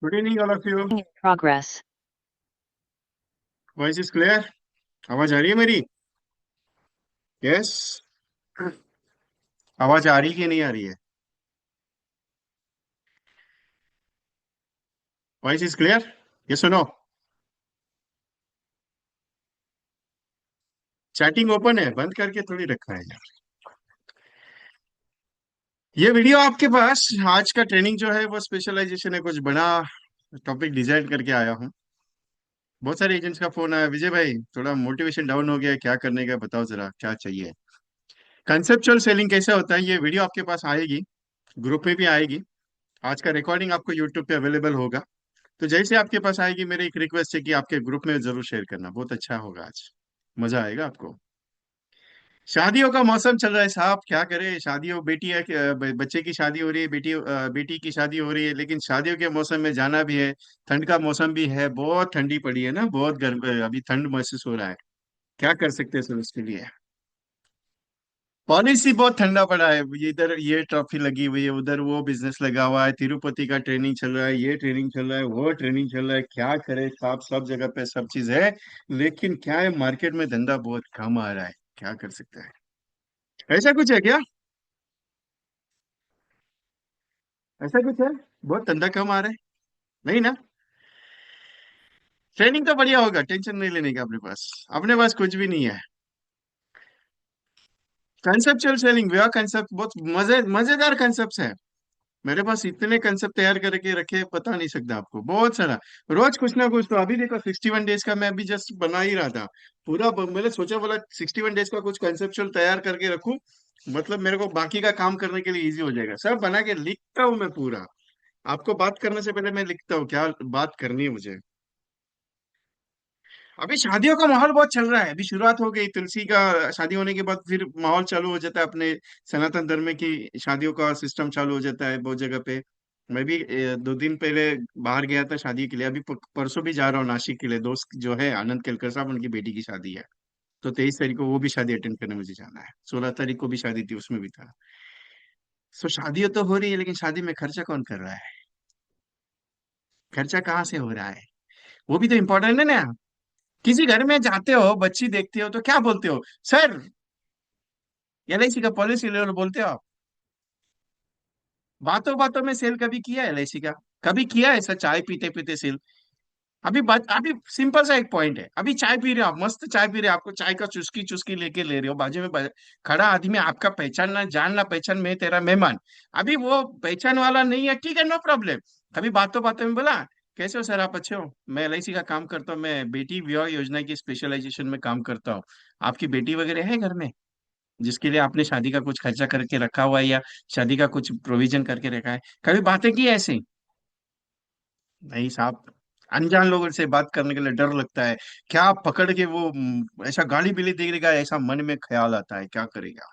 Good evening all of you. In progress. Voice is clear. आवाज आ रही है मेरी? यस। आवाज आ रही कि नहीं आ रही है? Voice is clear. ये सुनो। चैटिंग ओपन है, बंद करके थोड़ी रखा है यार। ये वीडियो आपके पास आज का ट्रेनिंग जो है वो स्पेशलाइजेशन है, कुछ बड़ा टॉपिक डिजाइन करके आया हूँ। बहुत सारे एजेंट्स का फोन आया, विजय भाई थोड़ा मोटिवेशन डाउन हो गया है, क्या करने का बताओ जरा, क्या चाहिए। कंसेप्चुअल सेलिंग कैसे होता है, ये वीडियो आपके पास आएगी, ग्रुप में भी आएगी। आज का रिकॉर्डिंग आपको यूट्यूब पे अवेलेबल होगा। तो जैसे आपके पास आएगी, मेरी एक रिक्वेस्ट है कि आपके ग्रुप में जरूर शेयर करना, बहुत अच्छा होगा आज। मजा आएगा आपको। शादियों का मौसम चल रहा है साहब, क्या करें। शादियों, बेटी है बच्चे की शादी हो रही है, बेटी की शादी हो रही है, लेकिन शादियों के मौसम में जाना भी है। ठंड का मौसम भी है, बहुत ठंडी पड़ी है ना, बहुत गर्म, अभी ठंड महसूस हो रहा है। क्या कर सकते हैं सर उसके लिए। पॉलिसी बहुत ठंडा पड़ा है, ये इधर ये ट्रॉफी लगी हुई है, उधर वो बिजनेस लगा हुआ है, तिरुपति का ट्रेनिंग चल रहा है, ये ट्रेनिंग चल रहा है, वो ट्रेनिंग चल रहा है, क्या करे साहब, सब जगह पे सब चीज है। लेकिन क्या है, मार्केट में धंधा बहुत कम आ रहा है, क्या कर सकते हैं। ऐसा कुछ है क्या? ऐसा कुछ है? बहुत धंधा कम आ रहा है? नहीं ना? ट्रेनिंग तो बढ़िया होगा, टेंशन नहीं लेने का अपने पास कुछ भी नहीं है। कंसेप्चुअल सेलिंग, वह कंसेप्ट बहुत मजेदार कंसेप्ट है। मेरे पास इतने कंसेप्ट तैयार करके रखे, बता नहीं सकता आपको, बहुत सारा। रोज कुछ ना कुछ, तो अभी देखो 61 डेज का मैं अभी जस्ट बना ही रहा था। मैंने सोचा बोला 61 डेज का कुछ कंसेप्चुअल तैयार करके रखूं, मतलब मेरे को बाकी का काम करने के लिए इजी हो जाएगा। सब बना के लिखता हूँ मैं पूरा। आपको बात करने से पहले मैं लिखता हूँ क्या बात करनी है मुझे। अभी शादियों का माहौल बहुत चल रहा है, अभी शुरुआत हो गई तुलसी का, शादी होने के बाद फिर माहौल चालू हो जाता है अपने सनातन धर्म की, शादियों का सिस्टम चालू हो जाता है बहुत जगह पे। मैं भी 2 दिन पहले बाहर गया था शादी के लिए, अभी परसों भी जा रहा हूँ नासिक के लिए, दोस्त जो है आनंद केलकर साहब, उनकी बेटी की शादी है। तो 23 तारीख को वो भी शादी अटेंड करने मुझे जाना है, 16 तारीख को भी शादी थी, उसमें भी था। सो शादी तो हो रही है, लेकिन शादी में खर्चा कौन कर रहा है? खर्चा कहाँ से हो रहा है? वो भी तो इम्पोर्टेंट है ना। किसी घर में जाते हो, बच्ची देखते हो, तो क्या बोलते हो? सर, एलआईसी का पॉलिसी ले लो, बोलते हो आप। बातों बातों में सेल कभी किया है एलआईसी का? कभी किया है ऐसा चाय पीते पीते सेल? अभी सिंपल सा एक पॉइंट है, अभी चाय पी रहे हो आप, मस्त चाय पी रहे हो, आपको चाय का चुस्की चुस्की लेके ले रहे हो, बाजू में खड़ा आदमी आपका पहचान ना जान ना पहचान, मैं तेरा मेहमान। अभी वो पहचान वाला नहीं है, ठीक है, नो प्रॉब्लम। कभी बातों बातों में बोला, कैसे हो सर, आप अच्छे हो, मैं एलआईसी का काम करता हूँ, मैं बेटी विवाह योजना की स्पेशलाइजेशन में काम करता हूँ। आपकी बेटी वगैरह है घर में, जिसके लिए आपने शादी का कुछ खर्चा करके रखा हुआ है, या शादी का कुछ प्रोविजन करके रखा है? कभी बातें की है ऐसे ही? नहीं साहब। अनजान लोगों से बात करने के लिए डर लगता है। क्या पकड़ के वो ऐसा गाली बिली देगा, ऐसा मन में ख्याल आता है, क्या करेगा।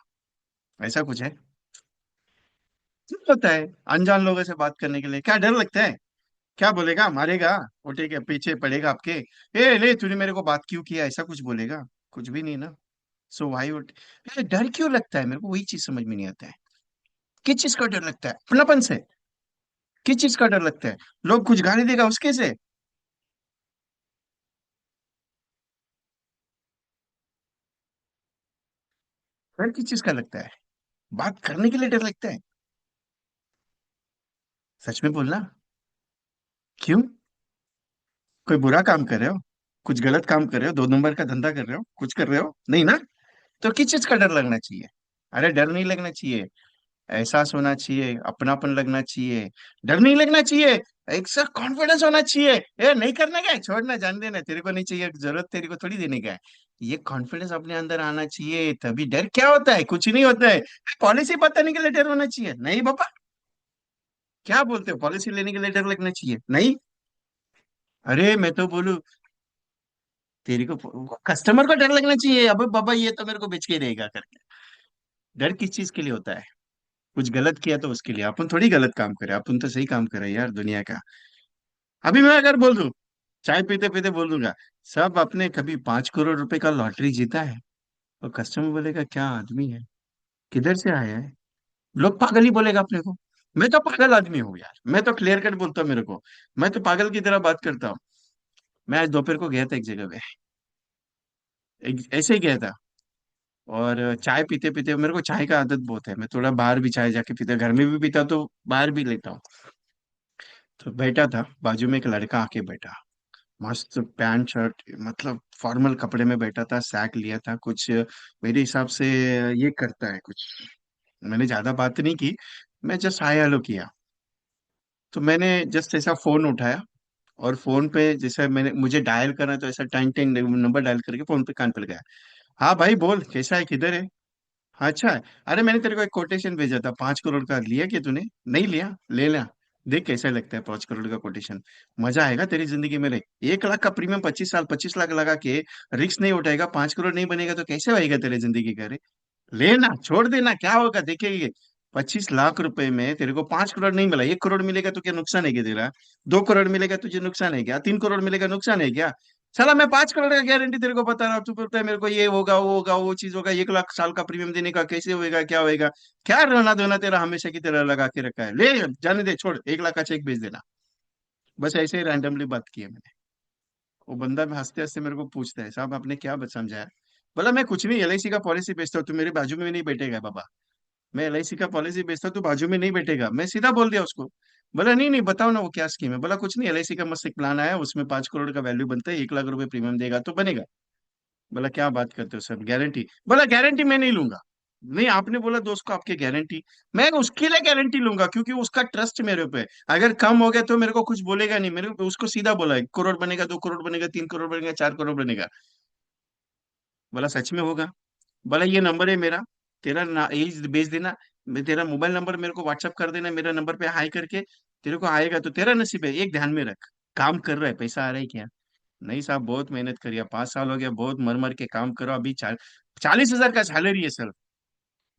ऐसा कुछ है। क्या होता है, अनजान लोगों से बात करने के लिए क्या डर लगता है? क्या बोलेगा, मारेगा, उठे के पीछे पड़ेगा आपके, ए ले तूने मेरे को बात क्यों किया, ऐसा कुछ बोलेगा? कुछ भी नहीं ना। सो वाई वुड, डर क्यों लगता है मेरे को, वही चीज समझ में नहीं आता है। किस चीज का डर लगता है अपनापन से? किस चीज का डर लगता है? लोग कुछ गाली देगा उसके से? डर किस चीज का लगता है? बात करने के लिए डर लगता है? सच में बोलना। क्यों? कोई बुरा काम कर रहे हो? कुछ गलत काम कर रहे हो? 2 नंबर का धंधा कर रहे हो? कुछ कर रहे हो नहीं ना? तो किस चीज का डर लगना चाहिए? अरे डर नहीं लगना चाहिए, एहसास होना चाहिए, अपनापन लगना चाहिए। डर नहीं लगना चाहिए, एक सा कॉन्फिडेंस होना चाहिए। ए नहीं करना क्या है, छोड़ना, जान देना, तेरे को नहीं चाहिए, जरूरत तेरे को थोड़ी देने का है। ये कॉन्फिडेंस अपने अंदर आना चाहिए, तभी। डर क्या होता है? कुछ नहीं होता है। पॉलिसी बताने के लिए डर होना चाहिए? नहीं बाबा। क्या बोलते हो, पॉलिसी लेने के लिए डर लगना चाहिए? नहीं। अरे मैं तो बोलूं, तेरे को कस्टमर को डर लगना चाहिए, अब बाबा ये तो मेरे को बेच के ही रहेगा करके। डर किस चीज के लिए होता है? कुछ गलत किया तो उसके लिए, अपन थोड़ी गलत काम करे, अपन तो सही काम करे यार दुनिया का। अभी मैं अगर बोल दूं, चाय पीते पीते बोल दूंगा, सब अपने कभी 5 करोड़ रुपए का लॉटरी जीता है, तो कस्टमर बोलेगा क्या आदमी है, किधर से आया है, लोग पागल ही बोलेगा अपने को। मैं तो पागल आदमी हूँ यार, मैं तो क्लियर कट बोलता हूँ मेरे को। मैं तो पागल की तरह बात करता हूँ। मैं आज दोपहर को गया था एक जगह पे, ऐसे ही गया था। और चाय पीते पीते, मेरे को चाय का आदत बहुत है, मैं थोड़ा बाहर भी चाय जाके पीता, घर में भी पीता तो बाहर भी लेता हूँ। तो बैठा था, बाजू में एक लड़का आके बैठा, मस्त पैंट शर्ट, मतलब फॉर्मल कपड़े में बैठा था, सैक लिया था कुछ, मेरे हिसाब से ये करता है कुछ। मैंने ज्यादा बात नहीं की, मैं जस्ट हाय हेलो किया। तो मैंने जस्ट ऐसा फोन उठाया, और फोन पे जैसे मैंने, मुझे डायल करना है, तो ऐसा टाइम टाइम नंबर डायल करके फोन पे कान पे लगाया। हाँ भाई बोल, कैसा है, किधर है? हाँ अच्छा है। अरे मैंने तेरे को एक कोटेशन भेजा था 5 करोड़ का, लिया क्या तूने? नहीं लिया, ले लेना। देख कैसा लगता है 5 करोड़ का कोटेशन। मजा आएगा तेरी जिंदगी में रे। 1 लाख का प्रीमियम 25 साल 25 लाख लगा के रिस्क नहीं उठाएगा, 5 करोड़ नहीं बनेगा तो कैसे होएगा तेरे जिंदगी का रे? लेना, छोड़ देना, क्या होगा देखेंगे। 25 लाख रुपए में तेरे को 5 करोड़ नहीं मिला, 1 करोड़ मिलेगा तो क्या नुकसान है क्या तेरा? 2 करोड़ मिलेगा तुझे नुकसान है क्या? 3 करोड़ मिलेगा नुकसान है क्या? साला मैं 5 करोड़ का गारंटी तेरे को बता रहा हूँ, तू बोलता है मेरे को ये होगा वो होगा वो चीज होगा, 1 लाख साल का प्रीमियम देने का, कैसे होएगा क्या होएगा? क्या रोना धोना तेरा हमेशा की तरह लगा के रखा है, ले जाने दे, छोड़, 1 लाख का चेक भेज देना। बस ऐसे ही रैंडमली बात की है मैंने। वो बंदा हंसते हंसते मेरे को पूछता है, साहब आपने क्या समझाया? बोला मैं कुछ नहीं, LIC का पॉलिसी बेचता हूँ, तू मेरे बाजू में भी नहीं बैठेगा बाबा। मैं LIC का पॉलिसी बेचता हूँ, तू बाजू में नहीं बैठेगा, मैं सीधा बोल दिया उसको। बोला नहीं नहीं बताओ ना वो क्या स्कीम है। बोला कुछ नहीं, LIC का मस्त एक प्लान आया है, उसमें 5 करोड़ का वैल्यू बनता है, 1 लाख रुपए प्रीमियम देगा तो बनेगा। बोला क्या बात करते हो सर, गारंटी? बोला गारंटी मैं नहीं लूंगा। नहीं आपने बोला दोस्त को आपकी गारंटी, मैं उसके लिए गारंटी लूंगा क्योंकि उसका ट्रस्ट मेरे पे है। अगर कम हो गया तो मेरे को कुछ बोलेगा नहीं, मेरे को उसको सीधा बोला 1 करोड़ बनेगा, 2 करोड़ बनेगा, 3 करोड़ बनेगा, 4 करोड़ बनेगा। बोला सच में होगा? बोला ये नंबर है मेरा, तेरा ये भेज देना, मैं तेरा मोबाइल नंबर मेरे को व्हाट्सअप कर देना, मेरा नंबर पे हाई करके, तेरे को आएगा तो तेरा नसीब है, एक ध्यान में रख। काम कर रहा है, पैसा आ रहा है क्या? नहीं साहब बहुत मेहनत करी है, 5 साल हो गया, बहुत मर मर के काम करो, अभी 40,000 का सैलरी है सर।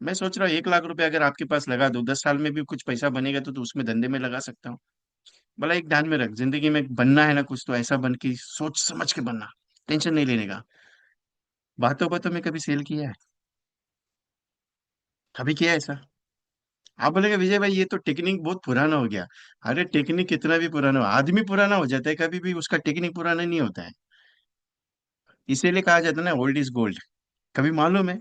मैं सोच रहा हूँ 1 लाख रुपए अगर आपके पास लगा दो, 10 साल में भी कुछ पैसा बनेगा तो उसमें धंधे में लगा सकता हूँ। बोला एक ध्यान में रख, जिंदगी में बनना है ना कुछ, तो ऐसा बन के सोच समझ के बनना, टेंशन नहीं लेने का। बातों बातों में कभी सेल किया है? कभी किया है ऐसा? आप बोलेंगे विजय भाई ये तो टेक्निक बहुत पुराना हो गया। अरे टेक्निक कितना भी पुराना हो, आदमी पुराना हो जाता है, कभी भी उसका टेक्निक पुराना नहीं होता है। इसीलिए कहा जाता है ना, ओल्ड इज गोल्ड। कभी मालूम है,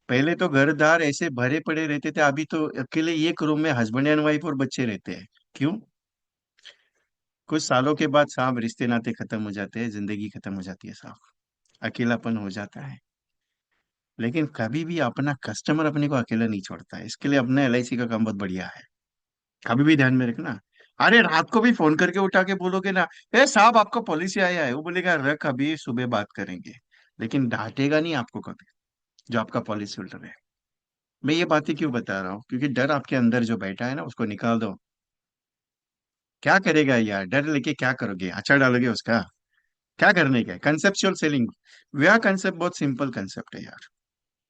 पहले तो घर द्वार ऐसे भरे पड़े रहते थे, अभी तो अकेले एक रूम में हस्बैंड एंड वाइफ और बच्चे रहते हैं। क्यों? कुछ सालों के बाद साहब रिश्ते नाते खत्म हो जाते हैं, जिंदगी खत्म हो जाती है साहब, अकेलापन हो जाता है। लेकिन कभी भी अपना कस्टमर अपने को अकेला नहीं छोड़ता है, इसके लिए अपना LIC का काम बहुत बढ़िया है। कभी भी ध्यान में रखना। अरे रात को भी फोन करके उठा के बोलोगे ना, ए साहब आपका पॉलिसी आया है, वो बोलेगा रख अभी सुबह बात करेंगे। लेकिन डांटेगा नहीं आपको कभी, जो आपका पॉलिसी होल्डर है। मैं ये बातें क्यों बता रहा हूँ, क्योंकि डर आपके अंदर जो बैठा है ना उसको निकाल दो। क्या करेगा यार, डर लेके क्या करोगे, अचार डालोगे उसका? क्या करने का है, कंसेप्चुअल सेलिंग। वह कंसेप्ट बहुत सिंपल कंसेप्ट है यार।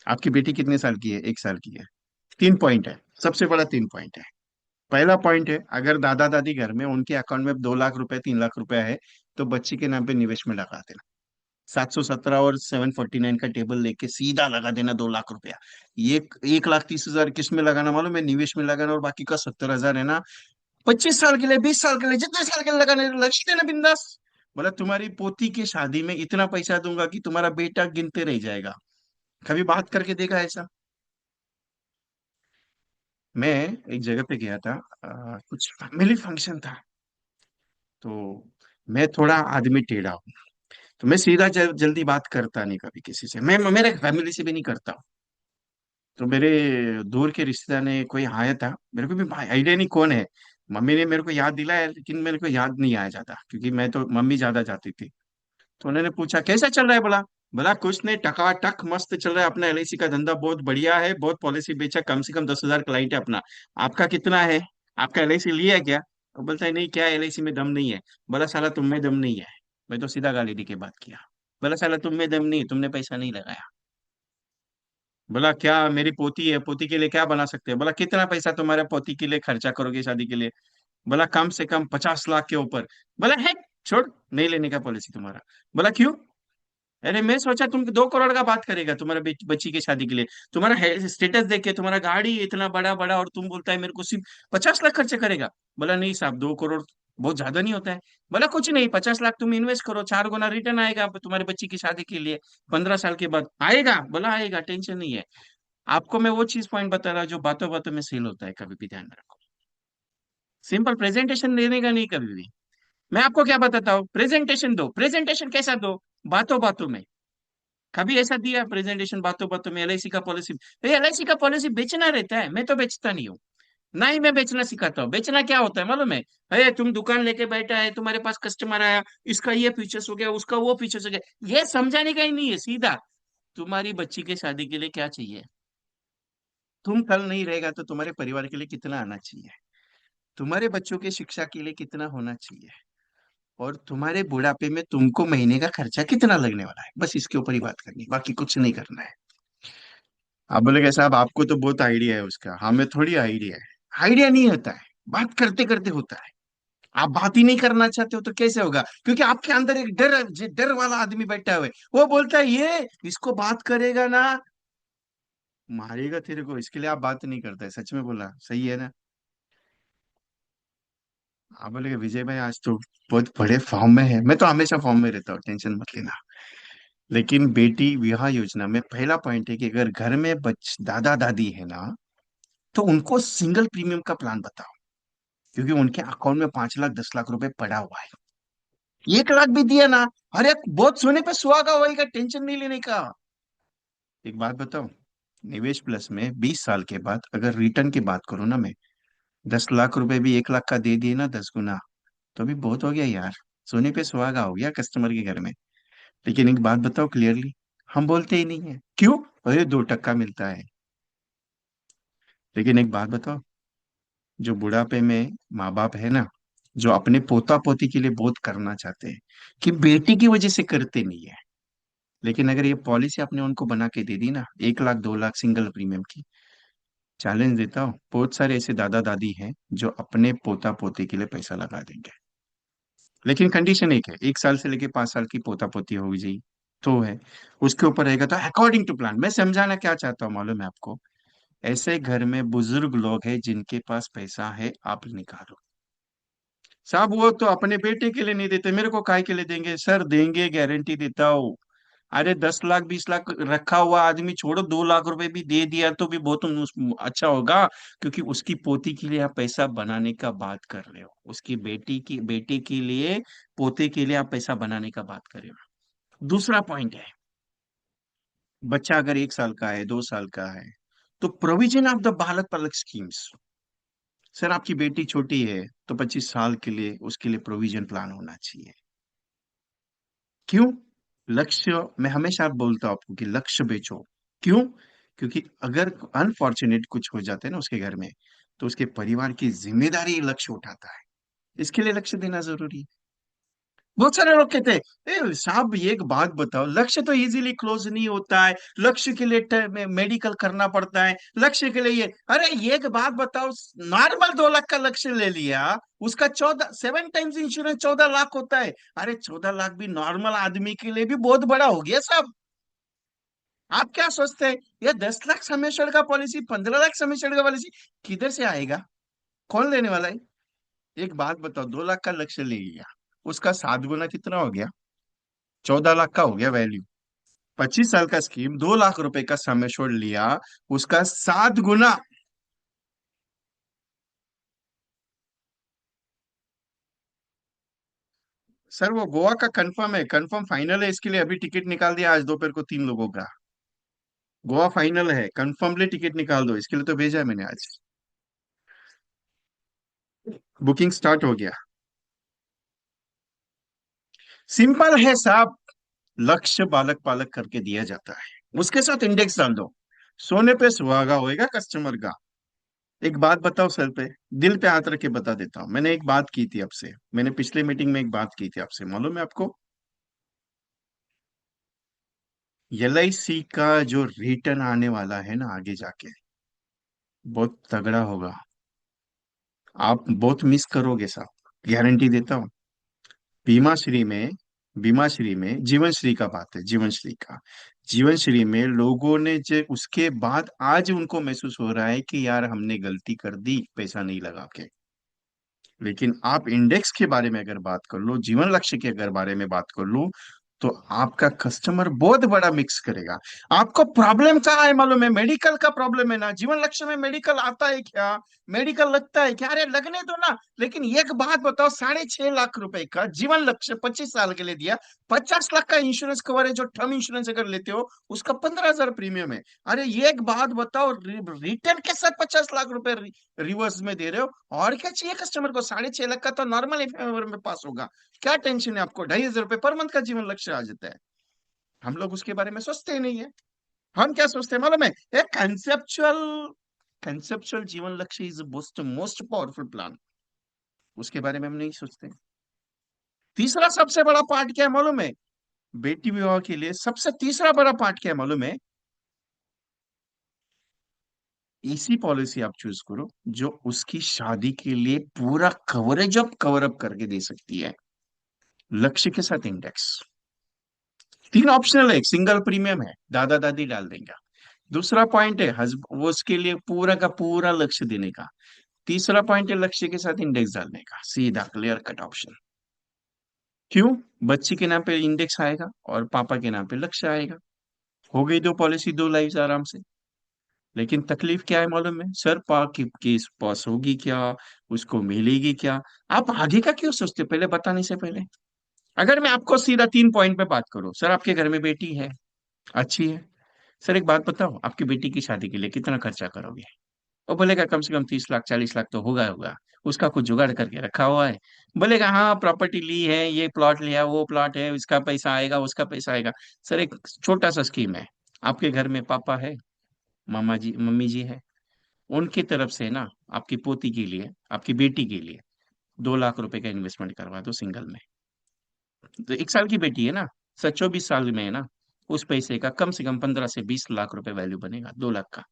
आपकी बेटी कितने साल की है? 1 साल की है। 3 पॉइंट है, सबसे बड़ा 3 पॉइंट है। पहला पॉइंट है, अगर दादा दादी घर में, उनके अकाउंट में 2 लाख रुपए 3 लाख रुपए है, तो बच्ची के नाम पे निवेश में लगा देना। 717 और 749 का टेबल लेके सीधा लगा देना 2 लाख रुपया। ये 1,30,000 किस में लगाना मालूम है? निवेश में लगाना, और बाकी का 70,000 है ना, 25 साल के लिए, 20 साल के लिए, जितने साल के लिए लगाने लगा देना बिंदास। बोला तुम्हारी पोती की शादी में इतना पैसा दूंगा कि तुम्हारा बेटा गिनते रह जाएगा। कभी बात करके देखा ऐसा? मैं एक जगह पे गया था, कुछ फैमिली फंक्शन था। तो मैं थोड़ा आदमी टेढ़ा हूँ, तो मैं सीधा जल्दी बात करता नहीं कभी किसी से, मैं मेरे फैमिली से भी नहीं करता हूँ। तो मेरे दूर के रिश्तेदार ने कोई आया था, मेरे को भी आइडिया नहीं कौन है। मम्मी ने मेरे को याद दिलाया, लेकिन मेरे को याद नहीं आया ज्यादा, क्योंकि मैं तो, मम्मी ज्यादा जाती थी। तो उन्होंने पूछा कैसा चल रहा है, बोला, बोला कुछ नहीं, टकाटक मस्त चल रहा है, अपना LIC का धंधा बहुत बढ़िया है, बहुत पॉलिसी बेचा, कम से कम 10,000 क्लाइंट है अपना। आपका कितना है? आपका LIC लिया है क्या? तो बोलता है नहीं, क्या LIC में दम नहीं है। बोला साला तुम में दम नहीं है। मैं तो सीधा गाली दी के बात किया। बोला साला तुम में दम नहीं है, तुमने पैसा नहीं लगाया। बोला क्या, मेरी पोती है, पोती के लिए क्या बना सकते हैं? बोला कितना पैसा तुम्हारे पोती के लिए खर्चा करोगे शादी के लिए? बोला कम से कम 50 लाख के ऊपर। बोला है, छोड़, नहीं लेने का पॉलिसी तुम्हारा। बोला क्यों? अरे मैं सोचा तुम 2 करोड़ का बात करेगा तुम्हारा बच्ची की शादी के लिए। तुम्हारा स्टेटस देख के तुम्हारा गाड़ी इतना बड़ा बड़ा, और तुम बोलता है मेरे को सिर्फ 50 लाख खर्च करेगा। बोला नहीं साहब, 2 करोड़ बहुत ज्यादा नहीं होता है। बोला कुछ नहीं, 50 लाख तुम इन्वेस्ट करो, 4 गुना रिटर्न आएगा तुम्हारे बच्ची की शादी के लिए, 15 साल के बाद आएगा। बोला आएगा, टेंशन नहीं है। आपको मैं वो चीज पॉइंट बता रहा जो बातों बातों में सेल होता है, कभी भी ध्यान में रखो। सिंपल प्रेजेंटेशन देने का नहीं कभी भी। मैं आपको क्या बताता हूँ, प्रेजेंटेशन दो, प्रेजेंटेशन कैसा दो, बातों बातों में। कभी ऐसा दिया प्रेजेंटेशन बातों बातों में, एलआईसी का पॉलिसी। एलआईसी का पॉलिसी बेचना रहता है, मैं तो बेचता नहीं हूँ। ना ही मैं बेचना सिखाता हूँ। बेचना क्या होता है मालूम है? अरे तुम दुकान लेके बैठा है, तुम्हारे पास कस्टमर आया, इसका ये फीचर्स हो गया, उसका वो फीचर्स हो गया, ये समझाने का ही नहीं है। सीधा तुम्हारी बच्ची के शादी के लिए क्या चाहिए, तुम कल नहीं रहेगा तो तुम्हारे परिवार के लिए कितना आना चाहिए, तुम्हारे बच्चों की शिक्षा के लिए कितना होना चाहिए, और तुम्हारे बुढ़ापे में तुमको महीने का खर्चा कितना लगने वाला है, बस इसके ऊपर ही बात करनी है, बाकी कुछ नहीं करना है। आप बोलेगे साहब आपको तो बहुत आइडिया है उसका, हमें थोड़ी आइडिया है। आइडिया नहीं होता है, बात करते करते होता है। आप बात ही नहीं करना चाहते हो तो कैसे होगा? क्योंकि आपके अंदर एक डर वाला आदमी बैठा हुआ है। वो बोलता है ये इसको बात करेगा ना, मारेगा तेरे को, इसके लिए आप बात नहीं करते। सच में बोला, सही है ना? आप बोलेगे विजय भाई आज तो बहुत बड़े फॉर्म में है। मैं तो हमेशा फॉर्म में रहता हूँ, टेंशन मत लेना। लेकिन बेटी विवाह योजना में पहला पॉइंट है कि अगर घर में बच दादा दादी है ना, तो उनको सिंगल प्रीमियम का प्लान बताओ। क्योंकि उनके अकाउंट में 5 लाख 10 लाख रुपए पड़ा हुआ है। 1 लाख भी दिया ना, अरे बहुत सोने पे सुहागा होएगा, टेंशन नहीं लेने का। एक बात बताओ, निवेश प्लस में 20 साल के बाद अगर रिटर्न की बात करूँ ना मैं, 10 लाख रुपए भी 1 लाख का दे दिए ना, 10 गुना, तो भी बहुत हो गया यार। सोने पे सुहागा हो गया कस्टमर के घर में। लेकिन एक बात बताओ क्लियरली, हम बोलते ही नहीं है, क्यों? अरे 2 टक्का मिलता है। लेकिन एक बात बताओ, जो बुढ़ापे में माँ बाप है ना, जो अपने पोता पोती के लिए बहुत करना चाहते हैं, कि बेटी की वजह से करते नहीं है, लेकिन अगर ये पॉलिसी आपने उनको बना के दे दी ना, 1 लाख 2 लाख सिंगल प्रीमियम की, चैलेंज देता हूँ, बहुत सारे ऐसे दादा दादी हैं जो अपने पोता पोती के लिए पैसा लगा देंगे। लेकिन कंडीशन एक है, 1 साल से लेके 5 साल की पोता पोती होगी जी, तो है, उसके ऊपर रहेगा तो अकॉर्डिंग टू प्लान। मैं समझाना क्या चाहता हूँ मालूम है आपको? ऐसे घर में बुजुर्ग लोग हैं जिनके पास पैसा है, आप निकालो। साहब वो तो अपने बेटे के लिए नहीं देते, मेरे को काय के लिए देंगे? सर देंगे, गारंटी देता हूँ। अरे 10 लाख 20 लाख रखा हुआ आदमी छोड़ो, 2 लाख रुपए भी दे दिया तो भी बहुत अच्छा होगा। क्योंकि उसकी पोती के लिए आप पैसा बनाने का बात कर रहे हो, उसकी बेटी के लिए, पोते के लिए आप पैसा बनाने का बात कर रहे हो। दूसरा पॉइंट है, बच्चा अगर 1 साल का है, 2 साल का है, तो प्रोविजन ऑफ द बालक पालक स्कीम्स। सर आपकी बेटी छोटी है तो 25 साल के लिए उसके लिए प्रोविजन प्लान होना चाहिए। क्यों? लक्ष्य, मैं हमेशा बोलता हूं आपको कि लक्ष्य बेचो। क्यों? क्योंकि अगर अनफॉर्चुनेट कुछ हो जाता है ना उसके घर में, तो उसके परिवार की जिम्मेदारी लक्ष्य उठाता है। इसके लिए लक्ष्य देना जरूरी है। बहुत सारे लोग कहते हैं साहब ये एक बात बताओ, लक्ष्य तो इजीली क्लोज नहीं होता है, लक्ष्य के लिए मेडिकल करना पड़ता है, लक्ष्य के लिए ये। अरे ये एक बात बताओ, नॉर्मल 2 लाख का लक्ष्य ले लिया, उसका 14 7 टाइम्स इंश्योरेंस 14 लाख होता है। अरे 14 लाख भी नॉर्मल आदमी के लिए भी बहुत बड़ा हो गया साहब। आप क्या सोचते हैं, ये 10 लाख समेशर का पॉलिसी, 15 लाख समेशर का पॉलिसी किधर से आएगा? कौन लेने वाला है? एक बात बताओ, 2 लाख का लक्ष्य ले लिया, उसका 7 गुना कितना हो गया? 14 लाख का हो गया वैल्यू। 25 साल का स्कीम, 2 लाख रुपए का सम एश्योर्ड लिया, उसका 7 गुना। सर वो गोवा का कंफर्म है, कंफर्म फाइनल है, इसके लिए अभी टिकट निकाल दिया आज दोपहर को 3 लोगों का। गोवा फाइनल है, कंफर्मली टिकट निकाल दो, इसके लिए तो भेजा है मैंने आज। बुकिंग स्टार्ट हो गया। सिंपल है साहब, लक्ष्य बालक पालक करके दिया जाता है, उसके साथ इंडेक्स डाल दो, सोने पे सुहागा होएगा कस्टमर का। एक बात बताओ सर पे, दिल पे हाथ रख के बता देता हूँ, मैंने एक बात की थी आपसे, मैंने पिछले मीटिंग में एक बात की थी आपसे, मालूम है आपको? एलआईसी का जो रिटर्न आने वाला है ना आगे जाके, बहुत तगड़ा होगा। आप बहुत मिस करोगे साहब, गारंटी देता हूँ। बीमा श्री में बीमाश्री में, जीवन श्री का बात है, जीवन श्री का। जीवन श्री में लोगों ने जो उसके बाद आज उनको महसूस हो रहा है कि यार हमने गलती कर दी पैसा नहीं लगा के। लेकिन आप इंडेक्स के बारे में अगर बात कर लो, जीवन लक्ष्य के अगर बारे में बात कर लो, तो आपका कस्टमर बहुत बड़ा मिक्स करेगा। आपको प्रॉब्लम कहाँ है मालूम है? मेडिकल का प्रॉब्लम है ना, जीवन लक्ष्य में मेडिकल आता है क्या? मेडिकल लगता है क्या? अरे लगने दो ना। लेकिन एक बात बताओ, 6.5 लाख रुपए का जीवन लक्ष्य 25 साल के लिए दिया, 50 लाख का इंश्योरेंस कवर है, जो टर्म इंश्योरेंस अगर लेते हो उसका 15,000 प्रीमियम है। अरे एक बात बताओ, रिटर्न के साथ 50 लाख रुपए रिवर्स में दे रहे हो, और क्या चाहिए कस्टमर को? 6.5 लाख का तो नॉर्मल एफएम में पास होगा। क्या टेंशन है आपको? 2,500 रुपये पर मंथ का जीवन लक्ष्य आ जाता है। हम लोग उसके बारे में सोचते ही नहीं है। हम क्या सोचते हैं मालूम है? एक कंसेप्चुअल कंसेप्चुअल जीवन लक्ष्य is most most powerful plan. उसके बारे में हम नहीं सोचते। तीसरा सबसे बड़ा पार्ट क्या है मालूम है? बेटी विवाह के लिए सबसे तीसरा बड़ा पार्ट क्या है मालूम है? ऐसी पॉलिसी आप चूज करो जो उसकी शादी के लिए पूरा कवरेज अप कवर अप करके दे सकती है, लक्ष्य के साथ इंडेक्स। तीन ऑप्शनल है, एक सिंगल प्रीमियम है, दादा दादी डाल देंगे। दूसरा पॉइंट है वो उसके लिए पूरा का पूरा लक्ष्य देने का। तीसरा पॉइंट है लक्ष्य के साथ इंडेक्स डालने का, सीधा क्लियर कट ऑप्शन। क्यों? बच्ची के नाम पे इंडेक्स आएगा और पापा के नाम पे लक्ष्य आएगा। हो गई दो पॉलिसी, दो लाइफ आराम से। लेकिन तकलीफ क्या है मालूम है सर? केस पास होगी क्या? उसको मिलेगी क्या? आप आगे का क्यों सोचते पहले बताने से पहले? अगर मैं आपको सीधा 3 पॉइंट पे बात करूं, सर आपके घर में बेटी है, अच्छी है, सर एक बात बताओ, आपकी बेटी की शादी के लिए कितना खर्चा करोगे? वो बोलेगा कम से कम 30 लाख 40 लाख तो होगा होगा। उसका कुछ जुगाड़ करके रखा हुआ है। बोलेगा हाँ प्रॉपर्टी ली है, ये प्लॉट लिया, वो प्लॉट है, इसका पैसा आएगा, उसका पैसा आएगा। सर एक छोटा सा स्कीम है। आपके घर में पापा है, मामा जी मम्मी जी है, उनकी तरफ से ना आपकी पोती के लिए, आपकी बेटी के लिए 2 लाख रुपए का इन्वेस्टमेंट करवा दो सिंगल में। तो 1 साल की बेटी है ना, सर 24 साल में है ना, उस पैसे का कम से कम 15 से 20 लाख रुपए वैल्यू बनेगा, 2 लाख का।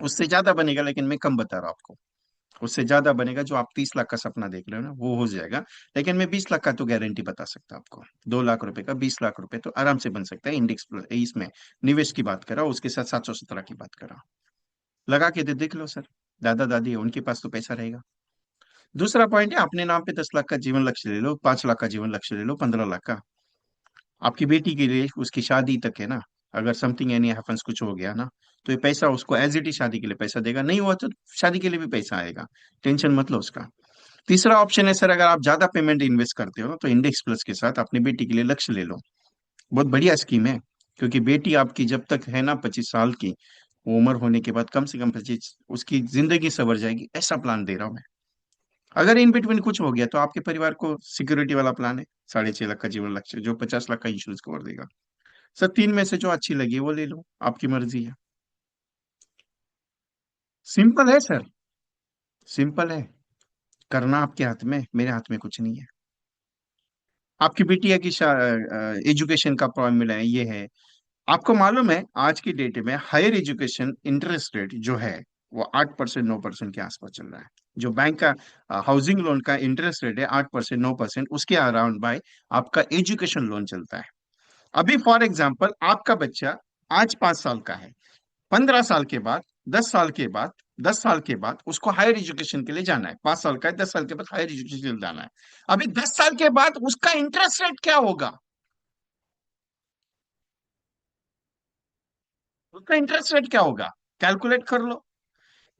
उससे ज्यादा बनेगा लेकिन मैं कम बता रहा हूँ आपको। उससे ज्यादा बनेगा, जो आप 30 लाख का सपना देख रहे हो ना वो हो जाएगा। लेकिन मैं 20 लाख का तो गारंटी बता सकता हूँ आपको। 2 लाख रुपए का 20 लाख रुपए तो आराम से बन सकता है। इंडेक्स इसमें निवेश की बात करा, उसके साथ 717 की बात करा, लगा के दे देख लो सर। दादा दादी है, उनके पास तो पैसा रहेगा। दूसरा पॉइंट है, अपने नाम पे 10 लाख का जीवन लक्ष्य ले लो, 5 लाख का जीवन लक्ष्य ले लो, 15 लाख का। आपकी बेटी के लिए उसकी शादी तक है ना, अगर समथिंग एनी हैपेंस, कुछ हो गया ना, तो ये पैसा उसको एज इट इज शादी के लिए पैसा देगा, नहीं हुआ तो शादी के लिए भी पैसा आएगा। टेंशन मत लो उसका। तीसरा ऑप्शन है सर, अगर आप ज्यादा पेमेंट इन्वेस्ट करते हो तो इंडेक्स प्लस के साथ अपनी बेटी के लिए लक्ष्य ले लो। बहुत बढ़िया स्कीम है। क्योंकि बेटी आपकी जब तक है ना 25 साल की, वो उम्र होने के बाद कम से कम 25, उसकी जिंदगी संवर जाएगी, ऐसा प्लान दे रहा हूं मैं। अगर इन बिटवीन कुछ हो गया तो आपके परिवार को सिक्योरिटी वाला प्लान है, 6.5 लाख का जीवन लक्ष्य जो 50 लाख का इंश्योरेंस कवर देगा। सर तीन में से जो अच्छी लगी वो ले लो, आपकी मर्जी है। सिंपल है सर, सिंपल है। करना आपके हाथ में, मेरे हाथ में कुछ नहीं है। आपकी बिटिया की एजुकेशन का फॉर्मूला है, ये है। आपको मालूम है आज की डेट में हायर एजुकेशन इंटरेस्ट रेट जो है वो 8% 9% के आसपास चल रहा है। जो बैंक का हाउसिंग लोन का इंटरेस्ट रेट है 8% 9%, उसके अराउंड बाय आपका एजुकेशन लोन चलता है। अभी फॉर एग्जाम्पल आपका बच्चा आज 5 साल का है, 15 साल के बाद, 10 साल के बाद, 10 साल के बाद उसको हायर एजुकेशन के लिए जाना है। 5 साल का है, 10 साल के बाद हायर एजुकेशन के लिए जाना है। अभी 10 साल के बाद उसका इंटरेस्ट रेट क्या होगा? उसका इंटरेस्ट रेट क्या होगा? कैलकुलेट कर लो।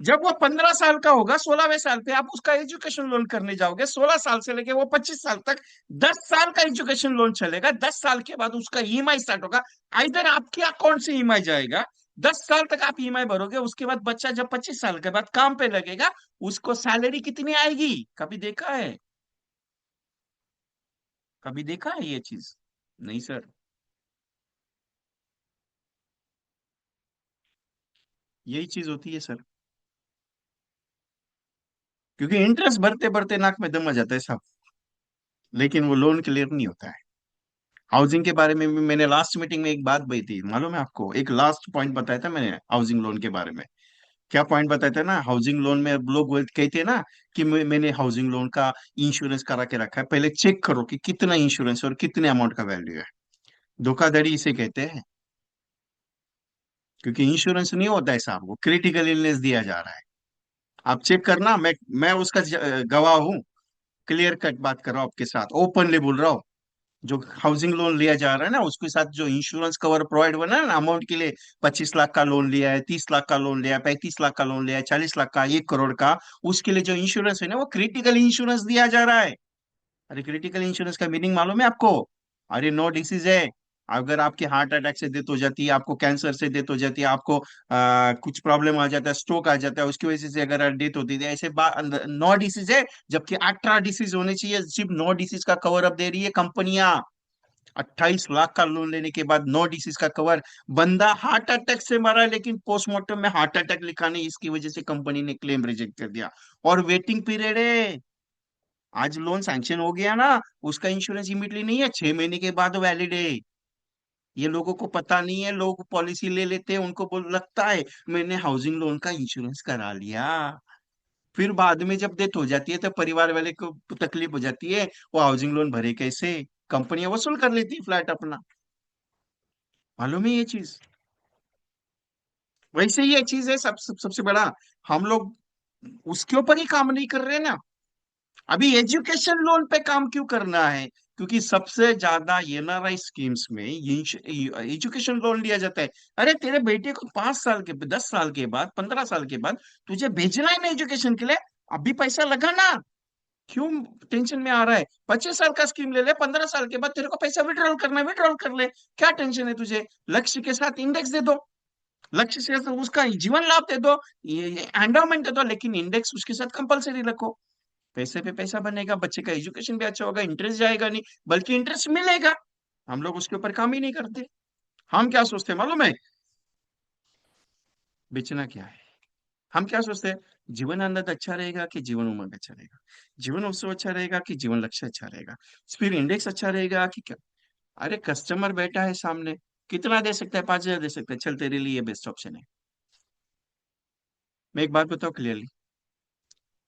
जब वो 15 साल का होगा, 16वें साल पे आप उसका एजुकेशन लोन करने जाओगे, 16 साल से लेके वो 25 साल तक 10 साल का एजुकेशन लोन चलेगा। 10 साल के बाद उसका ईएमआई स्टार्ट होगा। इधर आपके अकाउंट से ईएमआई जाएगा, 10 साल तक आप ईएमआई भरोगे। उसके बाद बच्चा जब 25 साल के बाद काम पे लगेगा, उसको सैलरी कितनी आएगी? कभी देखा है? कभी देखा है ये चीज? नहीं सर। यही चीज होती है सर। क्योंकि इंटरेस्ट भरते भरते नाक में दम आ जाता है साहब, लेकिन वो लोन क्लियर नहीं होता है। हाउसिंग के बारे में भी मैंने लास्ट मीटिंग में एक बात बताई थी, मालूम है आपको? एक लास्ट पॉइंट बताया था मैंने हाउसिंग लोन के बारे में, क्या पॉइंट बताए थे ना, हाउसिंग लोन में लोग कहते हैं ना कि मैंने हाउसिंग लोन का इंश्योरेंस करा के रखा है, पहले चेक करो कि कितना इंश्योरेंस और कितने अमाउंट का वैल्यू है। धोखाधड़ी इसे कहते हैं। क्योंकि इंश्योरेंस नहीं होता है साहब, वो क्रिटिकल इलनेस दिया जा रहा है। आप चेक करना, मैं उसका गवाह हूँ। क्लियर कट बात कर रहा हूँ आपके साथ, ओपनली बोल रहा हूँ। जो हाउसिंग लोन लिया जा रहा है ना, उसके साथ जो इंश्योरेंस कवर प्रोवाइड बना है ना अमाउंट के लिए, 25 लाख का लोन लिया है, 30 लाख का लोन लिया है, 35 लाख का लोन लिया है, 40 लाख का, 1 करोड़ का, उसके लिए जो इंश्योरेंस है ना, वो क्रिटिकल इंश्योरेंस दिया जा रहा है। अरे क्रिटिकल इंश्योरेंस का मीनिंग मालूम है आपको? अरे नो डिसीज है। अगर आपकी हार्ट अटैक से डेथ हो जाती है, आपको कैंसर से डेथ हो जाती है, आपको कुछ प्रॉब्लम आ जाता है, स्ट्रोक आ जाता है, उसकी वजह से अगर डेथ होती है, ऐसे नो डिसीज है। जबकि 18 डिसीज होने चाहिए, सिर्फ नो डिसीज का कवर अप दे रही है कंपनियां। 28 लाख का लोन लेने के बाद नो डिसीज का कवर। बंदा हार्ट अटैक से मरा है, लेकिन पोस्टमार्टम में हार्ट अटैक लिखा नहीं, इसकी वजह से कंपनी ने क्लेम रिजेक्ट कर दिया। और वेटिंग पीरियड है। आज लोन सैंक्शन हो गया ना, उसका इंश्योरेंस इमीडिएटली नहीं है, 6 महीने के बाद वैलिड है। ये लोगों को पता नहीं है, लोग पॉलिसी ले लेते हैं, उनको बोल लगता है मैंने हाउसिंग लोन का इंश्योरेंस करा लिया। फिर बाद में जब डेथ हो जाती है तो परिवार वाले को तकलीफ हो जाती है, वो हाउसिंग लोन भरे कैसे? कंपनियां वसूल कर लेती है फ्लैट अपना। मालूम है ये चीज? वैसे ये चीज है सबसे बड़ा। हम लोग उसके ऊपर ही काम नहीं कर रहे ना। अभी एजुकेशन लोन पे काम क्यों करना है? क्योंकि सबसे ज्यादा एनआरआई स्कीम्स में एजुकेशन लोन लिया जाता है। अरे तेरे बेटे को 5 साल के, 10 साल के बाद, 15 साल के बाद तुझे भेजना है ना एजुकेशन के लिए, अभी पैसा लगा ना। क्यों टेंशन में आ रहा है? 25 साल का स्कीम ले ले, 15 साल के बाद तेरे को पैसा विड्रॉल करना है, विड्रॉल कर ले। क्या टेंशन है तुझे? लक्ष्य के साथ इंडेक्स दे दो, लक्ष्य से उसका जीवन लाभ दे दो, ये एंडोमेंट दे दो, लेकिन इंडेक्स उसके साथ कंपलसरी रखो। पैसे पे पैसा बनेगा, बच्चे का एजुकेशन भी अच्छा होगा, इंटरेस्ट जाएगा नहीं, बल्कि इंटरेस्ट मिलेगा। हम लोग उसके ऊपर काम ही नहीं करते। हम क्या सोचते हैं मालूम है? बेचना क्या है? हम क्या सोचते हैं? जीवन आनंद अच्छा रहेगा कि जीवन उमंग अच्छा रहेगा? जीवन उत्सव अच्छा रहेगा कि जीवन लक्ष्य अच्छा रहेगा? फिर इंडेक्स अच्छा रहेगा कि क्या? अरे कस्टमर बैठा है सामने, कितना दे सकता है? 5,000 दे सकता है, चल तेरे लिए ये बेस्ट ऑप्शन है। मैं एक बात बताऊं क्लियरली,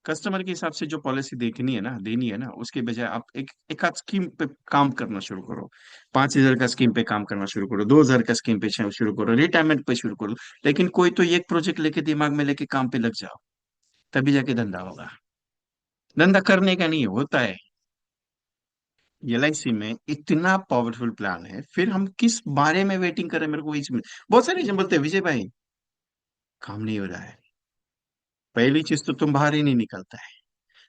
कस्टमर के हिसाब से जो पॉलिसी देखनी है ना, देनी है ना, उसके बजाय आप एक आध स्कीम पे काम करना शुरू करो। 5,000 का स्कीम पे काम करना शुरू करो, 2,000 का स्कीम पे शुरू करो, रिटायरमेंट पे शुरू करो। लेकिन कोई तो एक प्रोजेक्ट लेके दिमाग में लेके काम पे लग जाओ, तभी जाके धंधा होगा। धंधा करने का नहीं होता है। एलआईसी में इतना पावरफुल प्लान है, फिर हम किस बारे में वेटिंग करें? मेरे को वही समझ। बहुत सारे जन बोलते हैं विजय भाई काम नहीं हो रहा है। पहली चीज तो तुम बाहर ही नहीं निकलता है।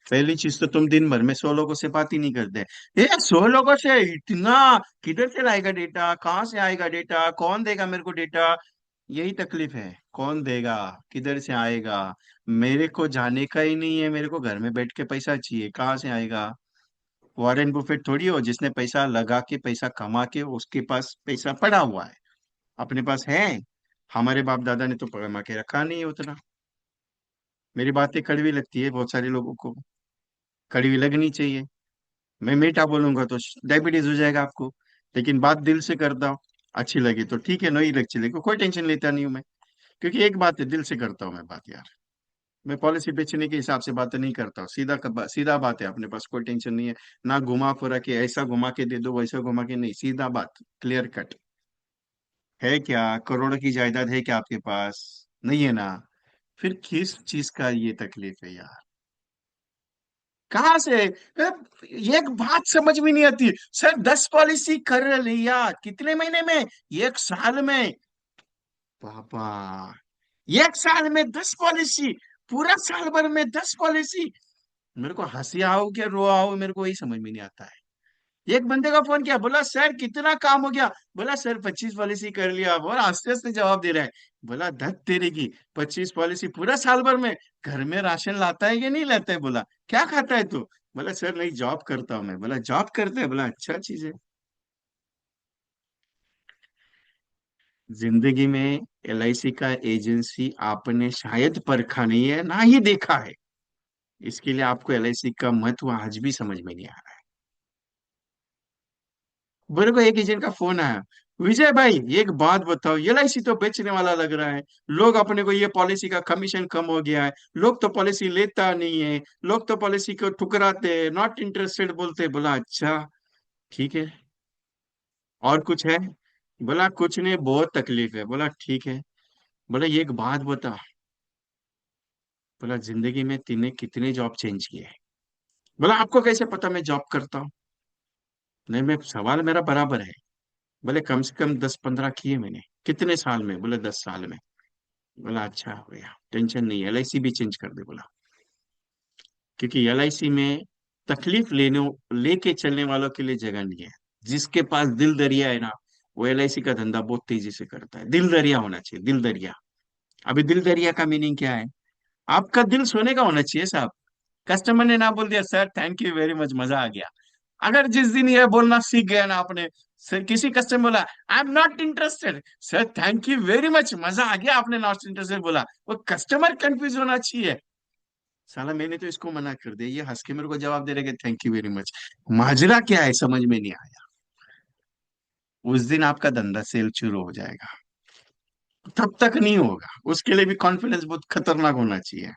पहली चीज तो तुम दिन भर में 100 लोगों से बात ही नहीं करते। ये 100 लोगों से इतना किधर से लाएगा डेटा? कहाँ से आएगा डेटा? कौन देगा मेरे को डेटा? यही तकलीफ है, कौन देगा, किधर से आएगा? मेरे को जाने का ही नहीं है, मेरे को घर में बैठ के पैसा चाहिए, कहाँ से आएगा? वॉरेन बुफेट थोड़ी हो जिसने पैसा लगा के, पैसा कमा के उसके पास पैसा पड़ा हुआ है। अपने पास है। हमारे बाप दादा ने तो कमा के रखा नहीं है उतना। मेरी बातें कड़वी लगती है बहुत सारे लोगों को, कड़वी लगनी चाहिए। मैं मीठा बोलूंगा तो डायबिटीज हो जाएगा आपको। लेकिन बात दिल से करता हूँ, अच्छी लगी तो ठीक है, नहीं अच्छी लगी कोई टेंशन लेता नहीं हूँ मैं। क्योंकि एक बात है, दिल से करता हूँ मैं बात यार। मैं पॉलिसी बेचने के हिसाब से बातें नहीं करता हूँ, सीधा बात है, अपने पास कोई टेंशन नहीं है। ना घुमा फिरा के, ऐसा घुमा के दे दो वैसा घुमा के नहीं, सीधा बात, क्लियर कट। है क्या? करोड़ों की जायदाद है क्या आपके पास? नहीं है ना? फिर किस चीज का ये तकलीफ है यार? कहाँ से? एक बात समझ में नहीं आती सर, 10 पॉलिसी कर लिया कितने महीने में? 1 साल में। पापा, 1 साल में 10 पॉलिसी, पूरा साल भर में 10 पॉलिसी। मेरे को हंसी आओ क्या रो आओ, मेरे को वही समझ में नहीं आता है। एक बंदे का फोन किया, बोला सर कितना काम हो गया? बोला सर 25 पॉलिसी कर लिया, और आस्ते आस्ते जवाब दे रहा है। बोला धत तेरे की, 25 पॉलिसी पूरा साल भर में? घर में राशन लाता है कि नहीं लाता है? बोला क्या खाता है तू? बोला सर नहीं जॉब करता हूँ मैं। बोला जॉब करता है? बोला अच्छा चीज है। जिंदगी में एलआईसी का एजेंसी आपने शायद परखा नहीं है, ना ही देखा है। इसके लिए आपको एलआईसी का महत्व आज भी समझ में नहीं आ रहा है। मेरे को एक एजेंट का फोन आया, विजय भाई एक बात बताओ, एलआईसी तो बेचने वाला लग रहा है। लोग अपने को ये पॉलिसी का कमीशन कम हो गया है, लोग तो पॉलिसी लेता नहीं है, लोग तो पॉलिसी को ठुकराते, नॉट इंटरेस्टेड बोलते। बोला अच्छा, ठीक है, और कुछ है? बोला कुछ नहीं, बहुत तकलीफ है। बोला ठीक है। बोला ये एक बात बता, बोला जिंदगी में तूने कितने जॉब चेंज किए? बोला आपको कैसे पता मैं जॉब करता हूँ? नहीं, मैं सवाल मेरा बराबर है। बोले कम से कम 10-15 किए मैंने। कितने साल में? बोले 10 साल में। बोला अच्छा भैया, टेंशन नहीं, एलआईसी भी चेंज कर दे। बोला क्योंकि एलआईसी में तकलीफ लेने लेके चलने वालों के लिए जगह नहीं है। जिसके पास दिल दरिया है ना, वो एलआईसी का धंधा बहुत तेजी से करता है। दिल दरिया होना चाहिए, दिल दरिया। अभी दिल दरिया का मीनिंग क्या है? आपका दिल सोने का होना चाहिए साहब। कस्टमर ने ना बोल दिया sir thank you very much, मजा आ गया। अगर जिस दिन ये बोलना सीख गया ना आपने, सर किसी कस्टमर बोला I am not interested, sir thank you very much, मजा आ गया, आपने नॉट इंटरेस्टेड बोला, वो कस्टमर कंफ्यूज होना चाहिए। साला मैंने तो इसको मना कर दिया, ये हंस के मेरे को जवाब दे रहे कि थैंक यू वेरी मच। माजरा क्या है समझ में नहीं आया। उस दिन आपका धंधा सेल शुरू हो जाएगा, तब तक नहीं होगा। उसके लिए भी कॉन्फिडेंस बहुत खतरनाक होना चाहिए।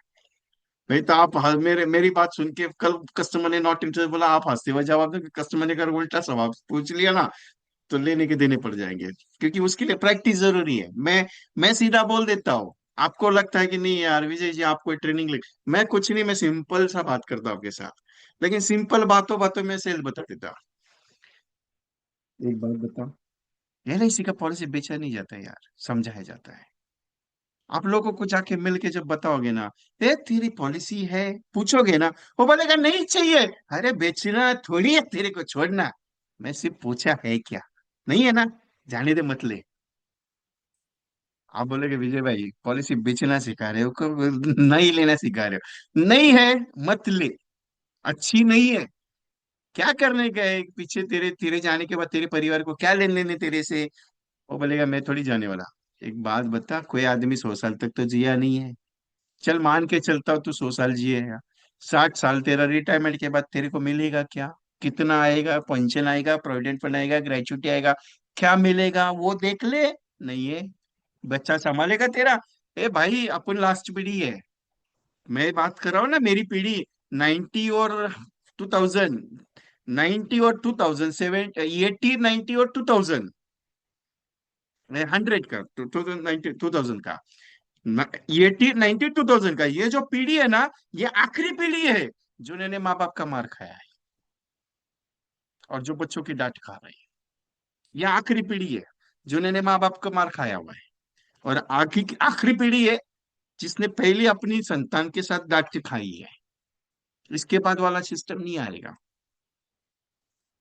नहीं तो आप मेरे मेरी बात सुन के कल कस्टमर ने नॉट इंटरेस्ट बोला, आप हंसते हुए जवाब दो। कस्टमर ने अगर उल्टा सवाल पूछ लिया ना, तो लेने के देने पड़ जाएंगे। क्योंकि उसके लिए प्रैक्टिस जरूरी है। मैं सीधा बोल देता हूँ। आपको लगता है कि नहीं यार विजय जी आप कोई ट्रेनिंग ले, मैं कुछ नहीं, मैं सिंपल सा बात करता हूँ आपके साथ। लेकिन सिंपल बातों बातों में सेल बता देता। एक बात बताओ, एलआईसी का पॉलिसी बेचा नहीं जाता है यार, समझाया जाता है। आप लोगों को जाके मिल के जब बताओगे ना, ए तेरी पॉलिसी है, पूछोगे ना, वो बोलेगा नहीं चाहिए। अरे बेचना थोड़ी है तेरे को, छोड़ना। मैं सिर्फ पूछा है क्या, नहीं है ना, जाने दे मत ले। आप बोलोगे विजय भाई पॉलिसी बेचना सिखा रहे हो, नहीं लेना सिखा रहे हो। नहीं है, मत ले। अच्छी नहीं है, क्या करने का है पीछे तेरे, तेरे जाने के बाद तेरे परिवार को क्या लेने देने तेरे से? वो बोलेगा मैं थोड़ी जाने वाला। एक बात बता, कोई आदमी 100 साल तक तो जिया नहीं है। चल मान के चलता हूँ तू 100 साल जिएगा, 60 साल तेरा रिटायरमेंट के बाद तेरे को मिलेगा क्या? कितना आएगा? पेंशन आएगा, प्रोविडेंट फंड आएगा, ग्रेचुटी आएगा, क्या मिलेगा वो देख ले। नहीं है, बच्चा संभालेगा तेरा? ए भाई अपन लास्ट पीढ़ी है। मैं बात कर रहा हूँ ना, मेरी पीढ़ी 90 और 2000, 90 और 2007, 80, 90 और 2000, 100 का, 2090, 2000 का, 80, 90, 2000 का, ये जो पीढ़ी है ना, ये आखिरी पीढ़ी है जिन्होंने माँ बाप का मार खाया है और जो बच्चों की डांट खा रही है। ये आखिरी पीढ़ी है जिन्होंने माँ बाप का मार खाया हुआ है। और आखिरी आखिरी पीढ़ी है जिसने पहले अपनी संतान के साथ डांट खाई है। इसके बाद वाला सिस्टम नहीं आएगा।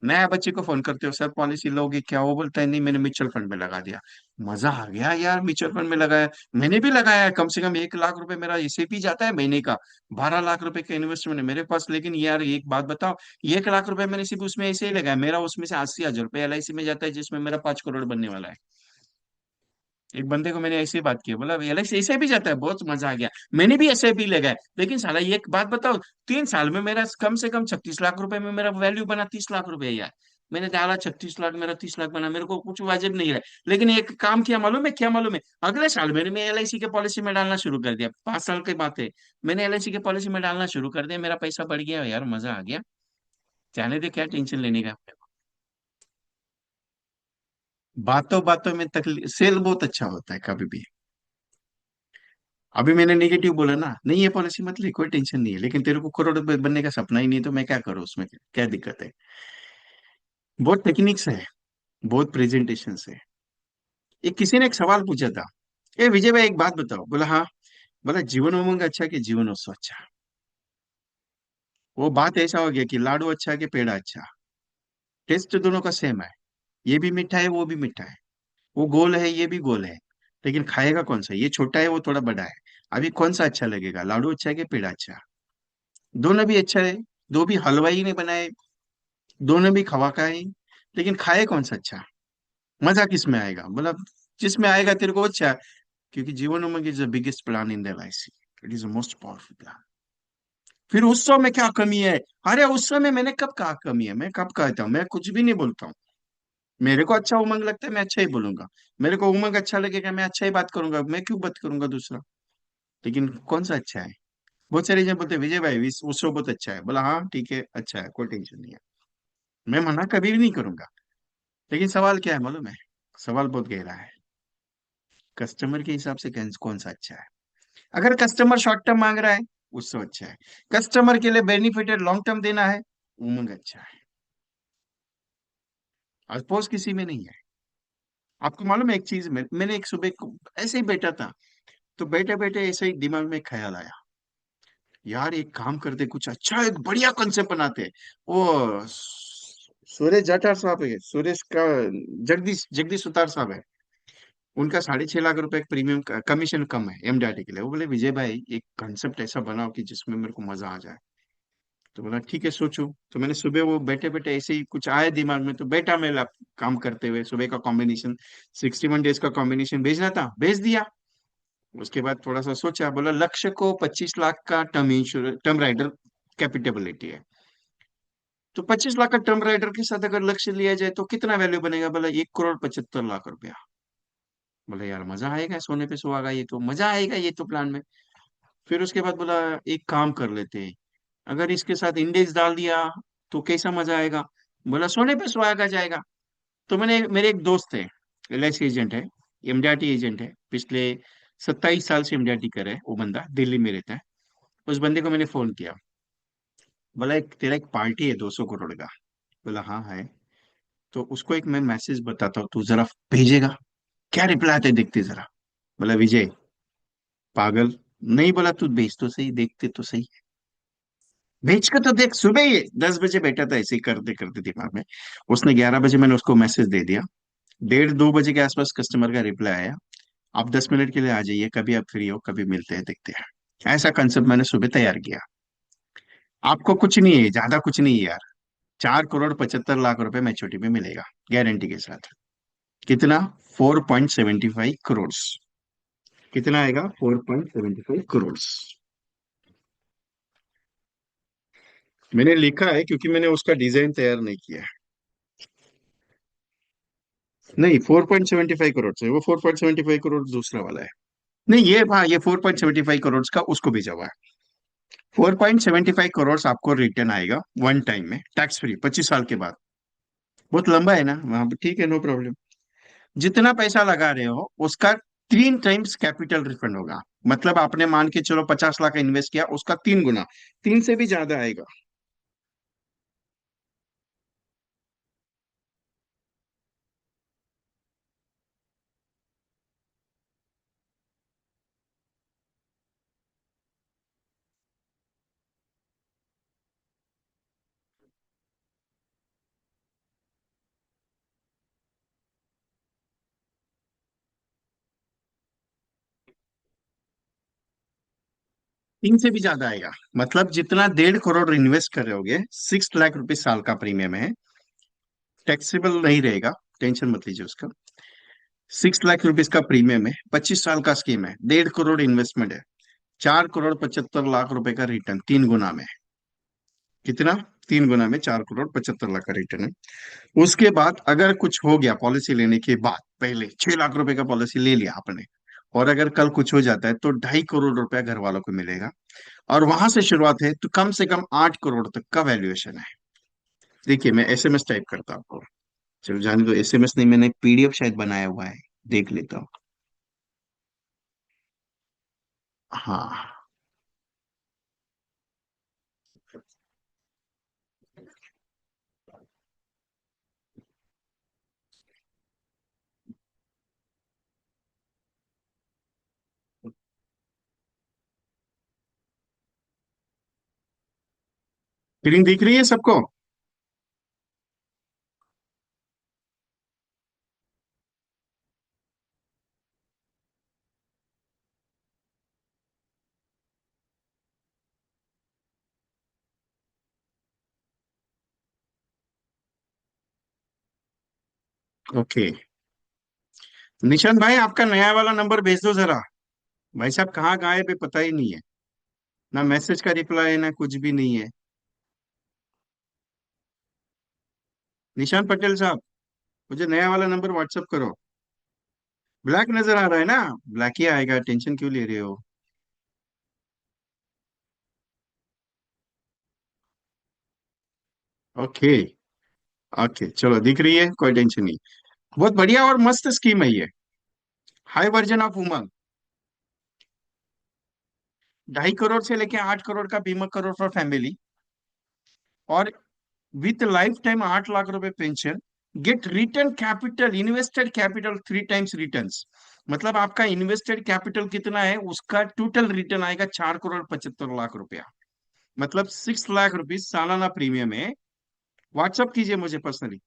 नया बच्चे को फोन करते हो सर पॉलिसी लोगे क्या, वो बोलता है नहीं मैंने म्यूचुअल फंड में लगा दिया। मजा आ गया यार, म्यूचुअल फंड में लगाया। मैंने भी लगाया है, कम से कम 1 लाख रुपए मेरा ऐसे भी जाता है महीने का। 12 लाख रुपए का इन्वेस्टमेंट है मेरे पास। लेकिन यार एक बात बताओ, 1 लाख रुपए मैंने सिर्फ उसमें ऐसे ही लगाया, मेरा उसमें से 80,000 रुपए एलआईसी में जाता है जिसमें मेरा 5 करोड़ बनने वाला है। एक बंदे को मैंने ऐसे ही बात की, बोला एलआईसी ऐसे भी जाता है, बहुत मजा आ गया, मैंने भी ऐसे भी लगाया। लेकिन साला ये एक बात बताओ, 3 साल में मेरा कम से कम 36 लाख रुपए में मेरा वैल्यू बना 30 लाख रुपए यार। मैंने डाला 36 लाख, मेरा 30 लाख बना, मेरे को कुछ वाजिब नहीं रहा। लेकिन एक काम किया मालूम है क्या? मालूम है, अगले साल मैंने मैं एलआईसी के पॉलिसी में डालना शुरू कर दिया। 5 साल की बात है, मैंने एलआईसी के पॉलिसी में डालना शुरू कर दिया, मेरा पैसा बढ़ गया यार, मजा आ गया। जाने दे, क्या टेंशन लेने का। बातों बातों में तकलीफ, सेल बहुत अच्छा होता है कभी भी। अभी मैंने नेगेटिव बोला ना, नहीं ये पॉलिसी मत ले, कोई टेंशन नहीं है, लेकिन तेरे को करोड़पति बनने का सपना ही नहीं, तो मैं क्या करूँ उसमें, क्या दिक्कत है? बहुत टेक्निक्स है, बहुत प्रेजेंटेशन है। एक किसी ने एक सवाल पूछा था, ए विजय भाई एक बात बताओ। बोला हाँ। बोला जीवन उमंग अच्छा कि जीवन उत्सव अच्छा? वो बात ऐसा हो गया कि लाडू अच्छा कि पेड़ा अच्छा? टेस्ट दोनों का सेम है, ये भी मीठा है वो भी मीठा है, वो गोल है ये भी गोल है। लेकिन खाएगा कौन सा? ये छोटा है वो थोड़ा बड़ा है। अभी कौन सा अच्छा लगेगा, लाडू अच्छा है कि पेड़ा अच्छा? दोनों भी अच्छा है, दो भी हलवाई ने बनाए, दोनों भी खवा का है। लेकिन खाए कौन सा अच्छा? मजा किस में आएगा? मतलब जिसमें आएगा तेरे को अच्छा। क्योंकि Jeevan Umang is the biggest plan in the LIC, it is the most powerful plan. फिर उत्सव में क्या कमी है? अरे उत्सव में मैंने कब कहा कमी है? मैं कब कहता हूँ? मैं कुछ भी नहीं बोलता हूँ। मेरे को अच्छा उमंग लगता है, मैं अच्छा ही बोलूंगा। मेरे को उमंग अच्छा लगेगा, मैं अच्छा ही बात करूंगा, मैं क्यों बात करूंगा दूसरा। लेकिन कौन सा अच्छा है? बहुत सारे जन बोलते हैं, विजय भाई उस शो बहुत अच्छा है, बोला हाँ ठीक है अच्छा है, कोई टेंशन नहीं है। मैं मना कभी भी नहीं करूंगा। लेकिन सवाल क्या है मालूम है? सवाल बहुत गहरा है। कस्टमर के हिसाब से कौन सा अच्छा है? अगर कस्टमर शॉर्ट टर्म मांग रहा है, उससे अच्छा है। कस्टमर के लिए बेनिफिटेड लॉन्ग टर्म देना है, उमंग अच्छा है। अपोज किसी में नहीं है। आपको मालूम है एक चीज में, मैंने एक सुबह ऐसे ही बैठा था, तो बैठे बैठे ऐसे ही दिमाग में ख्याल आया, यार एक काम करते, कुछ अच्छा एक बढ़िया कॉन्सेप्ट बनाते हैं। वो सुरेश जाटव साहब है, सुरेश का जगदीश जगदीश सुतार साहब है। उनका 6.5 लाख रुपए प्रीमियम कमीशन कम है एमडीआरटी के लिए। वो बोले विजय भाई एक कॉन्सेप्ट ऐसा बनाओ कि जिसमें मेरे को मजा आ जाए। तो बोला ठीक है सोचो। तो मैंने सुबह वो बैठे बैठे ऐसे ही कुछ आया दिमाग में, तो बैठा मैं काम करते हुए सुबह का कॉम्बिनेशन 61 डेज का कॉम्बिनेशन भेजना था, भेज दिया। उसके बाद थोड़ा सा सोचा, बोला लक्ष्य को 25 लाख का टर्म इंश्योरेंस, टर्म राइडर कैपिटेबिलिटी है। तो 25 लाख का टर्म राइडर के साथ अगर लक्ष्य लिया जाए तो कितना वैल्यू बनेगा? बोला 1,75 लाख रुपया। बोले यार मजा आएगा, सोने पे सुहागा, ये तो मजा आएगा ये तो प्लान में। फिर उसके बाद बोला एक काम कर लेते हैं, अगर इसके साथ इंडेक्स डाल दिया तो कैसा मजा आएगा? बोला सोने पे सुहागा जाएगा। तो मैंने, मेरे एक दोस्त है, एलआईसी एजेंट है, एमडीआरटी एजेंट है, पिछले 27 साल से एमडीआरटी कर रहा है, वो बंदा दिल्ली में रहता है। उस बंदे को मैंने फोन किया, बोला एक तेरा एक पार्टी है 200 करोड़ का। बोला हाँ है। तो उसको एक मैं मैसेज बताता हूँ, तू जरा भेजेगा? क्या रिप्लाई आते देखते जरा। बोला विजय पागल, नहीं बोला तू भेज तो सही, देखते तो सही। भेज कर तो देख, सुबह ही 10 बजे बैठा था ऐसे ही करते करते दिमाग में। उसने 11 बजे मैंने उसको मैसेज दे दिया। 1:30 2 बजे के आसपास कस्टमर का रिप्लाई आया, आप 10 मिनट के लिए आ जाइए, कभी आप फ्री हो, कभी मिलते हैं देखते हैं। ऐसा कंसेप्ट मैंने सुबह तैयार किया। आपको कुछ नहीं है, ज्यादा कुछ नहीं है यार। 4,75 लाख रुपए मैच्योरिटी पे मिलेगा, गारंटी के साथ। कितना? 4.75 करोड़। कितना आएगा? 4.75 करोड़। मैंने लिखा है क्योंकि मैंने उसका डिजाइन तैयार नहीं किया है। नहीं, 4.75 करोड़ है वो, 4.75 करोड़ दूसरा वाला है। नहीं ये, हाँ ये 4.75 करोड़ का उसको भेजा हुआ है। 4.75 करोड़ आपको रिटर्न आएगा वन टाइम में, टैक्स फ्री, 25 साल के बाद। बहुत लंबा है ना, वहां पे ठीक है, नो प्रॉब्लम। जितना पैसा लगा रहे हो उसका 3 टाइम्स कैपिटल रिफंड होगा। मतलब आपने मान के चलो 50 लाख इन्वेस्ट किया, उसका 3 गुना, 3 से भी ज्यादा आएगा। 3 से भी ज्यादा आएगा। मतलब जितना 1.5 करोड़ इन्वेस्ट कर रहे होगे, 6 लाख रुपए साल का प्रीमियम है, टैक्सेबल नहीं रहेगा, टेंशन मत लीजिए उसका। 6 लाख रुपीज का प्रीमियम है, 25 साल का स्कीम है, 1.5 करोड़ इन्वेस्टमेंट है, 4,75 लाख रुपए का रिटर्न 3 गुना में। कितना? 3 गुना में 4,75 लाख का रिटर्न है। उसके बाद अगर कुछ हो गया पॉलिसी लेने के बाद, पहले 6 लाख रुपए का पॉलिसी ले लिया आपने, और अगर कल कुछ हो जाता है तो 2.5 करोड़ रुपया घर वालों को मिलेगा। और वहां से शुरुआत है तो कम से कम 8 करोड़ तक का वैल्यूएशन है। देखिए मैं एसएमएस टाइप करता हूँ आपको। चलो जाने दो, एसएमएस नहीं, मैंने पीडीएफ शायद बनाया हुआ है, देख लेता हूँ। हाँ। फीलिंग दिख रही है सबको? ओके। निशांत भाई आपका नया वाला नंबर भेज दो जरा। भाई साहब कहाँ गायब है पता ही नहीं है। ना मैसेज का रिप्लाई है, ना कुछ भी नहीं है। निशांत पटेल साहब। मुझे नया वाला नंबर व्हाट्सअप करो। ब्लैक नजर आ रहा है ना? ब्लैक ही आएगा, टेंशन क्यों ले रहे हो? ओके। ओके चलो, दिख रही है, कोई टेंशन नहीं। बहुत बढ़िया और मस्त स्कीम है ये। High version of Umang. 2.5 crore से लेके 8 करोड़ का बीमा करो फॉर फैमिली। और विथ लाइफ टाइम 8 लाख रुपए pension. Get return capital, invested capital 3 times returns. मतलब आपका इन्वेस्टेड कैपिटल कितना है, उसका टोटल रिटर्न आएगा 4 करोड़ 75 लाख रुपया। मतलब 6 लाख रुपीज सालाना प्रीमियम है। व्हाट्सअप कीजिए मुझे पर्सनली।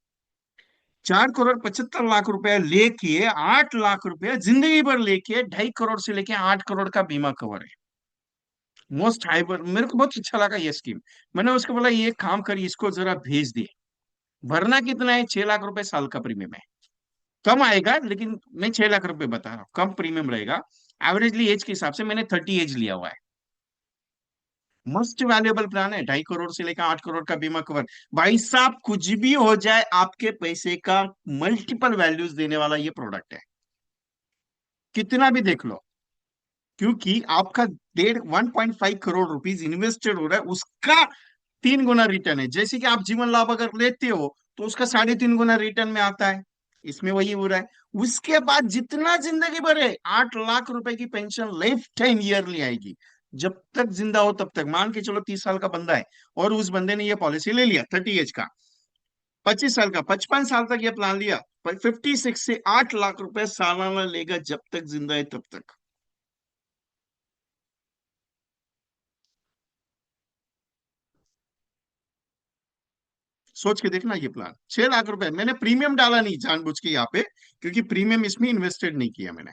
4 करोड़ 75 लाख रुपया लेके 8 लाख रुपया जिंदगी भर लेके 2.5 करोड़ से लेके 8 करोड़ का बीमा कवर है। मोस्ट हाइपर, मेरे को बहुत अच्छा लगा ये स्कीम। मैंने उसको बोला ये काम करिए, इसको जरा भेज दिए। भरना कितना है, 6 लाख रुपए साल का प्रीमियम है। कम आएगा, लेकिन मैं 6 लाख रुपए बता रहा हूँ, कम प्रीमियम रहेगा। एवरेजली एज के हिसाब से मैंने 30 एज लिया हुआ है। मोस्ट वैल्यूएबल प्लान है, 2.5 करोड़ से लेकर 8 करोड़ का बीमा कवर। भाई साहब कुछ भी हो जाए, आपके पैसे का मल्टीपल वैल्यूज देने वाला ये प्रोडक्ट है। कितना भी देख लो। क्योंकि आपका 1.5 करोड़ रुपीज इन्वेस्टेड हो रहा है, उसका 3 गुना रिटर्न है। जैसे कि आप जीवन लाभ अगर लेते हो तो उसका 3.5 गुना रिटर्न में आता है। इसमें वही हो रहा है। उसके बाद जितना जिंदगी भर है, 8 लाख रुपए की पेंशन लाइफ टाइम ईयरली आएगी। जब तक जिंदा हो तब तक, मान के चलो 30 साल का बंदा है और उस बंदे ने ये पॉलिसी ले लिया 30 एज का, 25 साल का, 55 साल तक ये प्लान लिया, 56 से 8 लाख रुपए सालाना लेगा जब तक जिंदा है तब तक। सोच के देखना ये प्लान, 6 लाख रुपए मैंने प्रीमियम डाला नहीं जानबूझ के यहाँ पे, क्योंकि प्रीमियम इसमें इन्वेस्टेड नहीं किया मैंने।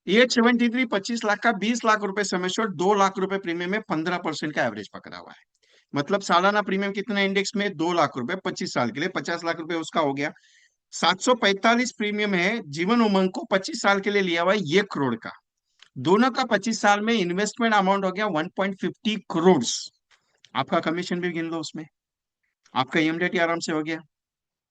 873, 25 लाख का, 20 लाख रुपए समय श्योर, 2 लाख रुपए प्रीमियम में 15% का एवरेज पकड़ा हुआ है। मतलब सालाना प्रीमियम कितना इंडेक्स में, 2 लाख रुपए 25 साल के लिए, 50 लाख रुपए उसका हो गया। 745 प्रीमियम है जीवन उमंग को, 25 साल के लिए लिया हुआ है, 1 करोड़ का। दोनों का 25 साल में इन्वेस्टमेंट अमाउंट हो गया 1.50 करोड़। आपका कमीशन भी गिन लो उसमें। आपका ईएमडीटी आराम से हो गया।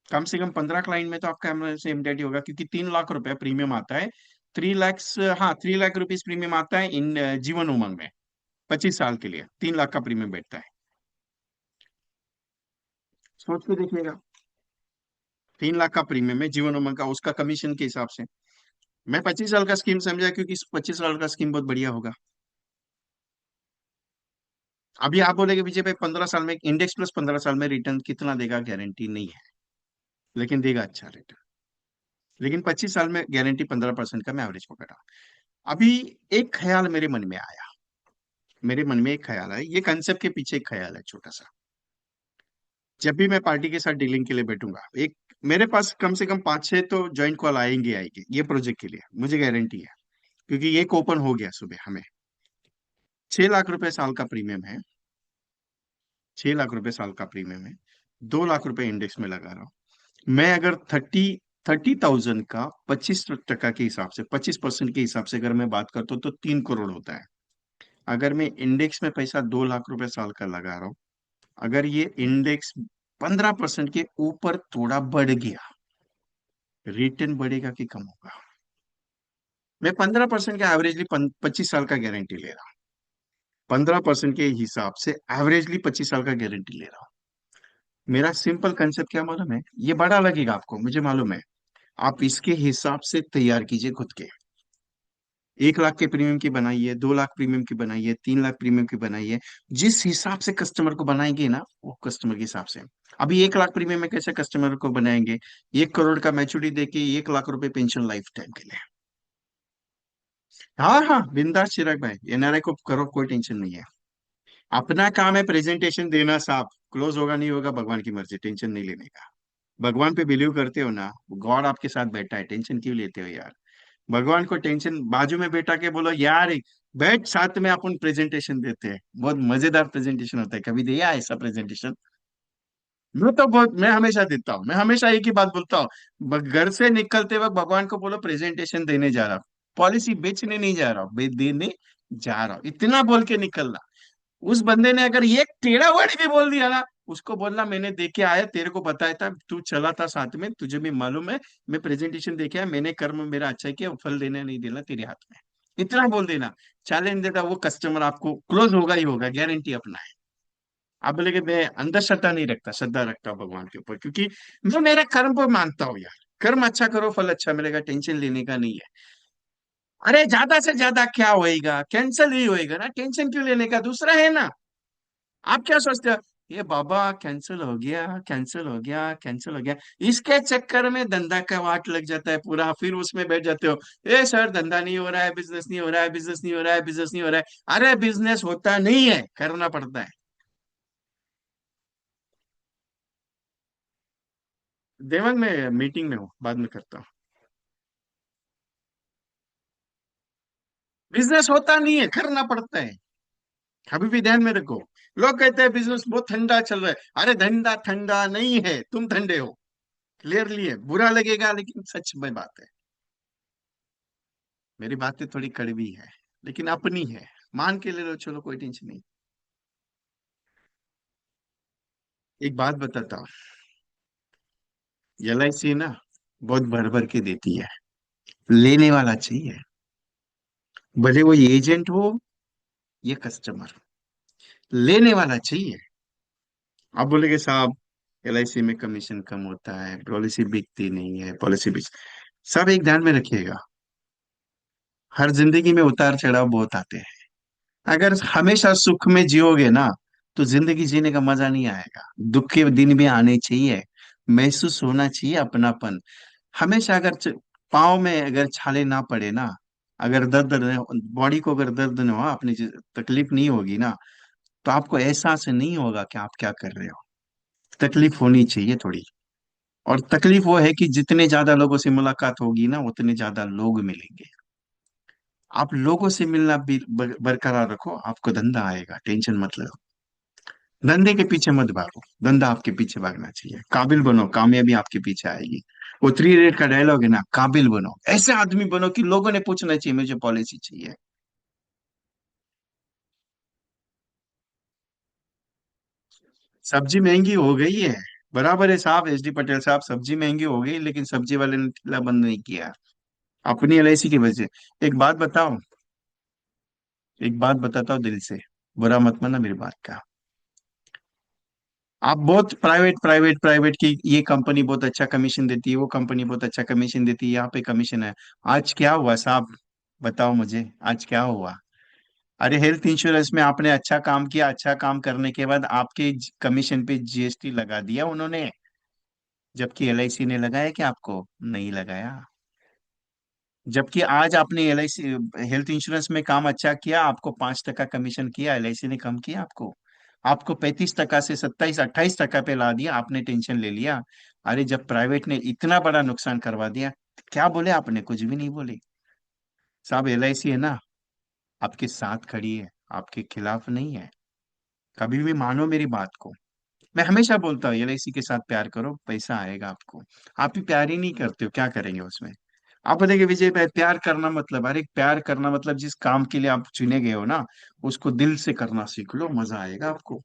कम से कम 15 क्लाइंट में तो आपका एमडेटी होगा, क्योंकि 3 लाख रुपए प्रीमियम आता है। 3 लाख, हाँ 3 लाख रुपीज प्रीमियम आता है इन जीवन उमंग में। 25 साल के लिए 3 लाख का प्रीमियम बैठता है। सोच के देखिएगा। 3 लाख का प्रीमियम है जीवन उमंग का, उसका कमीशन के हिसाब से। मैं 25 साल का स्कीम समझा, क्योंकि इस 25 साल का स्कीम बहुत बढ़िया होगा। अभी आप बोलेगे विजय भाई 15 साल में इंडेक्स प्लस 15 साल में रिटर्न कितना देगा, गारंटी नहीं है, लेकिन देगा अच्छा रिटर्न। लेकिन 25 साल में गारंटी 15% का मैं एवरेज पकड़ रहा हूं। अभी एक ख्याल मेरे मन में आया। मेरे मन में एक ख्याल है, ये कंसेप्ट के पीछे एक ख्याल है छोटा सा। जब भी मैं पार्टी के साथ डीलिंग के लिए बैठूंगा, एक मेरे पास कम से कम 5-6 तो ज्वाइंट कॉल आएंगे आएंगे ये प्रोजेक्ट के लिए, मुझे गारंटी है। क्योंकि ये ओपन हो गया सुबह हमें। 6 लाख रुपए साल का प्रीमियम है। 6 लाख रुपए साल का प्रीमियम है। 2 लाख रुपए इंडेक्स में लगा रहा हूं। मैं अगर 30,000 का 25% के हिसाब से, 25% के हिसाब से अगर मैं बात करता हूँ तो 3 करोड़ होता है। अगर मैं इंडेक्स में पैसा 2 लाख रुपए साल का लगा रहा हूँ, अगर ये इंडेक्स 15% के ऊपर थोड़ा बढ़ गया, रिटर्न बढ़ेगा कि कम होगा? मैं 15% का एवरेजली 25 साल का गारंटी ले रहा हूँ। 15% के हिसाब से एवरेजली 25 साल का गारंटी ले रहा हूँ। मेरा सिंपल कंसेप्ट क्या मालूम है, ये बड़ा लगेगा आपको मुझे मालूम है। आप इसके हिसाब से तैयार कीजिए खुद के। 1 लाख के प्रीमियम की बनाइए, 2 लाख प्रीमियम की बनाइए, 3 लाख प्रीमियम की बनाइए। जिस हिसाब से कस्टमर को बनाएंगे ना, वो कस्टमर के हिसाब से। अभी 1 लाख प्रीमियम में कैसे कस्टमर को बनाएंगे? 1 करोड़ का मैच्योरिटी देके 1 लाख रुपए पेंशन लाइफ टाइम के लिए। हाँ हाँ बिंदास चिराग भाई, एनआरआई को करो, कोई टेंशन नहीं है। अपना काम है प्रेजेंटेशन देना साहब। क्लोज होगा नहीं होगा भगवान की मर्जी, टेंशन नहीं लेने का। भगवान पे बिलीव करते हो ना, गॉड आपके साथ बैठा है, टेंशन क्यों लेते हो यार? भगवान को टेंशन, बाजू में बैठा के बोलो यार बैठ, साथ में अपन प्रेजेंटेशन देते हैं, बहुत मजेदार प्रेजेंटेशन होता है। कभी दिया है ऐसा प्रेजेंटेशन? मैं हमेशा देता हूँ, मैं हमेशा एक ही बात बोलता हूँ। घर से निकलते वक्त भगवान को बोलो प्रेजेंटेशन देने जा रहा हूँ, पॉलिसी बेचने नहीं जा रहा हूँ, देने जा रहा हूँ, इतना बोल के निकलना। उस बंदे ने अगर ये टेढ़ा वर्ड भी बोल दिया ना, उसको बोलना मैंने देख के आया, तेरे को बताया था, तू चला था साथ में, तुझे भी मालूम है, मैं प्रेजेंटेशन देखे आया, मैंने कर्म मेरा अच्छा किया, फल देना नहीं देना तेरे हाथ में। इतना बोल देना, चैलेंज देता, वो कस्टमर आपको क्लोज होगा ही होगा, गारंटी अपना है। आप बोले कि मैं अंदर श्रद्धा नहीं रखता, श्रद्धा रखता हूं भगवान के ऊपर, क्योंकि मैं मेरा कर्म को मानता हूँ यार। कर्म अच्छा करो, फल अच्छा मिलेगा, टेंशन लेने का नहीं है। अरे ज्यादा से ज्यादा क्या होएगा, कैंसिल ही होएगा ना, टेंशन क्यों लेने का, दूसरा है ना। आप क्या सोचते हो, ये बाबा कैंसिल हो गया, कैंसिल हो गया, कैंसिल हो गया, इसके चक्कर में धंधा का वाट लग जाता है पूरा, फिर उसमें बैठ जाते हो। ए सर, धंधा नहीं हो रहा है, बिजनेस नहीं हो रहा है, बिजनेस नहीं हो रहा है, बिजनेस नहीं हो रहा है। अरे बिजनेस होता नहीं है, करना पड़ता है। देवांग, में मीटिंग में हूँ, बाद में करता हूँ। बिजनेस होता नहीं है, करना पड़ता है। अभी भी ध्यान में रखो। लोग कहते हैं बिजनेस बहुत ठंडा चल रहा है, अरे धंधा ठंडा नहीं है, तुम ठंडे हो। क्लियरली है, बुरा लगेगा लेकिन सच में बात है। मेरी बातें थोड़ी कड़वी है, लेकिन अपनी है। मान के ले लो, चलो कोई टेंशन नहीं। एक बात बताता हूँ, LIC ना बहुत भर भर के देती है, लेने वाला चाहिए, भले वो एजेंट हो या कस्टमर, लेने वाला चाहिए। आप बोलेगे साहब, LIC में कमीशन कम होता है, पॉलिसी बिकती नहीं है, पॉलिसी बिक। सब एक ध्यान में रखिएगा, हर जिंदगी में उतार चढ़ाव बहुत आते हैं। अगर हमेशा सुख में जियोगे ना, तो जिंदगी जीने का मजा नहीं आएगा। दुख के दिन भी आने चाहिए, महसूस होना चाहिए अपनापन। हमेशा अगर पाँव में अगर छाले ना पड़े ना, अगर दर्द, बॉडी को अगर दर्द ना हो, अपनी तकलीफ नहीं होगी ना, तो आपको एहसास नहीं होगा कि आप क्या कर रहे हो। तकलीफ होनी चाहिए थोड़ी। और तकलीफ वो है कि जितने ज्यादा लोगों से मुलाकात होगी ना, उतने ज्यादा लोग मिलेंगे। आप लोगों से मिलना भी बरकरार रखो, आपको धंधा आएगा, टेंशन मत लो। धंधे के पीछे मत भागो, धंधा आपके पीछे भागना चाहिए। काबिल बनो, कामयाबी आपके पीछे आएगी। वो 3 इडियट का डायलॉग है ना, काबिल बनो, ऐसे आदमी बनो कि लोगों ने पूछना चाहिए मुझे पॉलिसी चाहिए। सब्जी महंगी हो गई है, बराबर है साहब, SD पटेल साहब, सब्जी महंगी हो गई, लेकिन सब्जी वाले ने ठेला बंद नहीं किया, अपनी LIC की वजह से। एक बात बताओ, एक बात बताता हूँ दिल से, बुरा मत मानना मेरी बात का। आप बहुत प्राइवेट प्राइवेट प्राइवेट की, ये कंपनी बहुत अच्छा कमीशन देती है, वो कंपनी बहुत अच्छा कमीशन देती है, यहाँ पे कमीशन है। आज क्या हुआ साहब, बताओ मुझे, आज क्या हुआ। अरे हेल्थ इंश्योरेंस में आपने अच्छा काम किया, अच्छा काम करने के बाद आपके कमीशन पे GST लगा दिया उन्होंने, जबकि LIC ने लगाया कि आपको नहीं लगाया। जबकि आज आपने LIC, हेल्थ इंश्योरेंस में काम अच्छा किया, आपको 5% कमीशन किया, LIC ने कम किया आपको। आपको 35% से 27-28% पे ला दिया, आपने टेंशन ले लिया। अरे जब प्राइवेट ने इतना बड़ा नुकसान करवा दिया, क्या बोले आपने, कुछ भी नहीं बोले। साहब LIC है ना, आपके साथ खड़ी है, आपके खिलाफ नहीं है। कभी भी मानो मेरी बात को। मैं हमेशा बोलता हूँ, LIC के साथ प्यार करो, पैसा आएगा आपको। आप ही प्यार ही नहीं करते हो, क्या करेंगे उसमें। आप बोलेंगे विजय भाई, प्यार करना मतलब, अरे प्यार करना मतलब जिस काम के लिए आप चुने गए हो ना, उसको दिल से करना सीख लो, मजा आएगा आपको।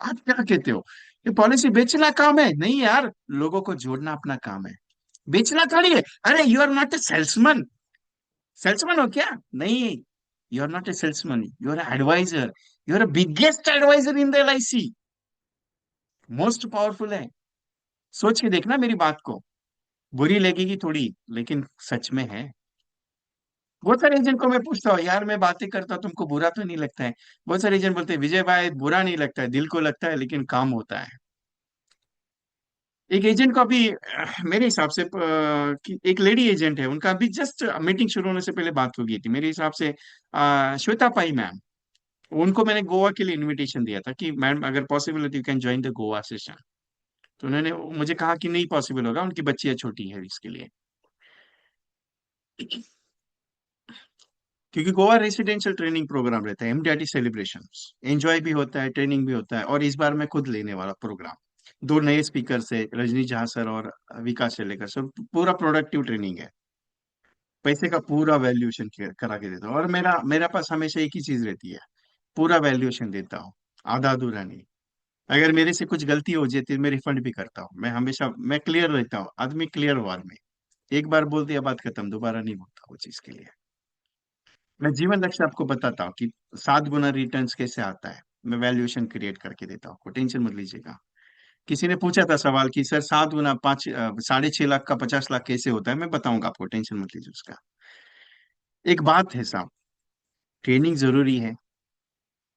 आप क्या कहते हो, ये पॉलिसी बेचना काम है? नहीं यार, लोगों को जोड़ना अपना काम है, बेचना थोड़ी है। अरे you are not a salesman. Salesman हो क्या? नहीं, you are not a salesman, you are advisor. You are biggest advisor in the LIC, most powerful है। सोच के देखना मेरी बात को, बुरी लगेगी थोड़ी, लेकिन सच में है। बहुत सारे एजेंट को मैं पूछता हूँ, यार मैं बातें करता हूँ, तुमको बुरा तो नहीं लगता है? बहुत सारे एजेंट बोलते हैं, विजय भाई बुरा नहीं लगता है, दिल को लगता है, लेकिन काम होता है। एक एजेंट को अभी मेरे हिसाब से कि एक लेडी एजेंट है, उनका अभी जस्ट मीटिंग शुरू होने से पहले बात हो गई थी मेरे हिसाब से, श्वेता पाई मैम। उनको मैंने गोवा के लिए इनविटेशन दिया था कि मैम अगर पॉसिबल है तो you can join the Goa session. तो उन्होंने मुझे कहा कि नहीं पॉसिबल होगा, उनकी बच्चियां छोटी है इसके लिए। क्योंकि गोवा रेसिडेंशियल ट्रेनिंग प्रोग्राम रहता है, MDRT सेलिब्रेशन, एंजॉय भी होता है, ट्रेनिंग भी होता है, और इस बार मैं खुद लेने वाला प्रोग्राम। 2 नए स्पीकर से, रजनी झा सर और विकास शेलेकर सर, पूरा प्रोडक्टिव ट्रेनिंग है। पैसे का पूरा वैल्यूएशन करा के देता हूँ, और मेरा मेरा पास हमेशा एक ही चीज रहती है, पूरा वैल्यूएशन देता हूँ, आधा अधूरा नहीं। अगर मेरे से कुछ गलती हो जाती है मैं रिफंड भी करता हूँ। मैं हमेशा मैं क्लियर रहता हूँ, आदमी क्लियर हुआ आदमी। एक बार बोल दिया बात खत्म, दोबारा नहीं बोलता वो चीज के लिए। मैं जीवन लक्ष्य आपको बताता हूँ कि 7 गुना रिटर्न्स कैसे आता है। मैं वैल्यूएशन क्रिएट करके देता हूँ आपको, टेंशन मत लीजिएगा। किसी ने पूछा था सवाल कि सर 7 गुना 6.5 लाख का 50 लाख कैसे होता है, मैं बताऊंगा आपको, टेंशन मत लीजिए उसका। एक बात है साहब, ट्रेनिंग जरूरी है,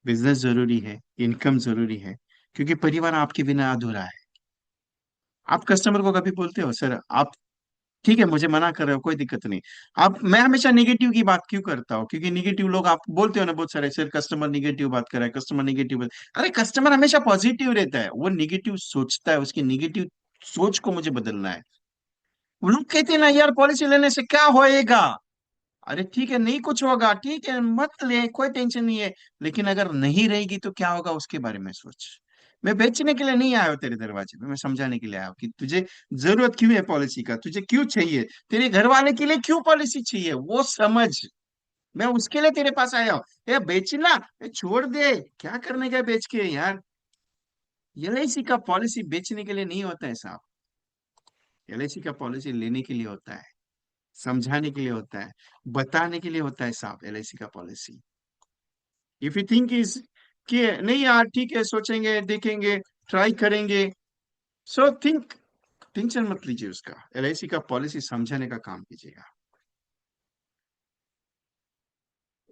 बिजनेस जरूरी है, इनकम जरूरी है, क्योंकि परिवार आपके बिना अधूरा है। आप कस्टमर को कभी बोलते हो सर आप, ठीक है मुझे मना कर रहे हो कोई दिक्कत नहीं। आप, मैं हमेशा निगेटिव की बात क्यों करता हूँ, क्योंकि निगेटिव लोग आप बोलते हो ना बहुत सारे, सर कस्टमर निगेटिव बात कर रहा है, कस्टमर निगेटिव बात। अरे कस्टमर हमेशा पॉजिटिव रहता है, वो निगेटिव सोचता है, उसकी निगेटिव सोच को मुझे बदलना है। वो लोग कहते हैं ना यार पॉलिसी लेने से क्या होएगा, अरे ठीक है नहीं कुछ होगा, ठीक है मत ले कोई टेंशन नहीं है, लेकिन अगर नहीं रहेगी तो क्या होगा उसके बारे में सोच। मैं बेचने के लिए नहीं आया हूं तेरे दरवाजे पे, मैं समझाने के लिए आया हूँ कि तुझे जरूरत क्यों है पॉलिसी का, तुझे क्यों चाहिए, तेरे घर वाले के लिए क्यों पॉलिसी चाहिए वो समझ। मैं उसके लिए तेरे पास आया हूँ। ये बेचना, ये छोड़ दे, क्या करने का है बेच के यार। एलआईसी का पॉलिसी बेचने के लिए नहीं होता है साहब, एलआईसी का पॉलिसी लेने के लिए होता है, समझाने के लिए होता है, बताने के लिए होता है साहब एलआईसी का policy. If you think is कि नहीं यार ठीक है सोचेंगे देखेंगे ट्राई करेंगे, सो थिंक, टेंशन मत लीजिए उसका, एलआईसी का पॉलिसी समझाने का काम कीजिएगा।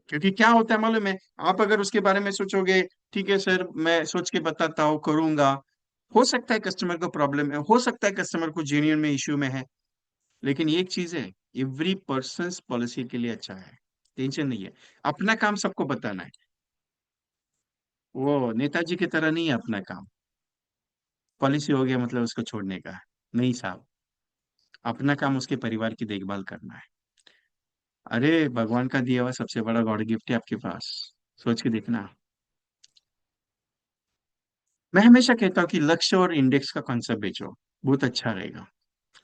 क्योंकि क्या होता है मालूम है, आप अगर उसके बारे में सोचोगे, ठीक है सर मैं सोच के बताता हूँ करूंगा, हो सकता है कस्टमर को प्रॉब्लम है, हो सकता है कस्टमर को जेन्युइन में इश्यू में है, लेकिन एक चीज है, एवरी पर्सन पॉलिसी के लिए अच्छा है, टेंशन नहीं है। अपना काम सबको बताना है, वो नेताजी की तरह नहीं है अपना काम, पॉलिसी हो गया मतलब उसको छोड़ने का, नहीं साहब। अपना काम उसके परिवार की देखभाल करना है। अरे भगवान का दिया हुआ सबसे बड़ा गॉड गिफ्ट है आपके पास, सोच के देखना। मैं हमेशा कहता हूँ कि लक्ष्य और इंडेक्स का कॉन्सेप्ट बेचो, बहुत अच्छा रहेगा।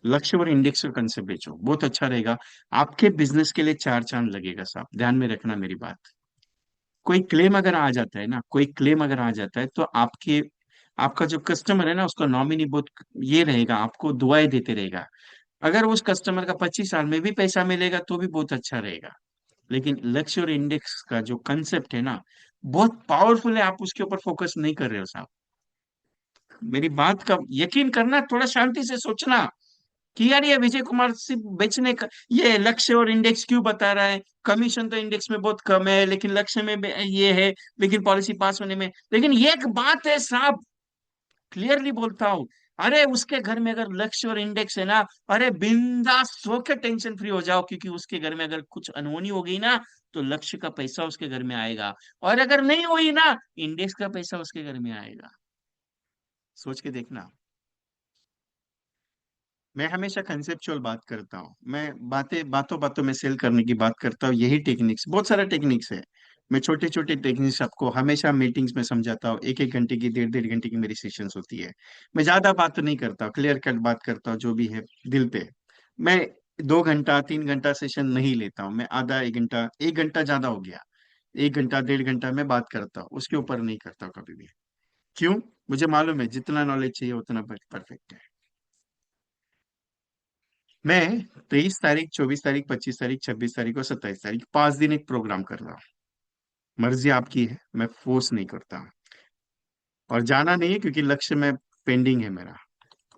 लक्ष्य और इंडेक्स का कॉन्सेप्ट बेचो, बहुत अच्छा रहेगा। आपके बिजनेस के लिए चार चांद लगेगा साहब, ध्यान में रखना मेरी बात। कोई क्लेम अगर आ जाता है ना, कोई क्लेम अगर आ जाता है तो आपके, आपका जो कस्टमर है ना उसका नॉमिनी बहुत ये रहेगा, आपको दुआएं देते रहेगा। अगर उस कस्टमर का 25 साल में भी पैसा मिलेगा तो भी बहुत अच्छा रहेगा। लेकिन लक्ष्य और इंडेक्स का जो कंसेप्ट है ना, बहुत पावरफुल है, आप उसके ऊपर फोकस नहीं कर रहे हो साहब। मेरी बात का यकीन करना, थोड़ा शांति से सोचना कि यार ये विजय कुमार सिर्फ बेचने का ये लक्ष्य और इंडेक्स क्यों बता रहा है, कमीशन तो इंडेक्स में बहुत कम है लेकिन लक्ष्य में ये है, लेकिन पॉलिसी पास होने में, लेकिन ये एक बात है साहब, क्लियरली बोलता हूँ, अरे उसके घर में अगर लक्ष्य और इंडेक्स है ना, अरे बिंदास होकर टेंशन फ्री हो जाओ, क्योंकि उसके घर में अगर कुछ अनहोनी हो गई ना तो लक्ष्य का पैसा उसके घर में आएगा, और अगर नहीं हुई ना इंडेक्स का पैसा उसके घर में आएगा। सोच के देखना। मैं हमेशा कंसेप्चुअल बात करता हूँ, मैं बातें बातों बातों में सेल करने की बात करता हूँ, यही टेक्निक्स, बहुत सारा टेक्निक्स है। मैं छोटे छोटे टेक्निक्स आपको हमेशा मीटिंग्स में समझाता हूँ, एक एक घंटे की 1.5 1.5 घंटे की मेरी सेशंस होती है। मैं ज्यादा बात तो नहीं करता, क्लियर कट बात करता हूँ जो भी है दिल पे। मैं 2 घंटा 3 घंटा सेशन नहीं लेता हूँ, मैं आधा 1 घंटा, 1 घंटा ज्यादा हो गया, 1 घंटा 1.5 घंटा मैं बात करता हूँ, उसके ऊपर नहीं करता हूँ कभी भी। क्यों? मुझे मालूम है जितना नॉलेज चाहिए उतना परफेक्ट है। मैं 23 तारीख, 24 तारीख, 25 तारीख, 26 तारीख और 27 तारीख 5 दिन एक प्रोग्राम कर रहा हूँ। मर्जी आपकी है, मैं फोर्स नहीं करता। और जाना नहीं है क्योंकि लक्ष्य में पेंडिंग है मेरा,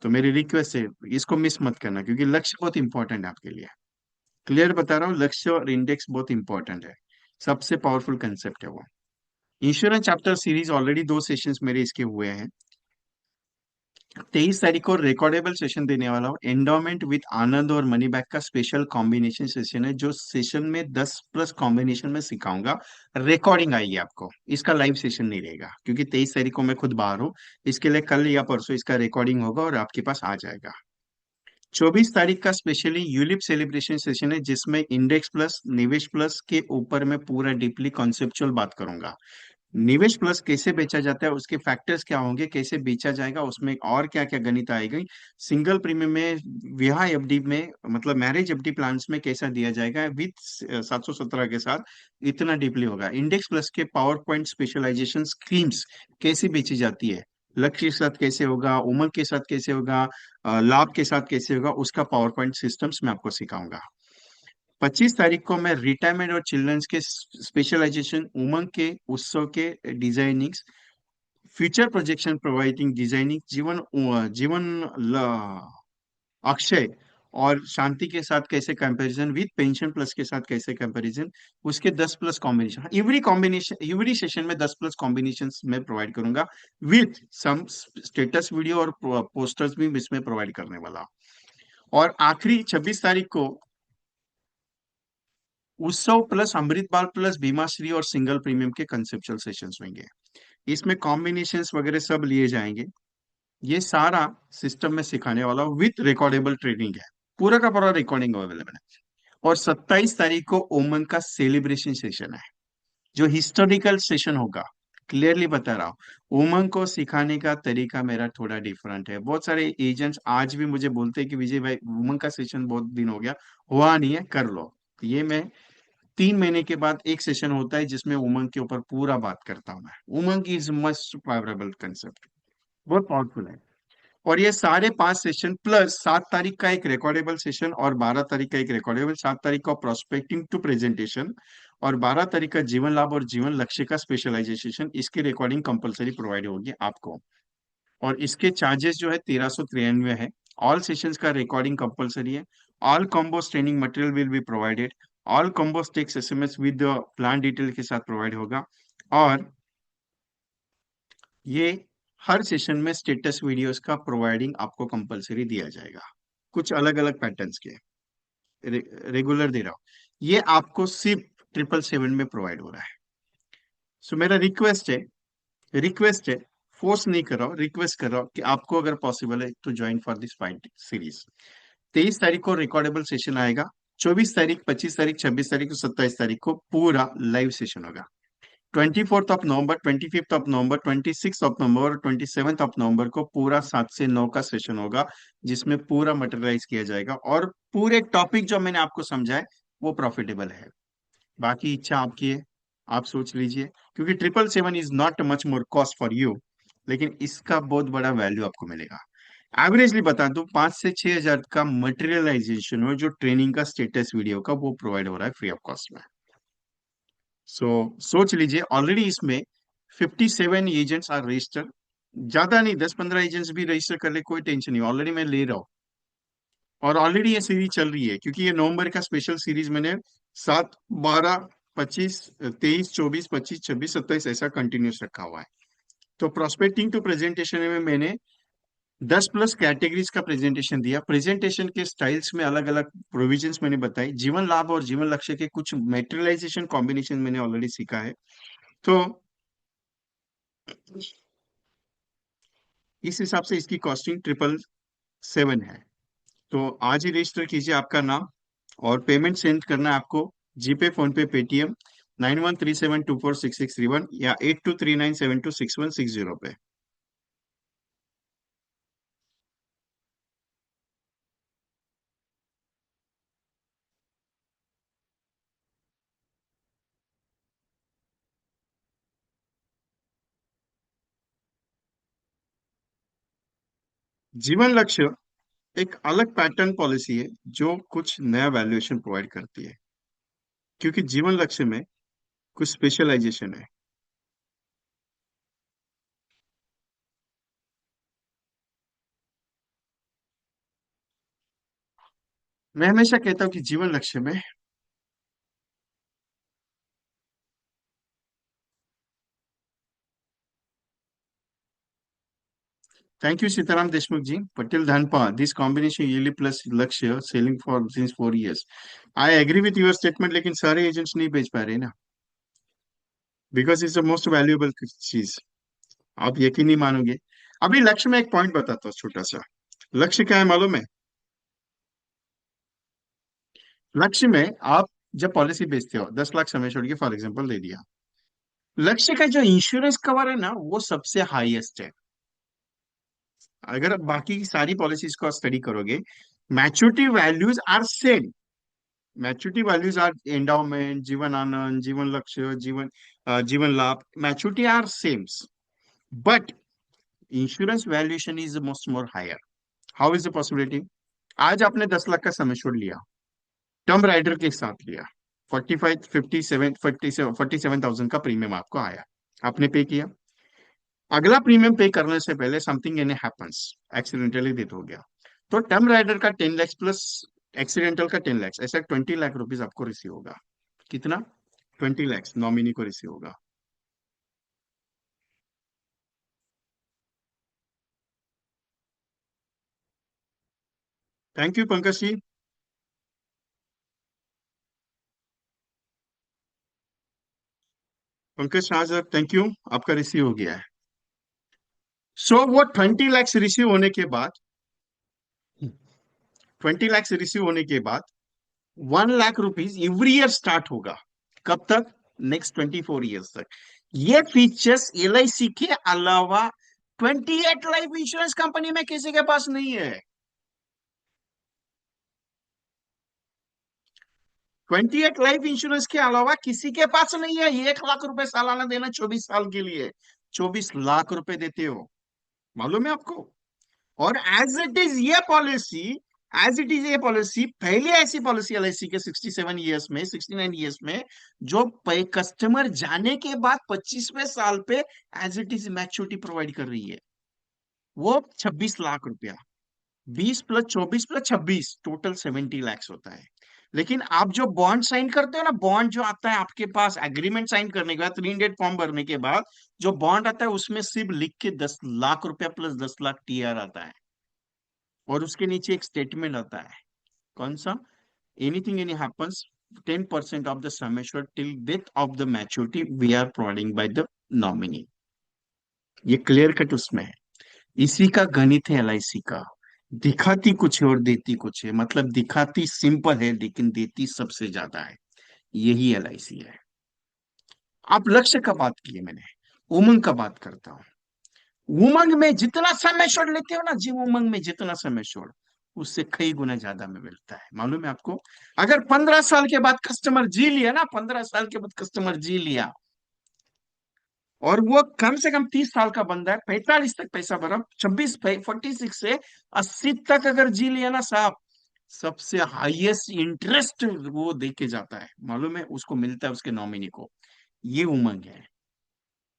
तो मेरी रिक्वेस्ट है इसको मिस मत करना, क्योंकि लक्ष्य बहुत इंपॉर्टेंट है आपके लिए। क्लियर बता रहा हूँ, लक्ष्य और इंडेक्स बहुत इंपॉर्टेंट है, सबसे पावरफुल कंसेप्ट है वो। Insurance chapter series already 2 sessions मेरे इसके हुए हैं। 23 तारीख को रिकॉर्डेबल सेशन देने वाला हूँ, एंडोमेंट विद आनंद और मनी बैक का स्पेशल कॉम्बिनेशन सेशन है, जो सेशन में 10+ कॉम्बिनेशन में सिखाऊंगा। रिकॉर्डिंग आएगी आपको, इसका लाइव सेशन नहीं रहेगा, क्योंकि 23 तारीख को मैं खुद बाहर हूँ। इसके लिए कल या परसों इसका रिकॉर्डिंग होगा और आपके पास आ जाएगा। 24 तारीख का स्पेशली यूलिप सेलिब्रेशन सेशन है, जिसमें इंडेक्स प्लस निवेश प्लस के ऊपर मैं पूरा डीपली कॉन्सेप्चुअल बात करूंगा। निवेश प्लस कैसे बेचा जाता है, उसके फैक्टर्स क्या होंगे, कैसे बेचा जाएगा, उसमें और क्या क्या गणित आएगी, सिंगल प्रीमियम में, विवाह एफडी में, मतलब मैरिज एफडी प्लान्स में कैसा दिया जाएगा विथ 717 के साथ, इतना डीपली होगा। इंडेक्स प्लस के पावर पॉइंट स्पेशलाइजेशन स्कीम्स कैसे बेची जाती है, लक्ष्य के साथ कैसे होगा, उमंग के साथ कैसे होगा, लाभ के साथ कैसे होगा, उसका पावर पॉइंट सिस्टम्स मैं आपको सिखाऊंगा। 25 तारीख को मैं रिटायरमेंट और चिल्ड्रंस के स्पेशलाइजेशन, उमंग के उत्सव के designing, future projection providing designing, जीवन अक्षय और शांति के साथ कैसे कंपैरिजन, विद पेंशन प्लस के साथ कैसे कंपैरिजन, उसके 10 प्लस कॉम्बिनेशन, एवरी सेशन में 10 प्लस कॉम्बिनेशन में प्रोवाइड करूंगा, विथ सम स्टेटस वीडियो और पोस्टर्स भी इसमें प्रोवाइड करने वाला। और आखिरी 26 तारीख को उत्सव प्लस अमृत बाल प्लस भीमाश्री और सिंगल प्रीमियम के कंसेप्चुअल सेशंस होंगे। इसमें कॉम्बिनेशंस वगैरह सब लिए जाएंगे। ये सारा सिस्टम में सिखाने वाला हूँ, विथ रिकॉर्डेबल ट्रेनिंग है, पूरा का पूरा रिकॉर्डिंग अवेलेबल है। और 27 तारीख को ओमन का सेलिब्रेशन सेशन है, जो हिस्टोरिकल सेशन होगा। क्लियरली बता रहा हूँ, उमंग को सिखाने का तरीका मेरा थोड़ा डिफरेंट है। बहुत सारे एजेंट्स आज भी मुझे बोलते हैं कि विजय भाई उमंग का सेशन बहुत दिन हो गया, हुआ नहीं है, कर लो। तो ये मैं 3 महीने के बाद एक सेशन होता है जिसमें उमंग के ऊपर पूरा बात करता हूँ मैं। उमंग इज मस्ट पावरेबल कंसेप्ट, बहुत पावरफुल है। और ये सारे 5 सेशन प्लस 7 तारीख का एक रिकॉर्डेबल सेशन और 12 तारीख का एक रिकॉर्डेबल, 7 तारीख का प्रोस्पेक्टिंग टू प्रेजेंटेशन और 12 तारीख का जीवन लाभ और जीवन लक्ष्य का स्पेशलाइजेशन, इसकी रिकॉर्डिंग कंपलसरी प्रोवाइड होगी आपको। और इसके चार्जेस जो है 1393 है। ऑल सेशंस का रिकॉर्डिंग कंपलसरी है। All combos training material will be provided. All combos texts SMS with plan detail के साथ प्रोवाइड होगा। और ये हर सेशन में स्टेटस वीडियोस का प्रोवाइडिंग आपको कंपलसरी दिया जाएगा, कुछ अलग अलग पैटर्न्स के, रेगुलर दे रहा हूं। ये आपको सिर्फ 777 में प्रोवाइड हो रहा है। सो मेरा रिक्वेस्ट है, फोर्स नहीं कर रहा हूँ, रिक्वेस्ट कर रहा हूँ कि आपको अगर पॉसिबल है तो join for this fight series. 23 तारीख को रिकॉर्डेबल सेशन आएगा। 24 तारीख, 25 तारीख, 26 तारीख और 27 तारीख को पूरा लाइव सेशन होगा। 24 of November, 25 of November, 26 of November और 27 ऑफ नवंबर को पूरा 7 से 9 का सेशन होगा, जिसमें पूरा मटेरियलाइज किया जाएगा और पूरे टॉपिक जो मैंने आपको समझाए वो प्रॉफिटेबल है। बाकी इच्छा आपकी है, आप सोच लीजिए, क्योंकि 777 is not much more cost for you, लेकिन इसका बहुत बड़ा वैल्यू आपको मिलेगा। एवरेजली बता दूं 5 से 6 हजार का मटेरियलाइजेशन हो, जो ट्रेनिंग का स्टेटस वीडियो का वो प्रोवाइड हो रहा है फ्री ऑफ कॉस्ट में। सो सोच लीजिए, ऑलरेडी इसमें 57 एजेंट्स आर रजिस्टर्ड। ज्यादा नहीं, 10-15 एजेंट्स भी रजिस्टर कर ले कोई टेंशन नहीं, ऑलरेडी मैं ले रहा हूँ। और ऑलरेडी ये सीरीज चल रही है, क्योंकि ये नवंबर का स्पेशल सीरीज मैंने 7, 12, 25, 23, 24, 25, 26, 27 ऐसा कंटिन्यूस रखा हुआ है। तो प्रोस्पेक्टिंग टू प्रेजेंटेशन में मैंने 10 प्लस कैटेगरीज का प्रेजेंटेशन दिया। प्रेजेंटेशन के स्टाइल्स में अलग अलग प्रोविजंस मैंने बताई। जीवन लाभ और जीवन लक्ष्य के कुछ मेटेरियलाइजेशन कॉम्बिनेशन मैंने ऑलरेडी सीखा है। तो इस हिसाब से इसकी कॉस्टिंग 777 है। तो आज ही रजिस्टर कीजिए आपका नाम, और पेमेंट सेंड करना है आपको जीपे, फोन पे, पेटीएम 9137246631 या 8239726160 पे। जीवन लक्ष्य एक अलग पैटर्न पॉलिसी है, जो कुछ नया वैल्यूएशन प्रोवाइड करती है, क्योंकि जीवन लक्ष्य में कुछ स्पेशलाइजेशन है। मैं हमेशा कहता हूँ कि जीवन लक्ष्य में, thank you Sitaram Deshmukh ji, Patel Dhanpa, this combination early plus Lakshya selling for since 4 years। I agree with your statement, लेकिन सारे एजेंट्स नहीं बेच पा रहे ना, because is the most valuable चीज। आप यकीन नहीं मानोगे। अभी लक्ष्य में एक पॉइंट बताता हूँ छोटा सा। लक्ष्य क्या है मालूम है? लक्ष्य में आप जब पॉलिसी बेचते हो, 10 लाख समय छोड़ के फॉर एग्जाम्पल दे दिया, लक्ष्य का जो इंश्योरेंस कवर है ना, वो सबसे हाईएस्ट है। अगर आप बाकी की सारी पॉलिसीज को स्टडी करोगे, maturity values are same. Maturity values are endowment, Jeevan Anand, Jeevan Lakshya, Jeevan Labh, maturity are same. But insurance valuation is most more higher. How is the possibility? आज आपने 10 लाख का सम एश्योर्ड लिया, टर्म राइडर के साथ लिया, 47,000 का प्रीमियम आपको आया, आपने पे किया। अगला प्रीमियम पे करने से पहले something any happens, accidentally death हो गया, तो टर्म राइडर का 10 लाख प्लस एक्सीडेंटल का 10 लाख, ऐसा 20 लाख रुपीज आपको रिसीव होगा। कितना? 20 लाख नॉमिनी को रिसीव होगा। Thank you Pankaj ji. Pankaj Shah sir, thank you, आपका रिसीव हो गया है। वो 20 लाख रिसीव होने के बाद, 20 लाख रिसीव होने के बाद 1 lakh rupees every year start होगा। कब तक? नेक्स्ट 24 ईयर्स तक। ये फीचर्स एल आई सी के अलावा 28 लाइफ इंश्योरेंस कंपनी में किसी के पास नहीं है। 28 लाइफ इंश्योरेंस के अलावा किसी के पास नहीं है। 1 लाख रुपए सालाना देना 24 साल के लिए, 24 लाख रुपए देते हो, मालूम है आपको? और एज इट इज ये पॉलिसी पहले ऐसी पॉलिसी एलआईसी के 67 ईयर्स में, 69 ईयर्स में, जो कस्टमर जाने के बाद 25वें साल पे as it is maturity provide कर रही है, वो 26 लाख रुपया। 20 + 24 + 26 टोटल 70 लैक्स होता है। लेकिन आप जो बॉन्ड साइन करते हो ना, बॉन्ड जो आता है आपके पास एग्रीमेंट साइन करने के बाद, 3 डेट फॉर्म भरने के बाद जो बॉन्ड आता है, उसमें सिर्फ लिख के 10 लाख रुपया प्लस 10 लाख टीआर आता है, और उसके नीचे एक स्टेटमेंट आता है। कौन सा? Anything any happens, 10% of the sum assured till death of the maturity we are providing by the nominee. ये क्लियर कट उसमें है। इसी का गणित है एलआईसी का। दिखाती कुछ है और देती कुछ है, मतलब दिखाती सिंपल है लेकिन देती सबसे ज्यादा है। यही एलआईसी है। आप लक्ष्य का बात किए, मैंने उमंग का बात करता हूँ। उमंग में जितना समय छोड़ लेते हो ना, जी उमंग में जितना समय छोड़, उससे कई गुना ज्यादा में मिलता है, मालूम है आपको? अगर 15 साल के बाद कस्टमर जी लिया ना, 15 साल के बाद कस्टमर जी लिया, और वो कम से कम 30 साल का बंदा है, 45 तक पैसा भरा, 46 से 80 तक अगर जी लिया ना साहब, सबसे हाईएस्ट इंटरेस्ट वो दे के जाता है, मालूम है? उसको मिलता है, उसके नॉमिनी को। ये उमंग है।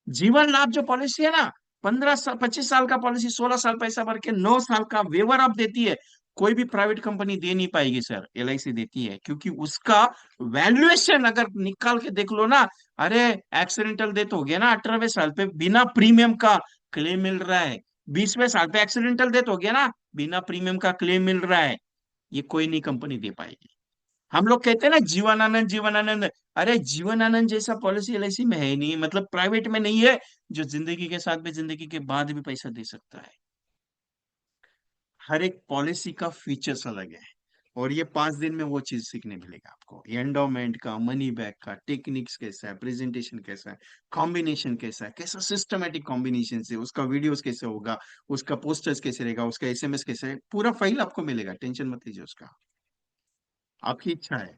जीवन लाभ जो पॉलिसी है ना, 15 साल 25 साल का पॉलिसी, 16 साल पैसा भर के 9 साल का वेवर आप देती है। कोई भी प्राइवेट कंपनी दे नहीं पाएगी सर, एलआईसी देती है, क्योंकि उसका वैल्यूएशन अगर निकाल के देख लो ना, अरे एक्सीडेंटल डेथ हो गया ना 18वें साल पे, बिना प्रीमियम का क्लेम मिल रहा है। 20वें साल पे एक्सीडेंटल डेथ हो गया ना, बिना प्रीमियम का क्लेम मिल रहा है। ये कोई नहीं कंपनी दे पाएगी। हम लोग कहते हैं ना जीवनानंद जीवनानंद, अरे जीवनानंद जैसा पॉलिसी एलआईसी में है ही नहीं, मतलब प्राइवेट में नहीं है, जो जिंदगी के साथ भी, जिंदगी के बाद भी पैसा दे सकता है। हर एक पॉलिसी का फीचर्स अलग है, और ये 5 दिन में वो चीज सीखने मिलेगा आपको। एंडोमेंट का, मनी बैक का, टेक्निक्स कैसा है, प्रेजेंटेशन कैसा है, कॉम्बिनेशन कैसा है, कैसा सिस्टमेटिक कॉम्बिनेशन से उसका वीडियोस कैसे होगा, उसका पोस्टर्स कैसे रहेगा, उसका एसएमएस कैसे है, पूरा फाइल आपको मिलेगा, टेंशन मत लीजिए उसका। आपकी इच्छा है।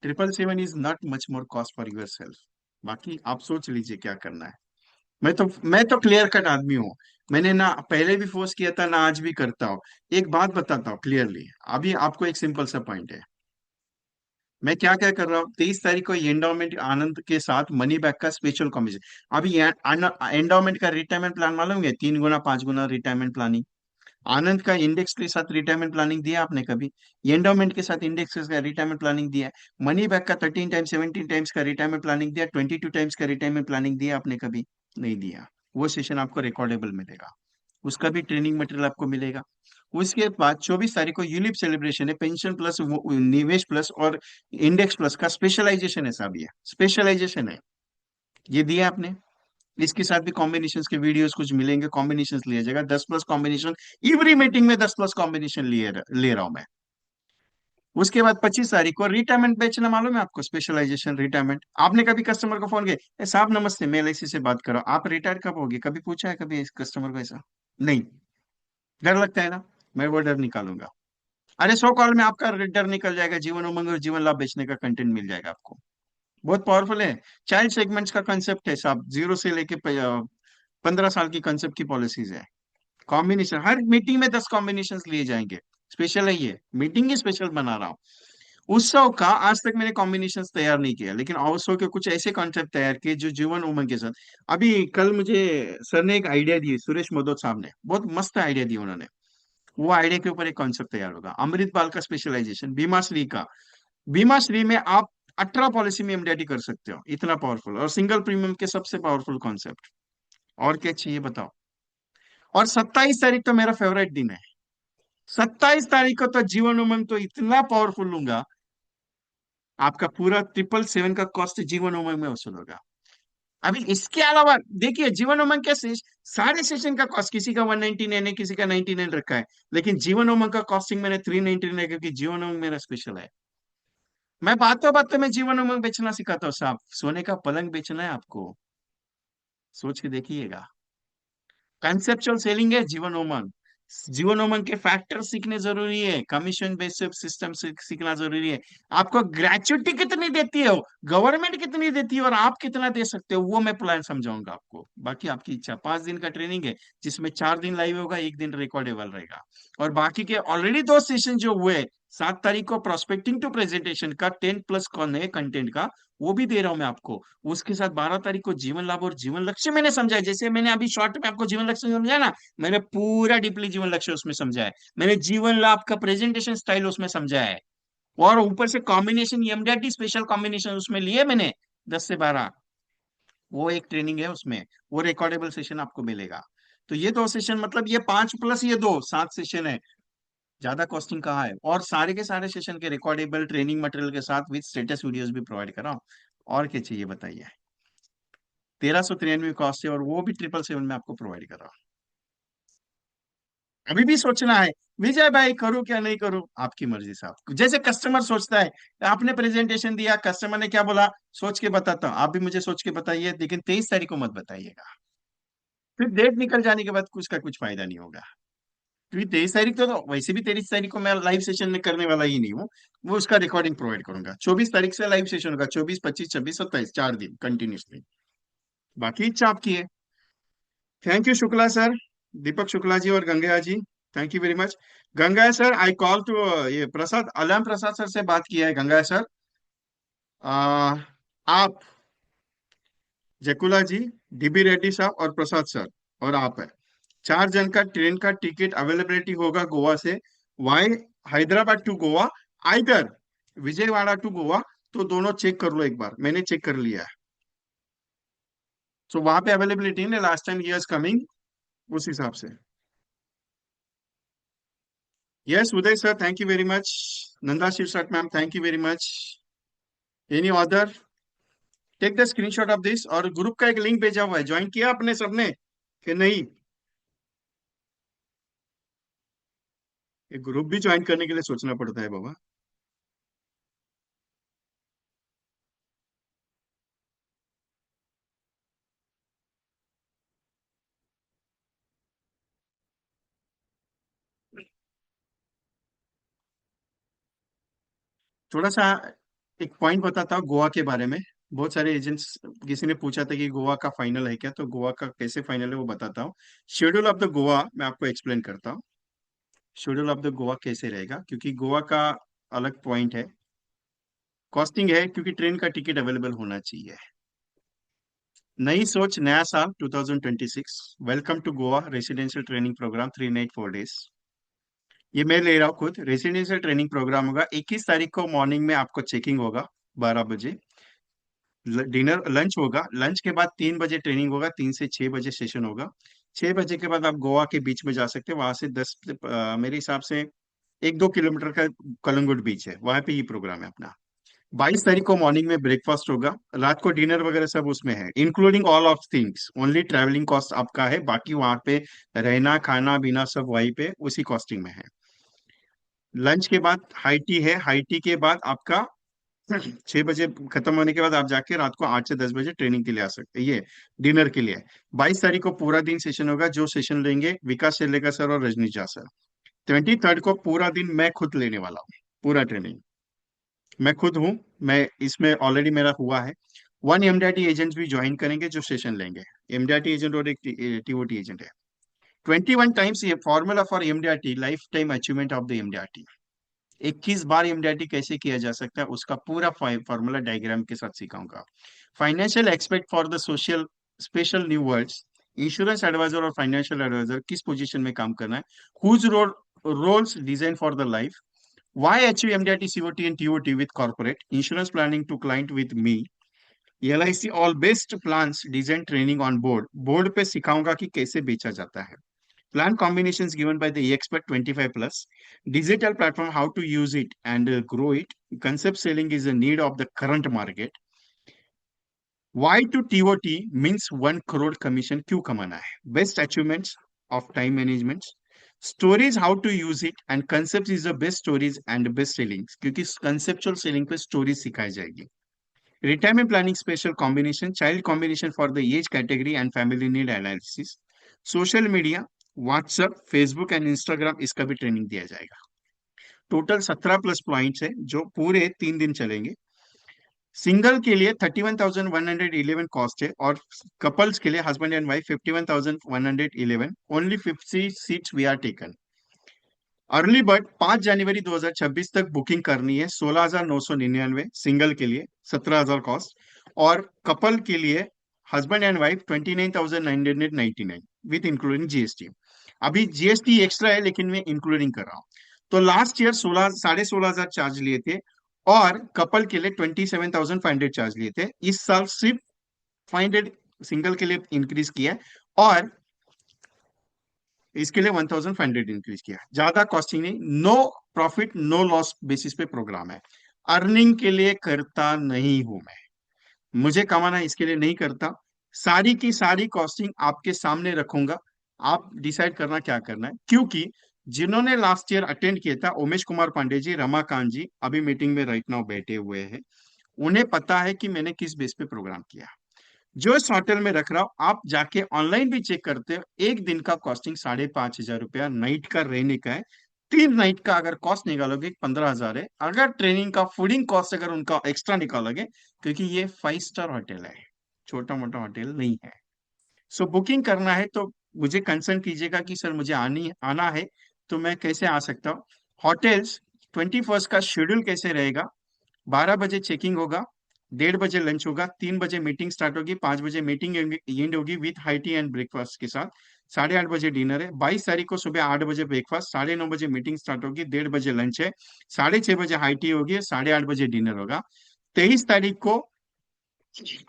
777 is not much more cost for yourself. बाकी आप सोच लीजिए क्या करना है। मैं तो क्लियर कट आदमी हूँ। मैंने ना पहले भी फोर्स किया था, ना आज भी करता हूँ। एक बात बताता हूँ क्लियरली, अभी आपको एक सिंपल सा पॉइंट है। मैं क्या क्या कर रहा हूँ, 23 तारीख को एंडोमेंट आनंद के साथ मनी बैक का स्पेशल कॉम्बिनेशन। अभी एंडोमेंट का रिटायरमेंट प्लान मालूम है, 3 गुना 5 गुना रिटायरमेंट प्लानिंग। आनंद का इंडेक्स के साथ रिटायरमेंट प्लानिंग दिया आपने कभी? एंडोमेंट के साथ इंडेक्स का रिटायरमेंट प्लानिंग दिया है? मनी बैक का 13 टाइम्स 17 टाइम्स का रिटायरमेंट प्लानिंग दिया, 22 टाइम्स का रिटायरमेंट प्लानिंग दिया आपने कभी? नहीं दिया। वो सेशन आपको रिकॉर्डेबल मिलेगा, उसका भी ट्रेनिंग मटेरियल आपको मिलेगा। उसके बाद 24 तारीख को यूलिप सेलिब्रेशन है, पेंशन प्लस निवेश प्लस और इंडेक्स प्लस का स्पेशलाइजेशन है साहब, ये स्पेशलाइजेशन है, ये दिया आपने। इसके साथ भी कॉम्बिनेशन के वीडियोस कुछ मिलेंगे, कॉम्बिनेशन लिया जाएगा, 10 प्लस कॉम्बिनेशन। एवरी मीटिंग में 10 प्लस कॉम्बिनेशन ले रहा हूं मैं। उसके बाद 25 तारीख को रिटायरमेंट बेचना, मालूम है आपको? Specialisation retirement. आपने कभी कस्टमर को फोन किया, "ए साहब नमस्ते, मैं एलआईसी से बात कर रहा हूँ, आप रिटायर कब होगे?" कभी पूछा है कभी इस कस्टमर को ऐसा? नहीं। डर लगता है ना? मैं वो डर निकालूंगा। अरे 100 कॉल में आपका डर निकल जाएगा, जीवन उमंग और जीवन लाभ बेचने का कंटेंट मिल जाएगा आपको। बहुत पावरफुल है। चाइल्ड सेगमेंट्स का कंसेप्ट है साहब, 0 से लेके 15 साल की कंसेप्ट की पॉलिसीज है। कॉम्बिनेशन हर मीटिंग में 10 कॉम्बिनेशन लिए जाएंगे। स्पेशल है ये मीटिंग ही स्पेशल बना रहा हूँ। उत्सव का आज तक मैंने कॉम्बिनेशन तैयार नहीं किया, लेकिन उत्सव के कुछ ऐसे कॉन्सेप्ट तैयार किए जो जीवन उमंग के साथ। अभी कल मुझे सर ने एक आइडिया दी, सुरेश मोदक साहब ने बहुत मस्त आइडिया दी उन्होंने। वो आइडिया के ऊपर एक कॉन्सेप्ट तैयार होगा, अमृत बाल का स्पेशलाइजेशन, बीमा श्री का। बीमा श्री में आप 18 पॉलिसी में एमडीआईटी कर सकते हो, इतना पावरफुल, और सिंगल प्रीमियम के सबसे पावरफुल कॉन्सेप्ट। और क्या चाहिए बताओ। और 27 तारीख तो मेरा फेवरेट दिन है। 27 तारीख को तो जीवन उमंग तो इतना पावरफुल लूंगा, आपका पूरा 777 का कॉस्ट जीवन उमंग में वसूल होगा। अभी इसके अलावा देखिए, जीवन उमंग के सारे सेशन का कॉस्ट, किसी का 199 है, किसी का 99 रखा है, लेकिन जीवन उमंग का कॉस्टिंग मैंने 399 है, क्योंकि जीवन उमंग मेरा स्पेशल है। मैं बातों बातों में जीवन उमंग बेचना सिखाता हूँ साहब। सोने का पलंग बेचना है आपको, सोच के देखिएगा। कंसेप्चुअल सेलिंग है जीवन उमंग। जीवन उमंग के फैक्टर सीखने जरूरी है, कमीशन बेस्ड सिस्टम सीखना जरूरी है। आपको ग्रेचुइटी कितनी देती है, गवर्नमेंट कितनी देती है, और आप कितना दे सकते हो, वो मैं प्लान समझाऊंगा आपको। बाकी आपकी इच्छा। 5 दिन का ट्रेनिंग है, जिसमें 4 दिन लाइव होगा, एक दिन रिकॉर्डेबल रहेगा। और बाकी के ऑलरेडी 2 सेशन जो हुए, 7 तारीख को प्रोस्पेक्टिंग टू प्रेजेंटेशन का 10+ कौन है कंटेंट का, वो भी दे रहा हूं मैं आपको। उसके साथ 12 तारीख को जीवन लाभ और जीवन लक्ष्य मैंने समझाया, जैसे मैंने अभी शॉर्ट में आपको जीवन लक्ष्य समझाया ना, मैंने पूरा डीपली जीवन लक्ष्य उसमें समझाया है। मैंने जीवन लाभ का प्रेजेंटेशन स्टाइल उसमें समझाया है। और ऊपर से कॉम्बिनेशन एमडीआरटी स्पेशल कॉम्बिनेशन उसमें लिए मैंने, 10 से 12। वो एक ट्रेनिंग है उसमें, वो रिकॉर्डेबल सेशन आपको मिलेगा। तो ये 2 सेशन, मतलब ये 5 + ये 2, 7 सेशन है। ज्यादा कॉस्टिंग कहाँ है, और सारे के सारे सेशन के रिकॉर्डेबल ट्रेनिंग मटेरियल के साथ विद स्टेटस वीडियोस भी प्रोवाइड कर रहा हूँ। और क्या चाहिए बताइए। 1393 कॉस्ट है, और वो भी 777 में आपको प्रोवाइड कर रहा हूँ। अभी भी सोचना है, विजय भाई करूं क्या नहीं करूं, आपकी मर्जी साहब, जैसे कस्टमर सोचता है। आपने प्रेजेंटेशन दिया, कस्टमर ने क्या बोला, सोच के बताता हूँ, आप भी मुझे सोच के बताइए, लेकिन 23 तारीख को मत बताइएगा। फिर डेट निकल जाने के बाद कुछ का कुछ फायदा नहीं होगा। क्योंकि 23 तारीख तो वैसे भी 23 तारीख को मैं लाइव सेशन में करने वाला ही नहीं हूँ। वो उसका रिकॉर्डिंग प्रोवाइड करूंगा। 24 तारीख से लाइव सेशन होगा, 24, 25, 26, 27, 4 दिन कंटिन्यूसली। बाकी इच्छा आपकी है। Thank you Shukla sir, Deepak Shukla ji और Gangaya ji, thank you very much. Ganga sir, I call to, ये प्रसाद अलम प्रसाद सर से बात किया है गंगा सर। आप, जकुला जी, डीबी रेड्डी साहब और प्रसाद सर, और आप है, 4 जन का ट्रेन का टिकट अवेलेबिलिटी होगा गोवा से। Via Hyderabad to Goa, either Vijayawada to Goa. तो दोनों चेक कर लो एक बार, मैंने चेक कर लिया है। तो वहां पे अवेलेबिलिटी है, last time he is coming, उस हिसाब से। Yes Uday sir, thank you very much. Nanda Shivsat ma'am, thank you very much. Any other, take the screenshot of this. और ग्रुप का एक लिंक भेजा हुआ है, ज्वाइन किया अपने सबने कि नहीं। एक ग्रुप भी ज्वाइन करने के लिए सोचना पड़ता है बाबा। थोड़ा सा एक पॉइंट बताता हूँ गोवा के बारे में। बहुत सारे एजेंट्स, किसी ने पूछा था कि गोवा का फाइनल है क्या, तो गोवा का कैसे फाइनल है वो बताता हूँ। शेड्यूल ऑफ द गोवा मैं आपको एक्सप्लेन करता हूँ। शेड्यूल ऑफ द गोवा कैसे रहेगा, क्योंकि गोवा का अलग पॉइंट है, कॉस्टिंग है, क्योंकि ट्रेन का टिकट अवेलेबल होना चाहिए। नई सोच नया साल 2026, welcome to Goa residential training programme 3 night 4 days. ये मैं ले रहा हूँ खुद, रेसिडेंशियल ट्रेनिंग प्रोग्राम होगा। 21 तारीख को मॉर्निंग में आपको चेकिंग होगा, 12 बजे। डिनर लंच होगा, लंच के बाद 3 बजे ट्रेनिंग होगा, 3 से 6 बजे सेशन होगा। 6 बजे के बाद आप गोवा के बीच में जा सकते हैं, वहां से मेरे हिसाब से 1-2 किलोमीटर का कलंगुट बीच है, वहां पे ये प्रोग्राम है अपना। 22 तारीख को मॉर्निंग में ब्रेकफास्ट होगा, रात को डिनर वगैरह सब उसमें है, including all of things, only travelling cost आपका है, बाकी वहां पे रहना खाना पीना सब वहीं पे उसी कॉस्टिंग में है। लंच के बाद हाई टी है, हाई टी के बाद आपका 6 बजे खत्म होने के बाद आप जाके रात को 8 से 10 बजे ट्रेनिंग के लिए आ सकते हैं, ये डिनर के लिए। 22 तारीख को पूरा दिन सेशन होगा, जो सेशन लेंगे विकास शेलेगा सर और रजनी झा सर। 23 को पूरा दिन मैं खुद लेने वाला हूँ, पूरा ट्रेनिंग मैं खुद हूँ। मैं इसमें ऑलरेडी मेरा हुआ है। 1 एमडीआरटी एजेंट भी ज्वाइन करेंगे जो सेशन लेंगे। एमडीआरटी एजेंट और एक टीओटी एजेंट है। 21 टाइम्स ये formula for MDRT, life time achievement of the MDRT. 21 bar MDRT कैसे किया जा सकता है उसका पूरा फॉर्मूला डायग्राम के साथ सिखाऊंगा। Financial expect for the social special new words, insurance advisor और फाइनेंशियल एडवाइजर किस पोजीशन में काम करना है, whose roles design for the life, why achieve MDRT COT and TOT with corporate insurance planning to client with me, LIC all best plans design training on board, board पे सिखाऊंगा कि कैसे बेचा जाता है। Plan combinations given by the expert 25 plus. Digital platform, how to use it and grow it. Concept selling is a need of the current market. Why to TOT means 1 crore commission क्यों कमाना है. Best achievements of time management. Stories, how to use it and concepts is the best stories and best sellings क्योंकि conceptual selling पे stories सिखाई जाएगी. Retirement planning special combination, child combination for the age category and family need analysis. Social media, WhatsApp, Facebook and Instagram, इसका भी training दिया जाएगा। Total 17 plus points है जो पूरे 3 दिन चलेंगे। सिंगल के लिए 31,111 कॉस्ट है और कपल्स के लिए husband and wife 51,111। Only 50 seats we are taken. Early bird 5 जनवरी 2026 तक बुकिंग करनी है। 16,999 सिंगल के लिए, 17,000 कॉस्ट, और कपल के लिए husband and wife 29,999 with including GST. अभी जीएसटी एक्स्ट्रा है लेकिन मैं इंक्लूडिंग कर रहा हूँ। तो लास्ट ईयर 16,500 चार्ज लिए थे और कपल के लिए 27,500 चार्ज लिए थे। इस साल सिर्फ 500 सिंगल के लिए इंक्रीज किया और इसके लिए 1,500 इंक्रीज किया। ज्यादा कॉस्टिंग नहीं, no profit no loss basis पे प्रोग्राम है। अर्निंग के लिए करता नहीं हूं मैं, मुझे कमाना इसके लिए नहीं करता। सारी की सारी कॉस्टिंग आपके सामने रखूंगा, आप डिसाइड करना क्या करना है। क्योंकि जिन्होंने लास्ट ईयर अटेंड किया था, उमेश कुमार पांडे जी, रमाकांत जी अभी मीटिंग में राइट नाउ बैठे हुए हैं, उन्हें पता है कि मैंने किस बेस पे प्रोग्राम किया। जो इस होटल में रख रहा हूं, आप जाके ऑनलाइन भी चेक करते हो, एक दिन का कॉस्टिंग 5,500 रुपया नाइट का रहने का है। 3 नाइट का अगर कॉस्ट निकालोगे 15,000 है। अगर ट्रेनिंग का फूडिंग कॉस्ट अगर उनका एक्स्ट्रा निकालोगे, क्योंकि ये 5 स्टार होटल है, छोटा मोटा होटल नहीं है। सो बुकिंग करना है तो मुझे कंसर्न कीजिएगा कि सर मुझे आना है तो मैं कैसे आ सकता हूँ। होटल्स 21 का शेड्यूल कैसे रहेगा, 12 बजे चेकिंग होगा, 1:30 बजे लंच होगा, 3 बजे मीटिंग स्टार्ट होगी, 5 बजे मीटिंग एंड होगी with high tea and breakfast के साथ, 8:30 बजे डिनर है। 22 तारीख को सुबह 8 बजे ब्रेकफास्ट, 9:30 बजे मीटिंग स्टार्ट होगी, 1:30 बजे लंच है, 6:30 बजे हाई टी होगी, 8:30 बजे डिनर होगा। 23 तारीख को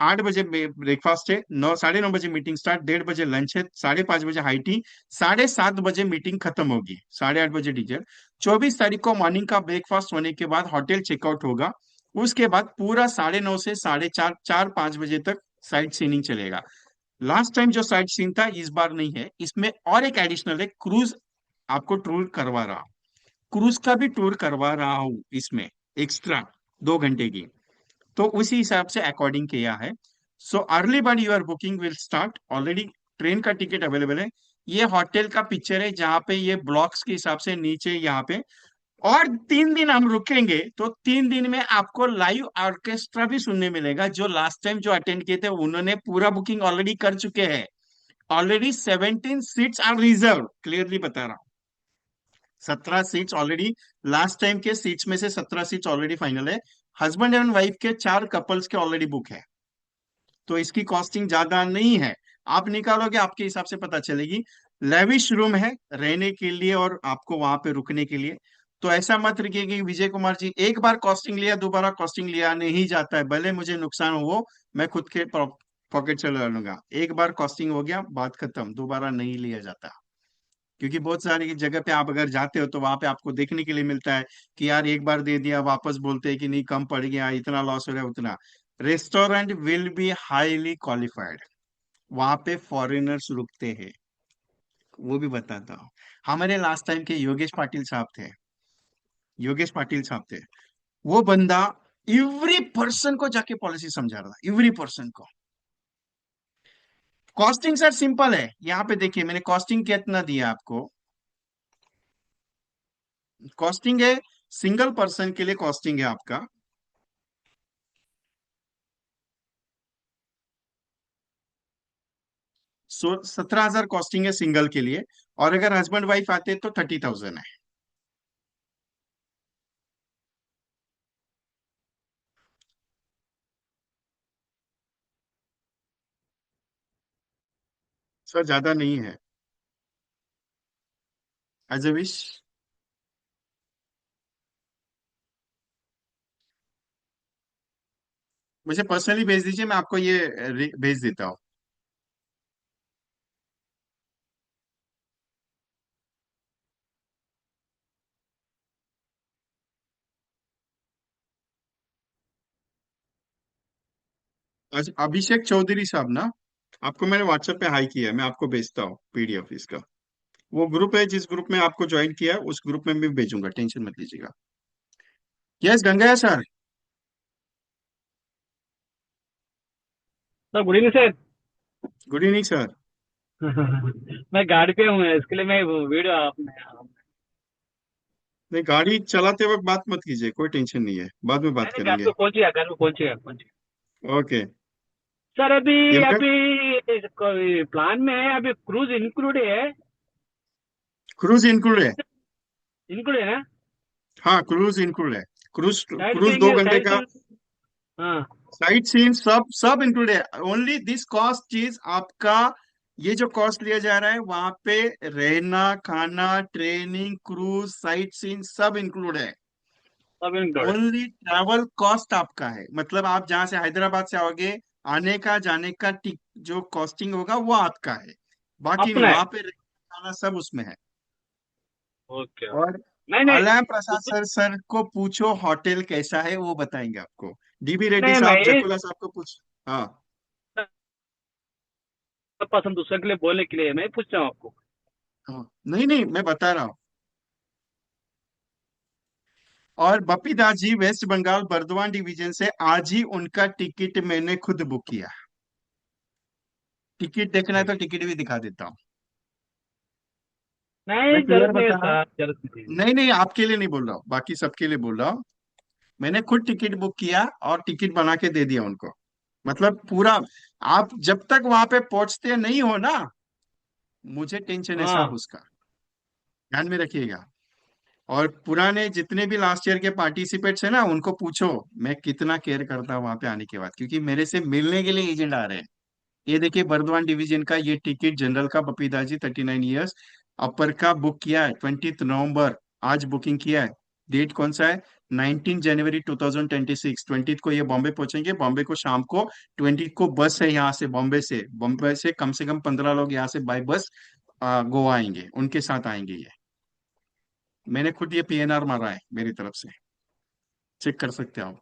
8 बजे ब्रेकफास्ट है, 9:30 बजे मीटिंग स्टार्ट, 1:30 बजे लंच है, 5:30 बजे हाई टी, 7:30 बजे मीटिंग खत्म होगी, 8:30 बजे डीजर। 24 तारीख को मॉर्निंग का ब्रेकफास्ट होने के बाद होटल चेकआउट होगा। उसके बाद पूरा 9:30 से 4:30, 4-5 बजे तक साइट सीनिंग चलेगा। लास्ट टाइम जो साइट सीन था इस बार नहीं है, इसमें और एक एडिशनल है, क्रूज आपको टूर करवा रहा, क्रूज का भी टूर करवा रहा हूं इसमें, एक्स्ट्रा 2 घंटे की। तो उसी हिसाब से अकॉर्डिंग किया है। So early bird your booking will start, already train का टिकट अवेलेबल है। ये होटल का पिक्चर है जहां पे ये ब्लॉक्स के हिसाब से नीचे यहाँ पे। और 3 दिन हम रुकेंगे तो 3 दिन में आपको लाइव ऑर्केस्ट्रा भी सुनने मिलेगा। जो लास्ट टाइम जो अटेंड किए थे उन्होंने पूरा बुकिंग ऑलरेडी कर चुके हैं। Already 17 seats are reserve, clearly बता रहा हूँ। 17 सीट्स ऑलरेडी, लास्ट टाइम के सीट्स में से 17 सीट्स ऑलरेडी फाइनल है। हस्बैंड एंड वाइफ के 4 कपल्स के ऑलरेडी बुक है, तो इसकी कॉस्टिंग ज्यादा नहीं है। आप निकालोगे आपके हिसाब से पता चलेगी। लेविश रूम है रहने के लिए और आपको वहां पे रुकने के लिए। तो ऐसा मत रखिए कि विजय कुमार जी एक बार कॉस्टिंग लिया दोबारा कॉस्टिंग लिया नहीं जाता है, भले मुझे नुकसान हो, मैं खुद के पॉकेट से लूंगा। एक बार कॉस्टिंग हो गया बात खत्म, दोबारा नहीं लिया जाता। क्योंकि बहुत सारी जगह पे आप अगर जाते हो तो वहां पे आपको देखने के लिए मिलता है कि यार एक बार दे दिया, वापस बोलते हैं कि नहीं कम पड़ गया, इतना लॉस हो गया उतना। Restaurant will be highly qualified, वहां पे फॉरेनर्स रुकते हैं, वो भी बताता हूँ। हमारे लास्ट टाइम के योगेश पाटिल साहब थे, योगेश पाटिल साहब थे, वो बंदा एवरी पर्सन को जाके पॉलिसी समझा रहा था, एवरी पर्सन को। कॉस्टिंग सर सिंपल है, यहाँ पे देखिए मैंने कॉस्टिंग कितना दिया आपको। कॉस्टिंग है, सिंगल पर्सन के लिए कॉस्टिंग है आपका 17,000 कॉस्टिंग है सिंगल के लिए। और अगर हस्बैंड वाइफ आते तो 30,000 है। सर ज्यादा नहीं है। As a wish. मुझे पर्सनली भेज दीजिए, मैं आपको ये भेज देता हूँ। अच्छा, अभिषेक चौधरी साहब ना? आपको मैंने व्हाट्सएप पे हाई किया है, मैं आपको भेजता हूँ पीडीएफ इसका। वो ग्रुप है जिस ग्रुप में आपको ज्वाइन किया है, उस ग्रुप में मैं भेजूंगा, टेंशन मत लीजिएगा। Yes Ganga sir. Sir good evening sir. Good evening sir. मैं गाड़ी पे हूँ, इसके लिए मैं वो वीडियो आपने। नहीं, गाड़ी चलाते वक्त बात मत कीजिए, कोई टेंशन नहीं है, बाद में नहीं बात नहीं, घर करेंगे। पे पहुंच गया, घर पे पहुंच गया। ओके। सर अभी ये मैं अभी कोई प्लान में है, अभी क्रूज इंक्लूड है। क्रूज इंक्लूड है। इंक्लूड है ना? हाँ, क्रूज इंक्लूड है। क्रूज साइड क्रूज सीइंग 2 घंटे साइड का। सीइंग। हाँ। साइट सीन सब सब इंक्लूड है। ओनली दिस कॉस्ट चीज आपका, ये जो कॉस्ट लिया जा रहा है वहां पे रहना खाना ट्रेनिंग क्रूज साइट सीन सब इंक्लूड है। सब इंक्लूड। ओनली ट्रैवल कॉस्ट आपका है, मतलब आप जहां से हैदराबाद से आओगे, आने का जाने का जो कॉस्टिंग होगा वो आपका है। बाकी नहीं, अपना है। वहां पे रहना खाना सब उसमें है। ओके और ओके। नहीं नहीं। आलम प्रसाद उस- सर को पूछो होटल कैसा है, वो बताएंगे आपको। डीबी रेड्डी नहीं मैं साहब ये जकुला साहब को पूछ। हाँ। पसंद दूसरे के लिए बोलने के लिए मैं पूछ रहा हूँ आपको। हाँ, नहीं नहीं, मैं बता रहा हूँ। और बपीदास जी वेस्ट बंगाल बर्दवान डिवीजन से, आज ही उनका टिकट मैंने खुद बुक किया। टिकट देखना है तो टिकट भी दिखा देता हूँ। मैं नहीं, क्लियर जरूरत नहीं है बता रहा हूँ। सर, जरूरत नहीं है। नहीं नहीं, आपके लिए नहीं बोल रहा हूँ, बाकी सबके लिए बोल रहा हूँ। मैंने खुद टिकट बुक किया और टिकट बना के दे दिया उनको। मतलब पूरा, आप जब तक वहां पे पहुंचते नहीं हो ना, मुझे टेंशन है साहब हाँ उसका, ध्यान में रखिएगा। और पुराने जितने भी लास्ट ईयर के पार्टिसिपेट्स हैं ना, उनको पूछो मैं कितना केयर करता हूँ वहां पे आने के बाद, क्योंकि मेरे से मिलने के लिए एजेंट आ रहे हैं। ये देखिए बर्दवान डिवीजन का ये टिकट, जनरल का बपीदा जी 39 ईयर्स, अपर का बुक किया है 20 नवंबर, आज बुकिंग किया है। डेट कौन सा है? 19 जनवरी 2026। 20 को ये बॉम्बे पहुंचेंगे, बॉम्बे को शाम को 20 को बस है यहाँ से, बॉम्बे से कम 15 लोग यहाँ से बाय बस गोवा आएंगे, उनके साथ आएंगे ये। मैंने खुद ये पीएनआर मारा है मेरी तरफ से, चेक कर सकते हो आप।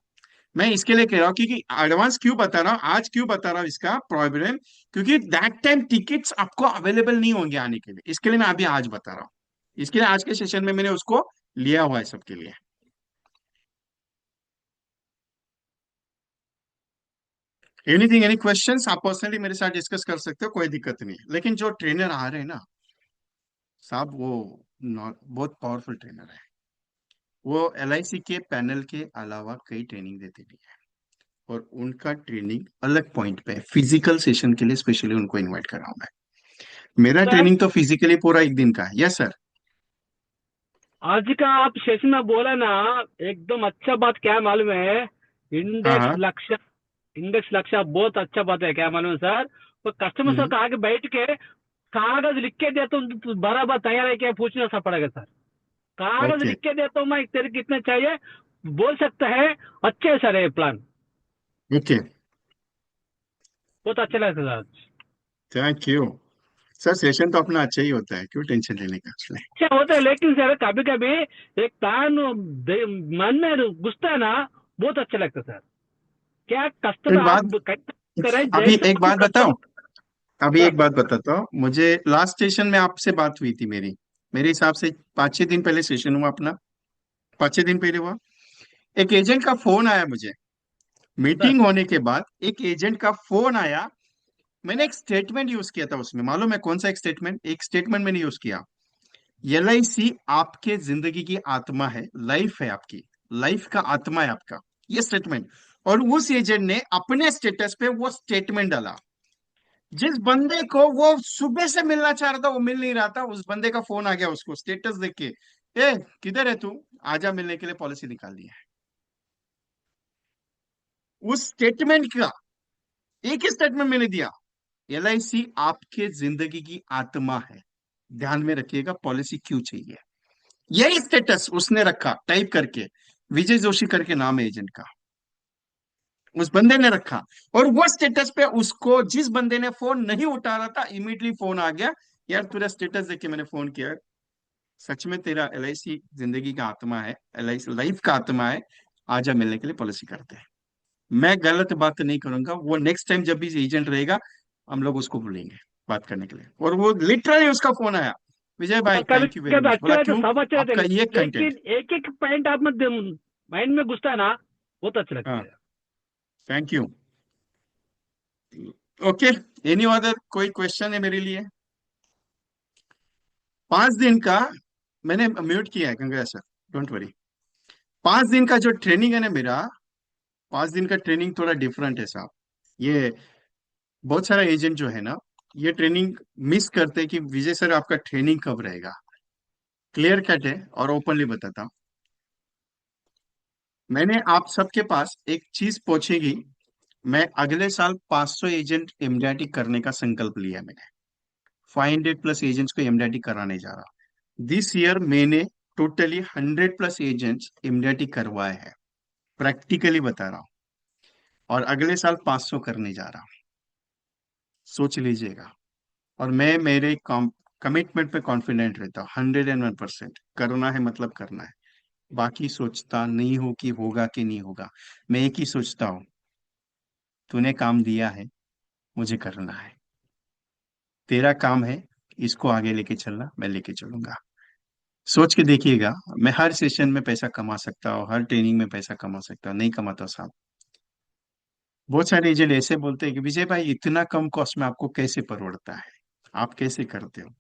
मैं इसके लिए कह रहा हूँ क्योंकि एडवांस क्यों बता रहा हूँ, आज क्यों बता रहा हूँ इसका प्रॉब्लम, क्योंकि दैट टाइम टिकट्स आपको अवेलेबल नहीं होंगे आने के लिए, इसके लिए मैं अभी आज बता रहा हूँ। इसके लिए आज के सेशन में मैंने उसको लिया हुआ है सबके लिए। एनीथिंग, एनी क्वेश्चंस आप पर्सनली मेरे साथ डिस्कस कर सकते हो, कोई दिक्कत नहीं है। लेकिन जो ट्रेनर आ रहे हैं ना साहब, वो बहुत पावरफुल ट्रेनर है। वो एलआईसी के पैनल के अलावा कई ट्रेनिंग देते भी हैं, और उनका ट्रेनिंग अलग पॉइंट पे है। फिजिकल सेशन के लिए स्पेशली उनको इनवाइट कर रहा हूं मैं। मेरा सर, ट्रेनिंग तो फिजिकली पूरा एक दिन का है। Yes sir. आज का आप सेशन में बोला ना, एकदम अच्छा बात क्या मालूम है? हाँ इंडेक्स हाँ। लक्ष्य। इंडेक्स लक्ष्य बहुत अच्छा बात है, क्या मालूम है सर? तो कस्टमर हम्म। से आगे बैठ के कागज लिख के देता हूँ तो बराबर तैयार है क्या, पूछना सा पड़ेगा सर। कागज ओके। लिख के देता हूँ मैं, तेरे कितने चाहिए बोल सकता है। अच्छे है सर ये प्लान। ओके। बहुत अच्छा लगता है sir. Thank you. Sir session तो अपना अच्छा ही होता है, क्यों टेंशन लेने का उसमें। अच्छा होता है, लेकिन सर कभी कभी एक प्लान मन में घुसता है ना, बहुत अच्छा लगता है सर। क्या कस्टमर एक आप बात, करें अभी जैसे एक बात बताओ, कस्टमर। अभी सर। एक बात बताता हूँ। मुझे लास्ट सेशन में आपसे बात हुई थी मेरी, मेरे हिसाब से 5-6 दिन पहले सेशन हुआ अपना, 5-6 दिन पहले हुआ। एक एजेंट का फोन आया मुझे, सर। मीटिंग होने के बाद एक एजेंट का फोन आया। मैंने एक स्टेटमेंट यूज किया था उसमें, मालूम है कौन सा? एक स्टेटमेंट मैंने यूज किया। एलआईसी आपके जिंदगी की आत्मा है, लाइफ है आपकी, लाइफ का आत्मा है आपका, ये स्टेटमेंट। और उस एजेंट ने अपने स्टेटस पे वो स्टेटमेंट डाला। जिस बंदे को वो सुबह से मिलना चाह रहा था वो मिल नहीं रहा था, उस बंदे का फोन आ गया उसको स्टेटस देख के, ए किधर है तू, आजा मिलने के लिए, पॉलिसी निकाल ली है। उस स्टेटमेंट का एक ही स्टेटमेंट मैंने दिया, एलआईसी आपके जिंदगी की आत्मा है, ध्यान में रखिएगा पॉलिसी क्यों चाहिए। यही स्टेटस उसने रखा टाइप करके, विजय जोशी करके नाम है एजेंट का, उस बंदे ने रखा। और वो स्टेटस पे उसको जिस बंदे ने फोन नहीं उठा रहा था इमीडिएटली फोन आ गया, यार तेरा स्टेटस देख के मैंने फोन किया, सच में तेरा एलआईसी जिंदगी का आत्मा है, एलआईसी लाइफ का आत्मा है, आजा मिलने के लिए पॉलिसी करते हैं। मैं गलत बात नहीं करूंगा, वो नेक्स्ट टाइम जब भी एजेंट रहेगा हम लोग उसको बुलाएंगे बात करने के लिए। और वो लिटरली उसका फोन आया, विजय भाई और कभी थैंक यू वेरी कभी मच, अच्छे बोला रहते, क्यों, सब अच्छे रहते, आपका ये कंटेंट। लेकिन एक एक पॉइंट आप में माइंड में घुसता है ना, बहुत अच्छे लगते हाँ हैं। Thank you. Okay, any other कोई क्वेश्चन है मेरे लिए? 5 दिन का मैंने म्यूट किया है गंगा सर, डोंट वरी। 5 दिन का जो ट्रेनिंग है ना मेरा, 5 दिन का ट्रेनिंग थोड़ा डिफरेंट है साहब। ये बहुत सारा एजेंट जो है ना, ये ट्रेनिंग मिस करते हैं कि विजय सर आपका ट्रेनिंग कब रहेगा। क्लियर कट है और ओपनली बताता हूँ, मैंने आप सबके पास एक चीज पहुंचेगी। मैं अगले साल 500 एजेंट एमडीआरटी करने का संकल्प लिया मैंने, 500+ एजेंट्स को एमडीआरटी कराने जा रहा। दिस ईयर मैंने टोटली 100+ एजेंट्स एमडीआरटी करवाए हैं, प्रैक्टिकली बता रहा हूँ। और अगले साल 500 करने जा रहा हूँ, सोच लीजिएगा। और मैं मेरे कमिटमेंट पे कॉन्फिडेंट रहता हूँ, 101%। करना है मतलब करना है, बाकी सोचता नहीं हूँ कि होगा कि नहीं होगा। मैं एक ही सोचता हूँ, तूने काम दिया है, मुझे करना है, तेरा काम है, इसको आगे लेके चलना, मैं लेके चलूंगा। सोच के देखिएगा, मैं हर सेशन में पैसा कमा सकता हूँ, हर ट्रेनिंग में पैसा कमा सकता हूँ, नहीं कमाता साहब। बहुत सारे एजेंट ऐसे बोलते हैं कि विजय भाई इतना कम कॉस्ट में आपको कैसे परवड़ता है, आप कैसे करते हो?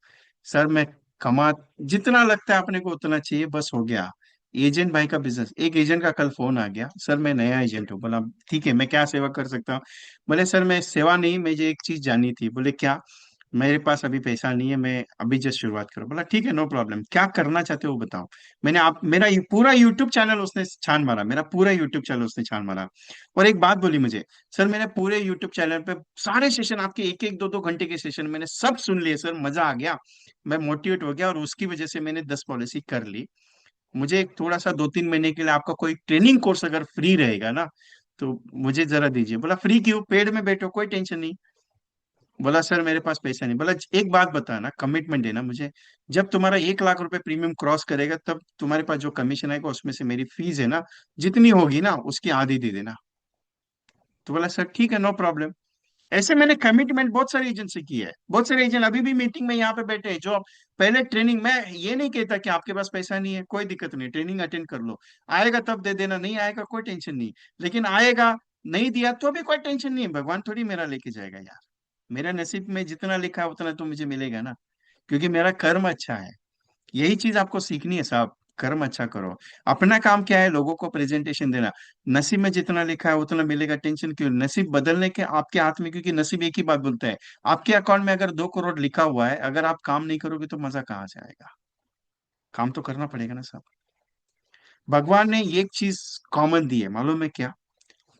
सर मैं कमा, जितना लगता है अपने को उतना चाहिए, बस हो गया। एजेंट भाई का बिजनेस, एक एजेंट का कल फोन आ गया, सर मैं नया एजेंट हूँ। बोला ठीक है मैं क्या सेवा कर सकता हूँ? बोले सर मैं सेवा नहीं, मुझे एक चीज जाननी थी। बोले क्या? मेरे पास अभी पैसा नहीं है, मैं अभी जस्ट शुरुआत करूँ। बोला ठीक है नो प्रॉब्लम, क्या करना चाहते हो वो बताओ। मैंने आप मेरा पूरा यूट्यूब चैनल उसने छान मारा, मेरा पूरा यूट्यूब चैनल उसने छान मारा। और एक बात बोली मुझे, सर मैंने पूरे यूट्यूब चैनल पे सारे सेशन आपके एक एक दो दो घंटे के सेशन मैंने सब सुन लिए सर, मजा आ गया, मैं मोटिवेट हो गया और उसकी वजह से मैंने 10 पॉलिसी कर ली। मुझे एक थोड़ा सा 2-3 महीने के लिए आपका कोई ट्रेनिंग कोर्स अगर फ्री रहेगा ना तो मुझे जरा दीजिए। बोला फ्री क्यों, पेड में बैठो कोई टेंशन नहीं। बोला सर मेरे पास पैसा नहीं। बोला एक बात बताना, कमिटमेंट देना मुझे, जब तुम्हारा 1 लाख रुपए प्रीमियम क्रॉस करेगा तब तुम्हारे पास जो कमीशन आएगा उसमें से मेरी फीस है ना जितनी होगी ना उसकी आधी दे देना। तो बोला सर ठीक है नो प्रॉब्लम। ऐसे मैंने कमिटमेंट बहुत सारे एजेंट से की है, बहुत सारे एजेंट अभी भी मीटिंग में यहाँ पे बैठे हैं जो पहले ट्रेनिंग, मैं ये नहीं कहता कि आपके पास पैसा नहीं है, कोई दिक्कत नहीं, ट्रेनिंग अटेंड कर लो, आएगा तब दे देना, नहीं आएगा कोई टेंशन नहीं। लेकिन आएगा, नहीं दिया तो भी कोई टेंशन नहीं है, भगवान थोड़ी मेरा लेके जाएगा यार। मेरा नसीब में जितना लिखा है उतना तो मुझे मिलेगा ना, क्योंकि मेरा कर्म अच्छा है। यही चीज आपको सीखनी है साहब, कर्म अच्छा करो। अपना काम क्या है, लोगों को प्रेजेंटेशन देना। नसीब में जितना लिखा है उतना मिलेगा, टेंशन क्यों, नसीब बदलने के आपके हाथ में, क्योंकि नसीब एक ही बात बोलता है, आपके अकाउंट में अगर 2 करोड़ लिखा हुआ है, अगर आप काम नहीं करोगे तो मजा कहाँ से आएगा? काम तो करना पड़ेगा ना साहब। भगवान ने एक चीज कॉमन दी है, मालूम है क्या?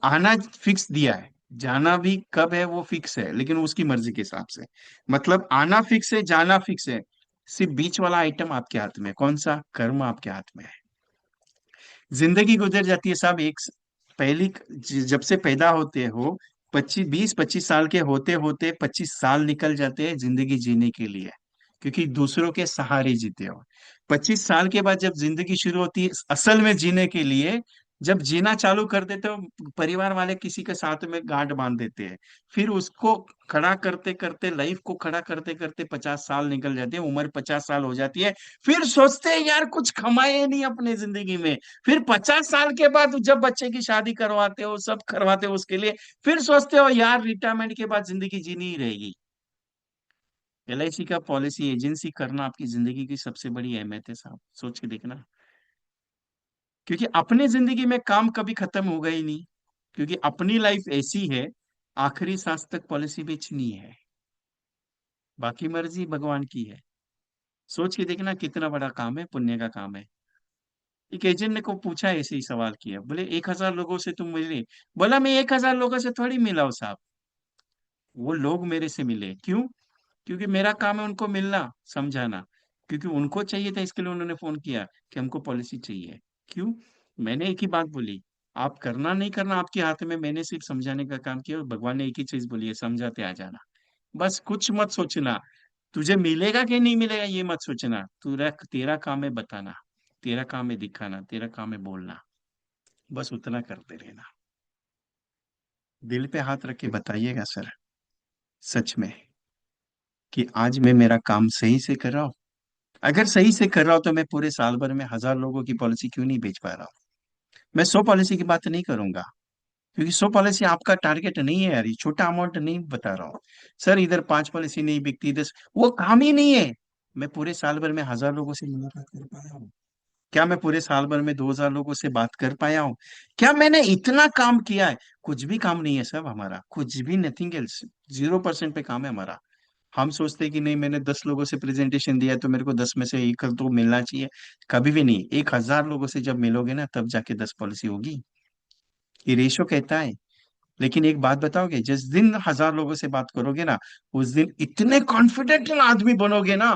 आना फिक्स दिया है, जाना भी कब है वो फिक्स है, लेकिन उसकी मर्जी के हिसाब से। मतलब आना फिक्स है, जाना फिक्स है, सिर्फ बीच वाला आइटम आपके हाथ में है। कौन सा? कर्म आपके हाथ में है। जिंदगी गुजर जाती है साहब, पहली जब से पैदा होते हो, 20-25 साल के होते होते 25 साल निकल जाते हैं जिंदगी जीने के लिए, क्योंकि दूसरों के सहारे जीते हो। 25 साल के बाद जब जिंदगी शुरू होती है असल में जीने के लिए, जब जीना चालू कर देते हो, परिवार वाले किसी के साथ में गांठ बांध देते हैं। फिर उसको खड़ा करते करते, लाइफ को खड़ा करते करते 50 साल निकल जाते हैं, उम्र 50 साल हो जाती है। फिर सोचते हैं यार कुछ कमाए नहीं अपने जिंदगी में। फिर 50 साल के बाद जब बच्चे की शादी करवाते हो, सब करवाते हो उसके लिए, फिर सोचते हो यार रिटायरमेंट के बाद जिंदगी जीनी ही रहेगी। एलआईसी का पॉलिसी एजेंसी करना आपकी जिंदगी की सबसे बड़ी अहमियत है साहब, सोच के देखना। क्योंकि अपने जिंदगी में काम कभी खत्म होगा ही नहीं, क्योंकि अपनी लाइफ ऐसी है, आखिरी सांस तक पॉलिसी बेचनी है। बाकी मर्जी भगवान की है। सोच के देखना कितना बड़ा काम है, पुण्य का काम है। एक एजेंट ने को पूछा, ऐसे ही सवाल किया, बोले 1,000 लोगों से तुम मिले? बोला मैं 1,000 लोगों से थोड़ी मिला हूं साहब, वो लोग मेरे से मिले। क्यों? क्योंकि मेरा काम है उनको मिलना, समझाना। क्योंकि उनको चाहिए था, इसके लिए उन्होंने फोन किया कि हमको पॉलिसी चाहिए। क्यों? मैंने एक ही बात बोली, आप करना नहीं करना आपके हाथ में, मैंने सिर्फ समझाने का काम किया, और भगवान ने एक ही चीज बोली है, समझाते आ जाना। बस कुछ मत सोचना, तुझे मिलेगा कि नहीं मिलेगा ये मत सोचना, तेरा तेरा काम है बताना, तेरा काम है दिखाना, तेरा काम है बोलना। बस उतना करते रहना। दिल पे हाथ रख के बताइएगा सर, सच में, कि आज मैं मेरा काम सही से कर रहा हूँ? अगर सही से कर रहा हूं तो मैं पूरे साल भर में 1,000 लोगों की पॉलिसी क्यों नहीं बेच पा रहा हूँ? मैं 100 पॉलिसी की बात नहीं करूंगा, क्योंकि 100 पॉलिसी आपका टारगेट नहीं है यार, ये छोटा अमाउंट नहीं बता रहा हूँ। सर इधर 5 पॉलिसी नहीं बिकती, 10, वो काम ही नहीं है। मैं पूरे साल भर में 1,000 लोगों से मुलाकात कर पाया हूँ? क्या मैं पूरे साल भर में 2,000 लोगों से बात कर पाया हूँ? क्या मैंने इतना काम किया है? कुछ भी काम नहीं है सब हमारा, कुछ भी, नथिंग एल्स। 0% पे काम है हमारा। हम सोचते हैं कि नहीं, मैंने 10 लोगों से प्रेजेंटेशन दिया है तो मेरे को 10 में से एक तो मिलना चाहिए। कभी भी नहीं। 1,000 लोगों से जब मिलोगे ना, तब जाके 10 पॉलिसी होगी। ये रेशो कहता है। लेकिन एक बात बताओगे, जिस दिन 1,000 लोगों से बात करोगे ना, उस दिन इतने कॉन्फिडेंट आदमी बनोगे ना,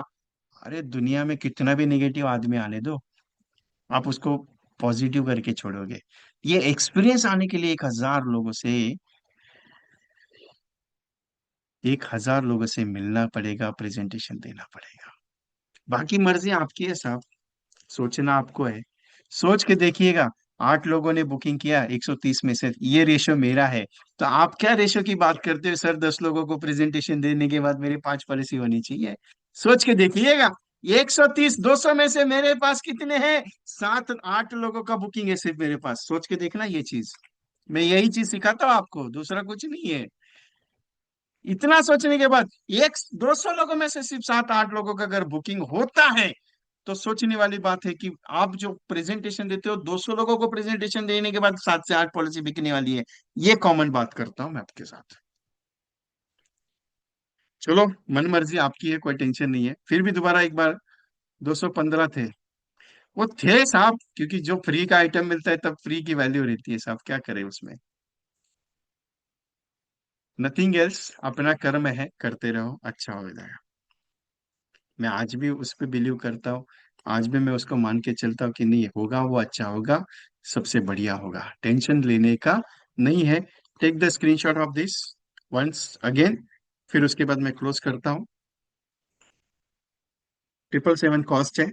अरे दुनिया में कितना भी नेगेटिव आदमी आने दो, आप उसको पॉजिटिव करके छोड़ोगे। ये एक्सपीरियंस आने के लिए 1,000 लोगों से मिलना पड़ेगा, प्रेजेंटेशन देना पड़ेगा। बाकी मर्जी आपकी है साहब, सोचना आपको है। सोच के देखिएगा, 8 लोगों ने बुकिंग किया 130 में से, ये रेशो मेरा है। तो आप क्या रेशो की बात करते हो सर, 10 लोगों को प्रेजेंटेशन देने के बाद मेरे 5 पॉलिसी होनी चाहिए? सोच के देखिएगा, 130 200 में से मेरे पास कितने हैं? 7 8 लोगों का बुकिंग है सिर्फ मेरे पास। सोच के देखना ये चीज, मैं यही चीज सिखाता हूँ आपको, दूसरा कुछ नहीं है। इतना सोचने के बाद, एक 200 लोगों में से सिर्फ 7 8 लोगों का अगर बुकिंग होता है, तो सोचने वाली बात है कि आप जो प्रेजेंटेशन देते हो, 200 लोगों को प्रेजेंटेशन देने के बाद 7 से 8 पॉलिसी बिकने वाली है। ये कॉमन बात करता हूं मैं आपके साथ। चलो, मन मर्जी आपकी है, कोई टेंशन नहीं है। फिर भी दोबारा एक बार, 215 थे। वो थे साहब, क्योंकि जो फ्री का आइटम मिलता है तब फ्री की वैल्यू रहती है साहब, क्या करें उसमें। नथिंग एल्स, अपना कर्म है, करते रहो, अच्छा हो जाएगा। मैं आज भी उस पर बिलीव करता हूँ। आज भी मैं उसको मान के चलता हूँ कि नहीं होगा, वो अच्छा होगा, सबसे बढ़िया होगा, टेंशन लेने का नहीं है। Take the screenshot of this once again, फिर उसके बाद मैं क्लोज करता हूँ। 777 कॉस्ट है।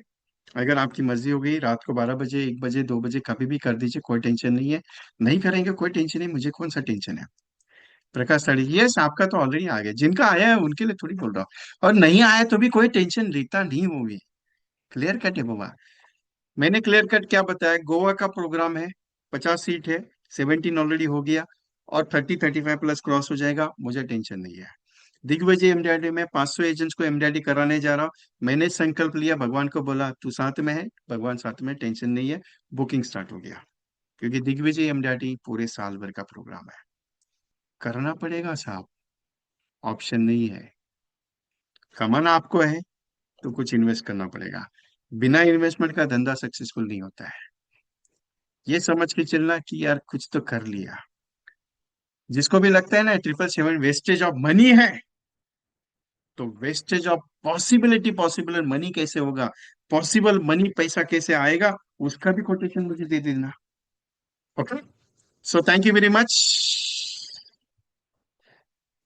अगर आपकी मर्जी हो गई, रात को 12 बजे, 1 बजे, 2 बजे, कभी भी कर दीजिए, कोई टेंशन नहीं है। नहीं करेंगे कोई टेंशन नहीं, मुझे कौन सा टेंशन है। प्रकाश ताड़ी, यस, आपका तो ऑलरेडी आ गया, जिनका आया है उनके लिए थोड़ी बोल रहा हूँ, और नहीं आया तो भी कोई टेंशन लेता नहीं होगी। क्लियर कट है बाबा। मैंने क्लियर कट क्या बताया, गोवा का प्रोग्राम है, 50 सीट है, 17 ऑलरेडी हो गया, और 30 35 प्लस क्रॉस हो जाएगा, मुझे टेंशन नहीं है। दिग्विजय एमडीआरडी में 500 एजेंट्स को एमडीआरडी कराने जा रहा हूँ। मैंने संकल्प लिया, भगवान को बोला तू साथ में है, भगवान साथ में, टेंशन नहीं है। बुकिंग स्टार्ट हो गया, क्योंकि दिग्विजय एमडीआरडी पूरे साल भर का प्रोग्राम है। करना पड़ेगा साहब, ऑप्शन नहीं है। कमाना आपको है तो कुछ इन्वेस्ट करना पड़ेगा। बिना इन्वेस्टमेंट का धंधा सक्सेसफुल नहीं होता है। ये समझ के चलना कि यार कुछ तो कर लिया। जिसको भी लगता है ना 777 वेस्टेज ऑफ मनी है, तो wastage of possibility, possible money कैसे होगा, पॉसिबल मनी पैसा कैसे आएगा, उसका भी कोटेशन मुझे दे देना। Okay, so thank you very much.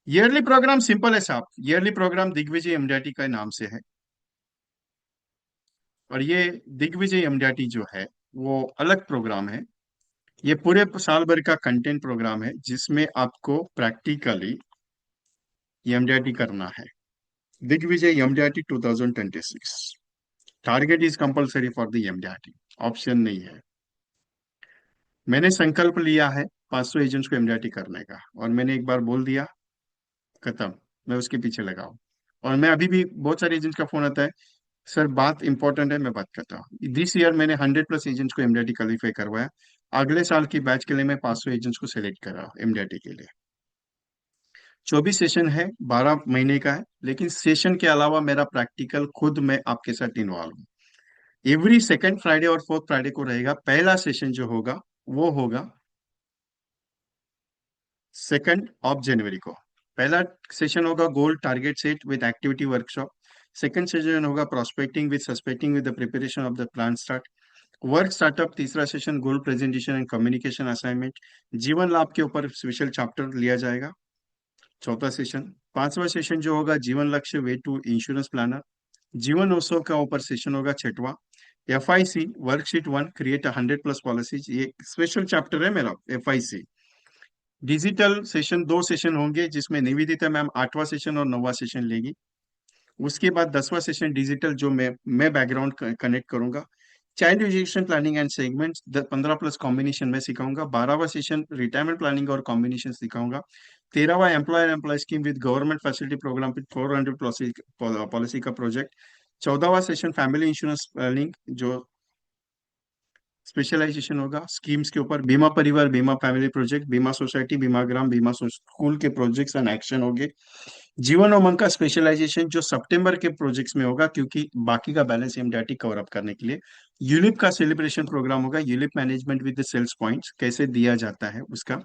Yearly programme simple है साहब, ईयरली प्रोग्राम दिग्विजय एमडीआरटी का नाम से है। और ये दिग्विजय एमडीआरटी जो है, वो अलग प्रोग्राम है। ये पूरे साल भर का कंटेंट प्रोग्राम है, जिसमें आपको प्रैक्टिकली एमडीआरटी करना है। Digvijay MDRT 2026, target is compulsory for the MDRT, option नहीं है। मैंने संकल्प लिया है 500 एजेंट्स को एमडीआरटी करने का, और मैंने एक बार बोल दिया, खत्म। मैं उसके पीछे लगा हूं। और मैं अभी भी, बहुत सारे एजेंट्स का फोन आता है, सर बात इंपॉर्टेंट है, मैं बात करता हूँ। दिस ईयर मैंने 100+ एजेंट्स को एमडीआरटी क्वालिफाई करवाया। अगले साल की बैच के लिए मैं 500 एजेंट्स को सिलेक्ट कर रहा हूँ एमडीआरटी के लिए। 24 सेशन है, 12 महीने का है, लेकिन सेशन के अलावा मेरा प्रैक्टिकल खुद मैं आपके साथ इन्वॉल्व हूँ। एवरी सेकंड फ्राइडे और फोर्थ फ्राइडे को रहेगा। पहला सेशन जो होगा वो होगा 2 जनवरी को। पहला सेशन होगा goal target set with activity workshop. Second session होगा prospecting with suspecting with the preparation of the plan start work startup. तीसरा session goal presentation and communication assignment, Jeevan Labh के ऊपर स्पेशल चैप्टर लिया जाएगा। चौथा सेशन। पांचवा सेशन जो होगा जीवन लक्ष्य वे टू इंश्योरेंस प्लानर। जीवन उत्सव का ऊपर सेशन होगा छठवां। FIC वर्कशीट 1 क्रिएट 100+ पॉलिसीज, ये स्पेशल चैप्टर है मेरा FIC। डिजिटल सेशन 2 सेशन होंगे, जिसमें निवेदिता मैम 8वां सेशन और 9वां सेशन लेगी। उसके बाद 10वां सेशन डिजिटल, जो मैं बैकग्राउंड कनेक्ट करूंगा। Child education planning and segments 15+ combination में सिखाऊंगा। 12वां सेशन रिटायरमेंट प्लानिंग और कॉम्बिनेशन सिखाऊंगा। 13वां employer employ scheme with government facility programme with 400 policy का प्रोजेक्ट। 14वां सेशन फैमिली इंश्योरेंस प्लानिंग, जो स्पेशलाइजेशन होगा स्कीम्स के ऊपर। बीमा परिवार, बीमा फैमिली प्रोजेक्ट, बीमा सोसाइटी, बीमा ग्राम, बीमा स्कूल के प्रोजेक्ट्स एंड एक्शन होंगे। जीवन उमंग का स्पेशलाइजेशन जो सितंबर के प्रोजेक्ट्स में होगा, क्योंकि बाकी का बैलेंस MDRT कवर अप करने के लिए। यूलिप का सेलिब्रेशन प्रोग्राम होगा, ULIP management with sales points कैसे दिया जाता है उसका।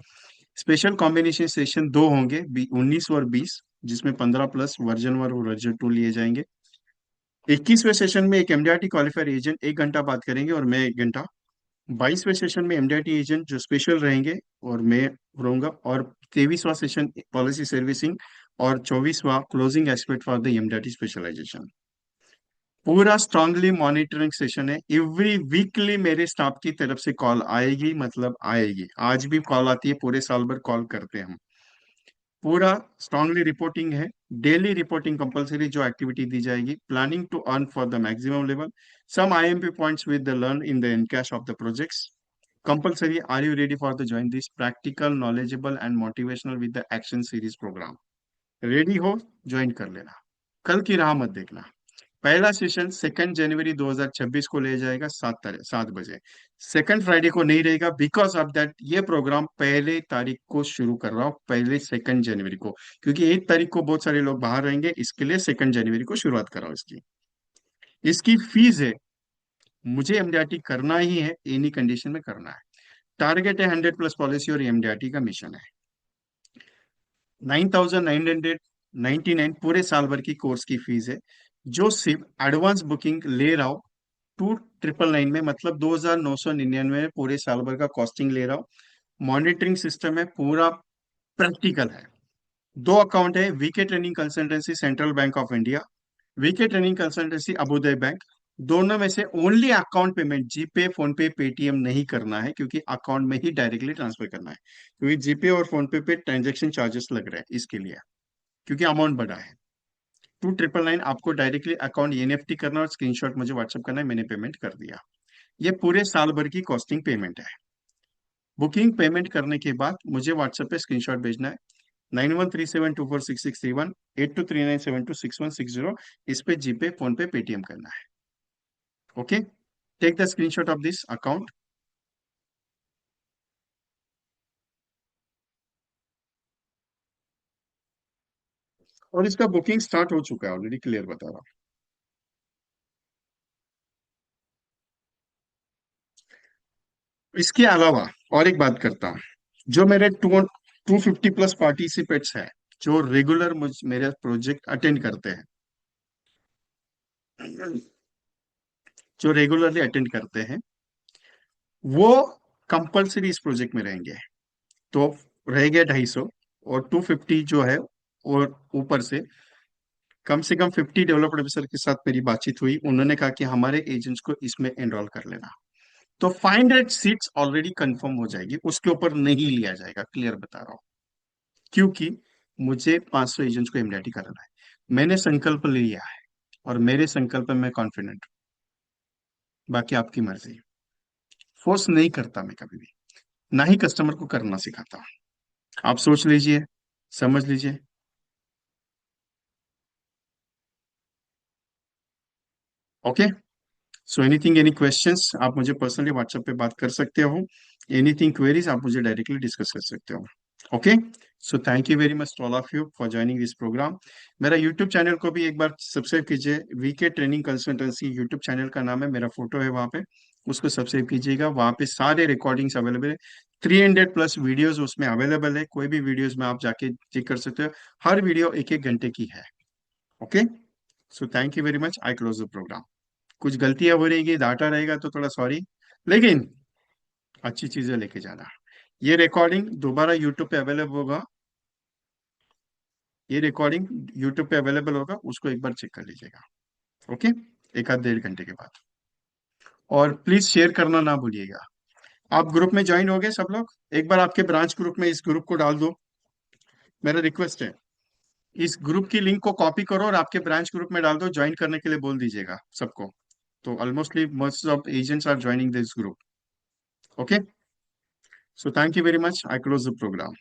स्पेशल कॉम्बिनेशन सेशन 2 होंगे, 19 और 20, जिसमें 15+ वर्जन 1 और वर्जन 2 लिए जाएंगे। 21वें सेशन में एक MDRT क्वालिफायर एजेंट 1 घंटा बात करेंगे और मैं 1 घंटा। 22वें सेशन में MDRT एजेंट जो स्पेशल रहेंगे और मैं रहूंगा। और 23वां सेशन पॉलिसी सर्विसिंग और 24वां closing aspect for the MDRT specialisation. पूरा स्ट्रांगली मॉनिटरिंग सेशन है। एवरी वीकली मेरे स्टाफ की तरफ से कॉल आएगी, मतलब आएगी, आज भी कॉल आती है, पूरे साल भर कॉल करते हैं हम। पूरा स्ट्रांगली रिपोर्टिंग है। डेली रिपोर्टिंग कंपलसरी, जो एक्टिविटी दी जाएगी। Planning to earn for the maximum level, some IMP points with the learn in the encash of the projects compulsory. Are you ready for the join this practical knowledgeable and motivational with the action series program? Ready हो? Join कर लेना, कल की राह मत देखना। पहला session 2 जनवरी 2026 को ले जाएगा, 7 बजे। सेकंड फ्राइडे को नहीं रहेगा, बिकॉज ऑफ दैट ये प्रोग्राम पहले तारीख को शुरू कर रहा हूँ, पहले 2 जनवरी को, क्योंकि 1 तारीख को बहुत सारे लोग बाहर रहेंगे, इसके लिए 2 जनवरी को शुरुआत कर रहा हूँ इसकी। इसकी फीस है, मुझे MDRT करना ही है, एनी कंडीशन में करना है। टारगेट है 100+ पॉलिसी और MDRT का मिशन है। 9,999 पूरे साल भर की कोर्स की फीस है, जो सिर्फ एडवांस बुकिंग ले रहा हूँ 2,999 में, मतलब 2,999 में पूरे साल भर का कॉस्टिंग ले रहा हूँ। मॉनिटरिंग सिस्टम है, पूरा प्रैक्टिकल है। 2 अकाउंट है, VK training consultancy central bank of India, VK training consultancy Abu Dhabi bank. दोनों में से only account payment, GPay PhonePe Paytm नहीं करना है, क्योंकि अकाउंट में ही डायरेक्टली ट्रांसफर करना है, क्योंकि जीपे और फोन पे ट्रांजेक्शन चार्जेस लग रहे हैं इसके लिए, क्योंकि अमाउंट बड़ा है। 2,999 आपको डायरेक्टली अकाउंट ENFT करना और स्क्रीनशॉट मुझे व्हाट्सअप करना है, मैंने पेमेंट कर दिया। ये पूरे साल भर की कॉस्टिंग पेमेंट है। बुकिंग पेमेंट करने के बाद मुझे व्हाट्सएप पे स्क्रीनशॉट भेजना है, 9137246631, 8239726160। इस पे जीपे फोन पे पेटीएम करना है। Okay, take the screenshot of this account. और इसका बुकिंग स्टार्ट हो चुका है ऑलरेडी, क्लियर बता रहा हूँ। इसके अलावा और एक बात करता हूँ, जो मेरे 250+ पार्टिसिपेट्स हैं, जो रेगुलर मेरे प्रोजेक्ट अटेंड करते हैं, जो रेगुलरली अटेंड करते हैं, वो कंपलसरी इस प्रोजेक्ट में रहेंगे। तो रह गया 250, और 250 जो है, और ऊपर से कम 50 डेवलपर ऑफिसर के साथ मेरी बातचीत हुई, उन्होंने कहा कि हमारे एजेंट्स को इसमें एनरोल कर लेना। तो 500 सीट्स ऑलरेडी कंफर्म हो जाएगी, उसके ऊपर नहीं लिया जाएगा, क्लियर बता रहा हूँ, क्योंकि मुझे 500 एजेंट्स को MDRT कराना है। मैंने संकल्प लिया है, और मेरे संकल्प में मैं कॉन्फिडेंट हूँ। बाकी आपकी मर्जी, फोर्स नहीं करता मैं कभी भी, ना ही कस्टमर को करना सिखाता। आप सोच लीजिए, समझ लीजिए। Okay, so anything, any questions, आप मुझे पर्सनली व्हाट्सएप पे बात कर सकते हो। एनीथिंग क्वेरीज आप मुझे डायरेक्टली डिस्कस कर सकते हो। Okay, so thank you very much all of you for joining this program. मेरा यूट्यूब चैनल को भी एक बार सब्सक्राइब कीजिए, VK training consultancy YouTube channel का नाम है, मेरा फोटो है वहाँ पे, उसको सब्सक्राइब कीजिएगा। वहाँ पे सारे रिकॉर्डिंग्स अवेलेबल है, 300 प्लस वीडियोस उसमें अवेलेबल है, कोई भी वीडियोस में आप जाके चेक कर सकते हो। हर वीडियो एक एक घंटे की है। Okay, so thank you very much, I close the program. कुछ गलतियां हो रहेगी, डाटा रहेगा तो थोड़ा सॉरी, लेकिन अच्छी चीजें लेके जाना। ये रिकॉर्डिंग दोबारा यूट्यूब पे अवेलेबल होगा, ये रिकॉर्डिंग यूट्यूब पे अवेलेबल होगा, उसको एक बार चेक कर लीजिएगा। ओके, एक आध 1.5 घंटे के बाद। और प्लीज शेयर करना ना भूलिएगा। आप ग्रुप में ज्वाइन हो गए सब लोग? एक बार आपके ब्रांच ग्रुप में इस ग्रुप को डाल दो, मेरा रिक्वेस्ट है। इस ग्रुप की लिंक को कॉपी करो और आपके ब्रांच ग्रुप में डाल दो, ज्वाइन करने के लिए बोल दीजिएगा सबको। तो almostly most of agents are joining this group. Okay, so thank you very much, I close the programme.